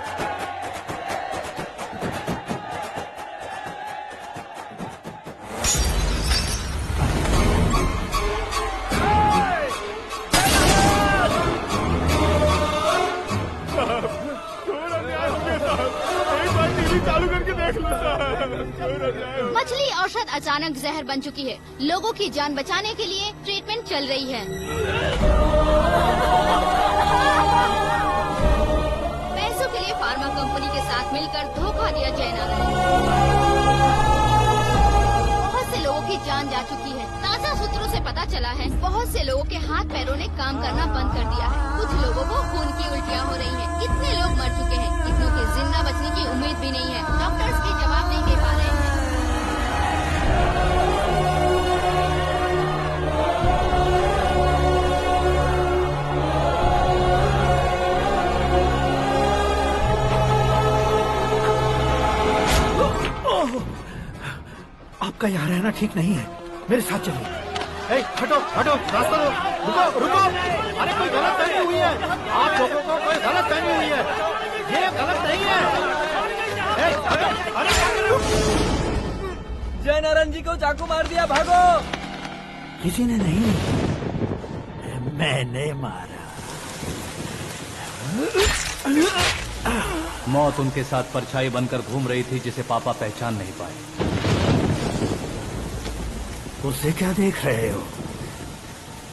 मछली औषध अचानक जहर बन चुकी है। लोगों की जान बचाने के लिए ट्रीटमेंट चल रही है। पैसों के लिए फार्मा कंपनी के साथ मिलकर धोखा दिया जय नारायण। बहुत से लोगों की जान जा चुकी है। ताजा सूत्रों से पता चला है बहुत से लोगों के हाथ पैरों ने काम करना बंद कर दिया है। कुछ लोगों को खून की उल्टियाँ हो रही हैं। कितने लोग मर चुके हैं, कितनों के जिंदा बचने की उम्मीद भी नहीं है। डॉक्टर्स भी जवाब नहीं दे पा रहे हैं। आपका यहाँ रहना ठीक नहीं है, मेरे साथ चलिए। हटो हटो, रास्ता दो। रुको रुको, अरे कोई गलत फहमी हुई है। आप लोगों को कोई गलत फहमी हुई है, ये गलत नहीं है। जय नारायण जी को चाकू मार दिया, भागो। किसी ने नहीं, मैंने मारा। मौत उनके साथ परछाई बनकर घूम रही थी, जिसे पापा पहचान नहीं पाए। उसे क्या देख रहे हो?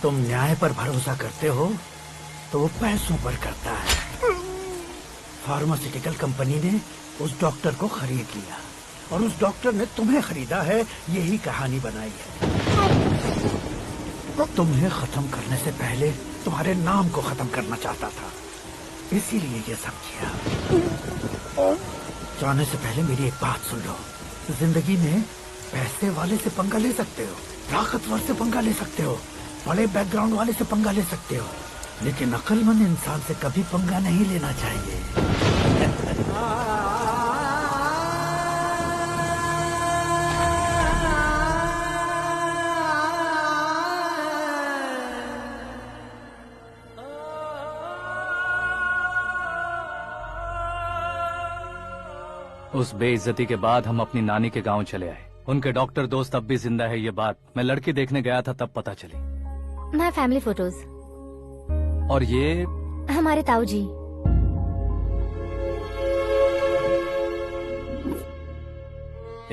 तुम न्याय पर भरोसा करते हो तो वो पैसों पर करता है। फार्मास्यूटिकल कंपनी ने उस डॉक्टर को खरीद लिया और उस डॉक्टर ने तुम्हें खरीदा है, यही कहानी बनाई है। तुम्हें खत्म करने से पहले तुम्हारे नाम को खत्म करना चाहता था, इसीलिए ये सब किया। जाने से पहले मेरी एक बात सुन लो। जिंदगी में पैसे वाले से पंगा ले सकते हो, ताकतवर से पंगा ले सकते हो, बड़े बैकग्राउंड वाले से पंगा ले सकते हो, लेकिन अक्लमंद इंसान से कभी पंगा नहीं लेना चाहिए। उस बेइज्जती के बाद हम अपनी नानी के गांव चले आए। उनके डॉक्टर दोस्त अब भी जिंदा है, ये बात मैं लड़की देखने गया था तब पता चली। My family photos. और ये हमारे ताऊ जी।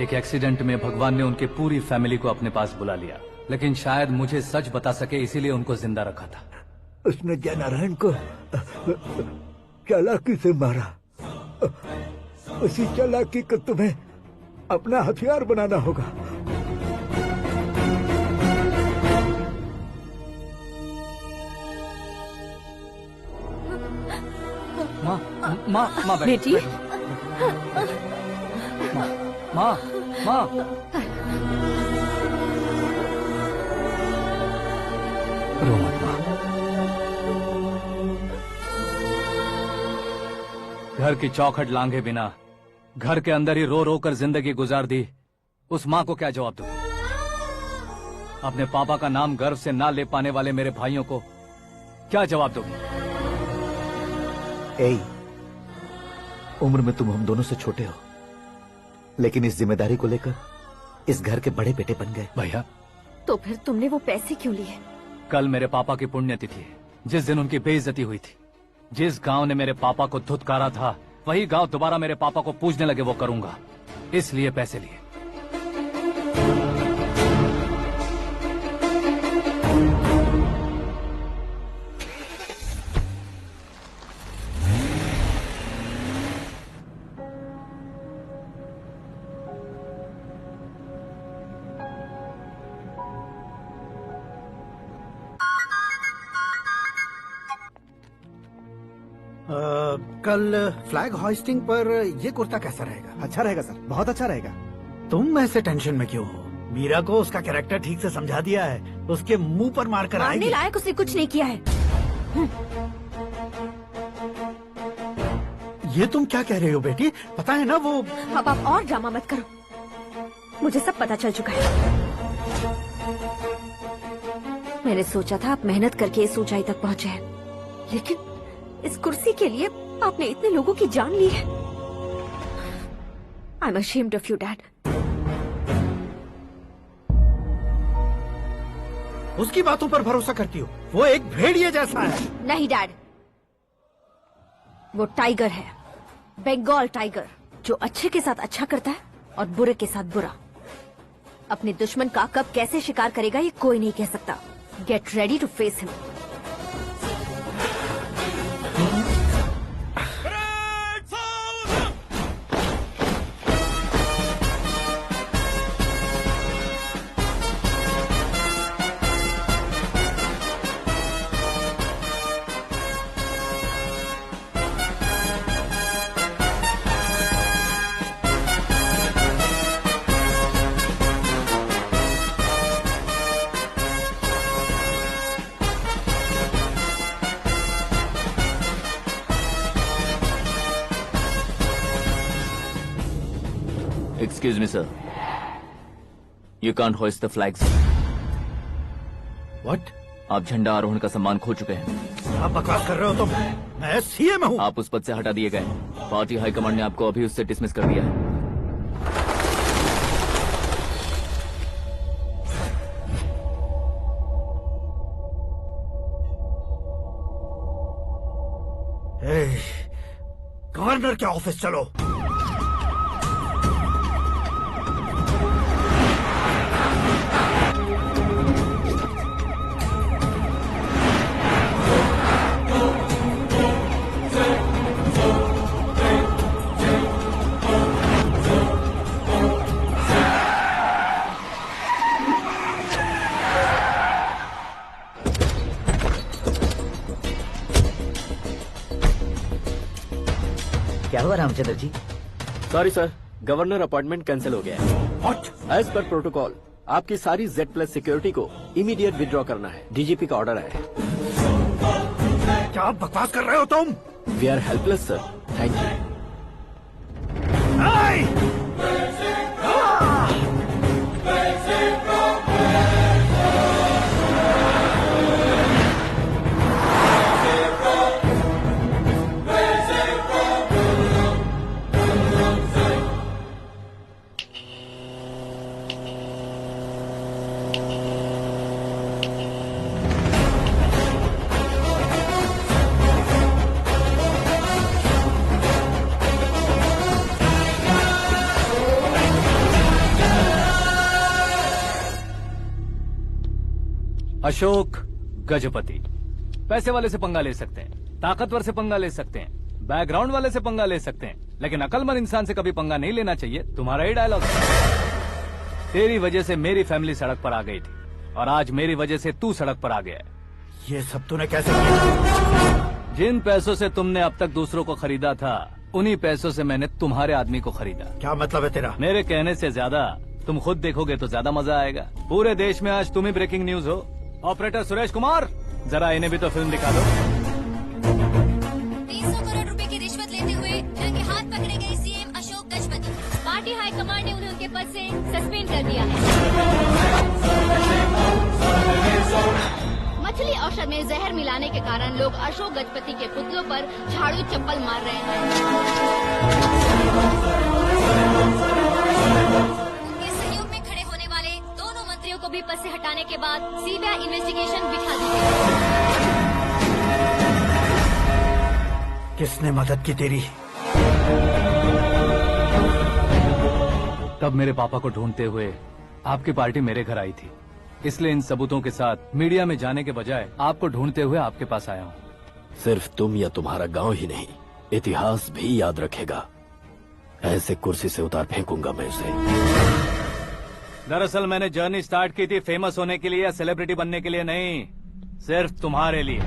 एक एक्सीडेंट में भगवान ने उनकी पूरी फैमिली को अपने पास बुला लिया, लेकिन शायद मुझे सच बता सके इसीलिए उनको जिंदा रखा था। उसने जयनारायण को चालाकी से मारा। उसी चालाकी को तुम्हें अपना हथियार बनाना होगा। माँ बेटी। माँ रो मत माँ। घर की चौखट लांघे बिना घर के अंदर ही रो रो कर जिंदगी गुजार दी उस माँ को क्या जवाब दूं? अपने पापा का नाम गर्व से ना ले पाने वाले मेरे भाइयों को क्या जवाब दोगी? उम्र में तुम हम दोनों से छोटे हो, लेकिन इस जिम्मेदारी को लेकर इस घर के बड़े बेटे बन गए। भैया, तो फिर तुमने वो पैसे क्यों लिए? कल मेरे पापा की पुण्यतिथि है, जिस दिन उनकी बेइज्जती हुई थी। जिस गांव ने मेरे पापा को धुतकारा था, वही गांव दोबारा मेरे पापा को पूजने लगे वो करूंगा, इसलिए पैसे लिए। कल फ्लैग होइस्टिंग पर ये कुर्ता कैसा रहेगा? अच्छा रहेगा सर, बहुत अच्छा रहेगा। तुम ऐसे टेंशन में क्यों हो? मीरा को उसका कैरेक्टर ठीक से समझा दिया है, उसके मुंह पर मारकर आएगी। मारने लायक उसने कुछ नहीं किया है। ये तुम क्या कह रहे हो बेटी? पता है ना वो। अब आप और ड्रामा मत करो, मुझे सब पता चल चुका है। मैंने सोचा था आप मेहनत करके इस ऊंचाई तक पहुंचे हैं, लेकिन इस कुर्सी के लिए आपने इतने लोगों की जान ली है। I am ashamed of you, Dad. उसकी बातों पर भरोसा करती हो? वो एक भेड़िए जैसा है। नहीं डैड, वो टाइगर है, बंगाल टाइगर, जो अच्छे के साथ अच्छा करता है और बुरे के साथ बुरा। अपने दुश्मन का कब कैसे शिकार करेगा ये कोई नहीं कह सकता। Get ready to face him. Excuse me, sir. You can't hoist the flags. What? आप झंडा आरोहण का सम्मान खो चुके हैं। आप बकवास कर रहे हो तुम? मैं सीएम हूँ। आप उस पद से हटा दिए गए। पार्टी हाईकमांड ने आपको अभी उससे डिसमिस कर दिया है। गवर्नर के ऑफिस चलो। क्या हुआ Ramchandra ji? Sorry sir, governor appointment cancel हो गया है। What? एज पर प्रोटोकॉल आपकी सारी Z+ सिक्योरिटी को इमीडिएट विड्रॉ करना है। डीजीपी का ऑर्डर आया है। क्या बकवास कर रहे हो तुम? We are helpless sir. Thank you. Ashok Gajapati पैसे वाले से पंगा ले सकते हैं, ताकतवर से पंगा ले सकते हैं, बैकग्राउंड वाले से पंगा ले सकते हैं, लेकिन अकलमंद इंसान से कभी पंगा नहीं लेना चाहिए। तुम्हारा ही डायलॉग है। तेरी वजह से मेरी फैमिली सड़क पर आ गई थी और आज मेरी वजह से तू सड़क पर आ गया है। ये सब तूने कैसे किया? जिन पैसों से तुमने अब तक दूसरों को खरीदा था, उन्हीं पैसों से मैंने तुम्हारे आदमी को खरीदा। क्या मतलब है तेरा? मेरे कहने से ज्यादा तुम खुद देखोगे तो ज्यादा मजा आएगा। पूरे देश में आज तुम ही ब्रेकिंग न्यूज हो। ऑपरेटर सुरेश कुमार, जरा इन्हें भी तो फिल्म दिखा दो। 300 करोड़ रुपए की रिश्वत लेते हुए रंगे हाथ पकड़े गए CM Ashok Gajapati. Party high command ने उन्हें उनके पद से सस्पेंड कर दिया है। मछली औषध में जहर मिलाने के कारण लोग अशोक गजपति के पुतलों पर झाड़ू चप्पल मार रहे हैं। उनके सहयोग में खड़े होने वाले दोनों मंत्रियों को भी पद से हटाने के बाद सीबीआई इन्वेस्टिगेशन बिठा दी गई। किसने मदद की तेरी? तब मेरे पापा को ढूंढते हुए आपकी पार्टी मेरे घर आई थी, इसलिए इन सबूतों के साथ मीडिया में जाने के बजाय आपको ढूंढते हुए आपके पास आया हूँ। सिर्फ तुम या तुम्हारा गांव ही नहीं, इतिहास भी याद रखेगा। ऐसे कुर्सी से उतार फेंकूंगा मैं उसे। दरअसल मैंने जर्नी स्टार्ट की थी फेमस होने के लिए या सेलिब्रिटी बनने के लिए नहीं, सिर्फ तुम्हारे लिए।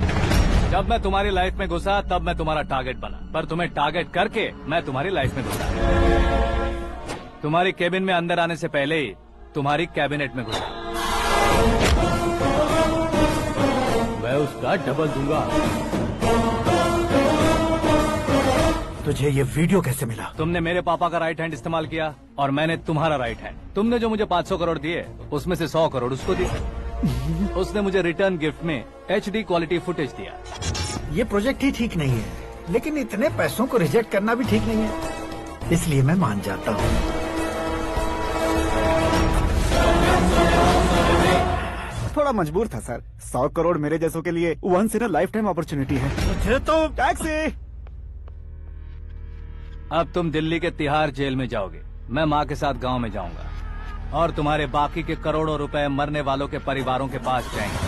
जब मैं तुम्हारी लाइफ में घुसा तब मैं तुम्हारा टारगेट बना, पर तुम्हें टारगेट करके मैं तुम्हारी लाइफ में घुसा। तुम्हारी केबिन में अंदर आने से पहले ही तुम्हारी कैबिनेट में घुसा। मैं उसका डबल दूंगा। तुझे ये वीडियो कैसे मिला? तुमने मेरे पापा का राइट हैंड इस्तेमाल किया और मैंने तुम्हारा राइट हैंड। तुमने जो मुझे 500 करोड़ दिए, उसमें से 100 करोड़ उसको दिए। उसने मुझे रिटर्न गिफ्ट में HD क्वालिटी फुटेज दिया। ये प्रोजेक्ट ही ठीक नहीं है, लेकिन इतने पैसों को रिजेक्ट करना भी ठीक नहीं है, इसलिए मैं मान जाता हूँ। थोड़ा मजबूर था सर। 100 करोड़ मेरे जैसों के लिए once in a lifetime opportunity है। मुझे तो टैक्सी। अब तुम दिल्ली के तिहाड़ जेल में जाओगे, मैं माँ के साथ गांव में जाऊंगा और तुम्हारे बाकी के करोड़ों रुपए मरने वालों के परिवारों के पास जाएंगे।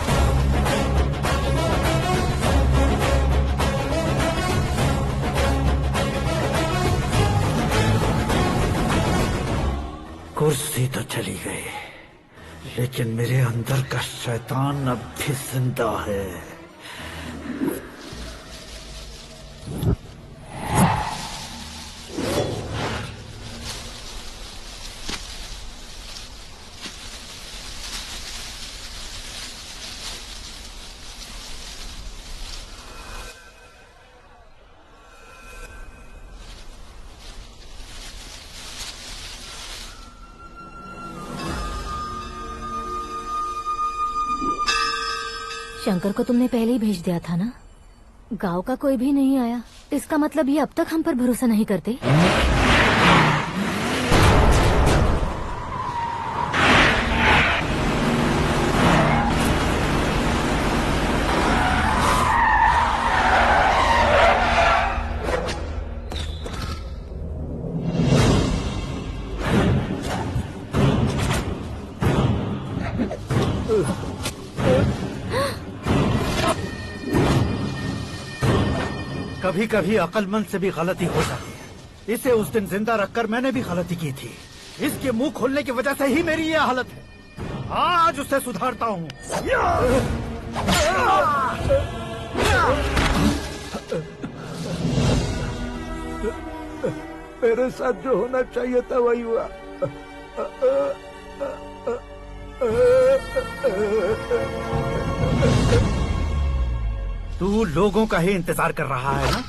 कुर्सी तो चली गई, लेकिन मेरे अंदर का शैतान अब भी जिंदा है। शंकर को तुमने पहले ही भेज दिया था ना? गांव का कोई भी नहीं आया, इसका मतलब ये अब तक हम पर भरोसा नहीं करते। कभी कभी अक्लमंद से भी गलती हो जाती है। इसे उस दिन जिंदा रखकर मैंने भी गलती की थी। इसके मुंह खोलने की वजह से ही मेरी ये हालत है। आज उसे सुधारता हूँ। मेरे साथ जो होना चाहिए था वही हुआ। तू लोगों का ही इंतजार कर रहा है ना?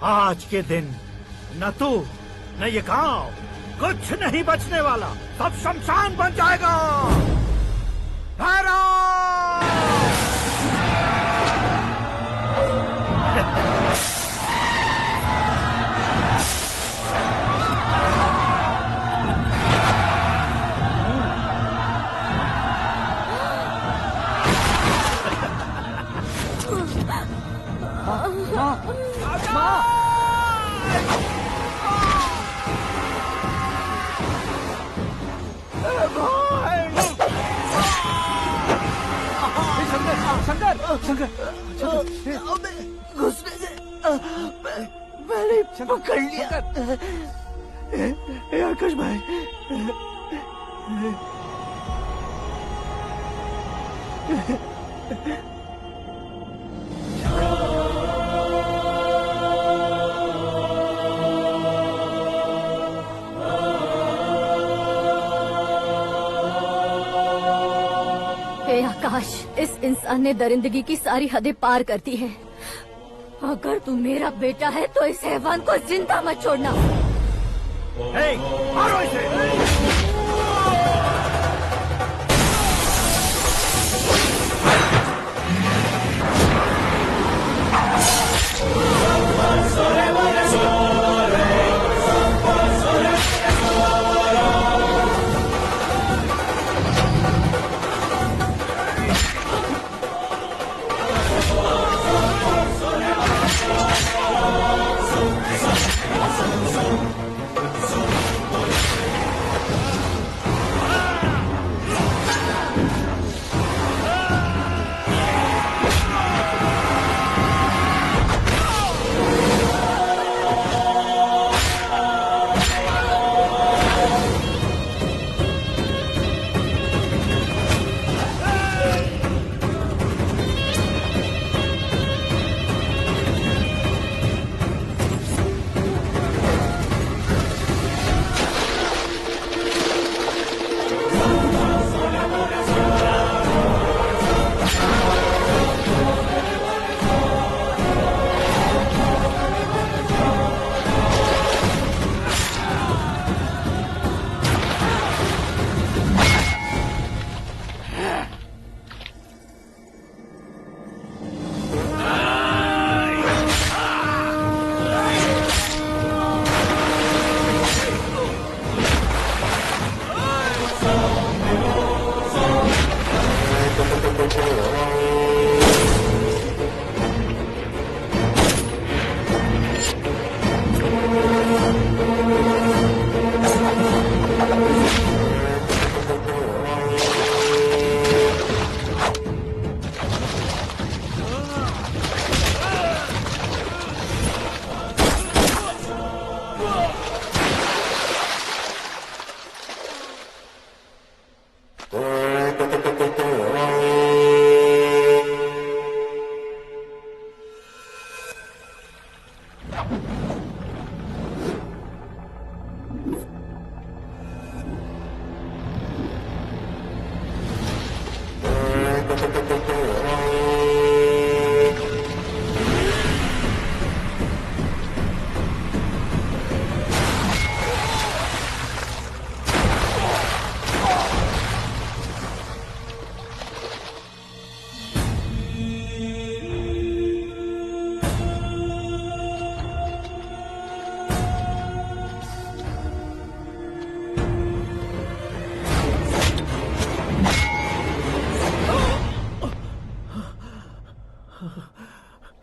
आज के दिन न तू न ये गांव कुछ नहीं बचने वाला, सब शमशान बन जाएगा। घुसने से मैंने पकड़ लिया। आकाश भाई, आकाश, इस इंसान ने दरिंदगी की सारी हदें पार कर दी है। अगर तू मेरा बेटा है तो इस हैवान को जिंदा मत छोड़ना। मारो इसे।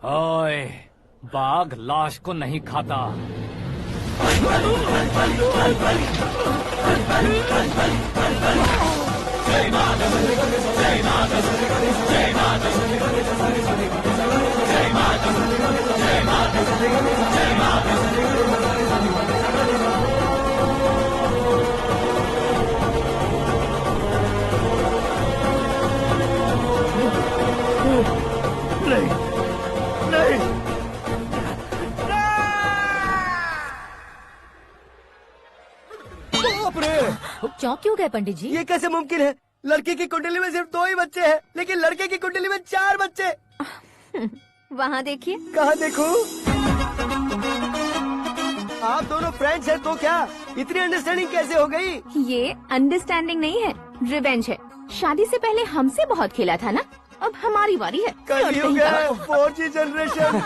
ओए, बाघ लाश को नहीं खाता। नहीं, नहीं, चौंक क्यों गए पंडित जी? ये कैसे मुमकिन है? लड़की की कुंडली में सिर्फ 2 ही बच्चे हैं, लेकिन लड़के की कुंडली में 4 बच्चे। वहाँ देखिए। कहाँ देखूं? आप दोनों फ्रेंड्स हैं तो क्या इतनी अंडरस्टैंडिंग कैसे हो गई? ये अंडरस्टैंडिंग नहीं है, रिवेंज है। शादी से पहले हमसे बहुत खेला था ना, अब हमारी बारी है। कलयुग है, 4G जनरेशन।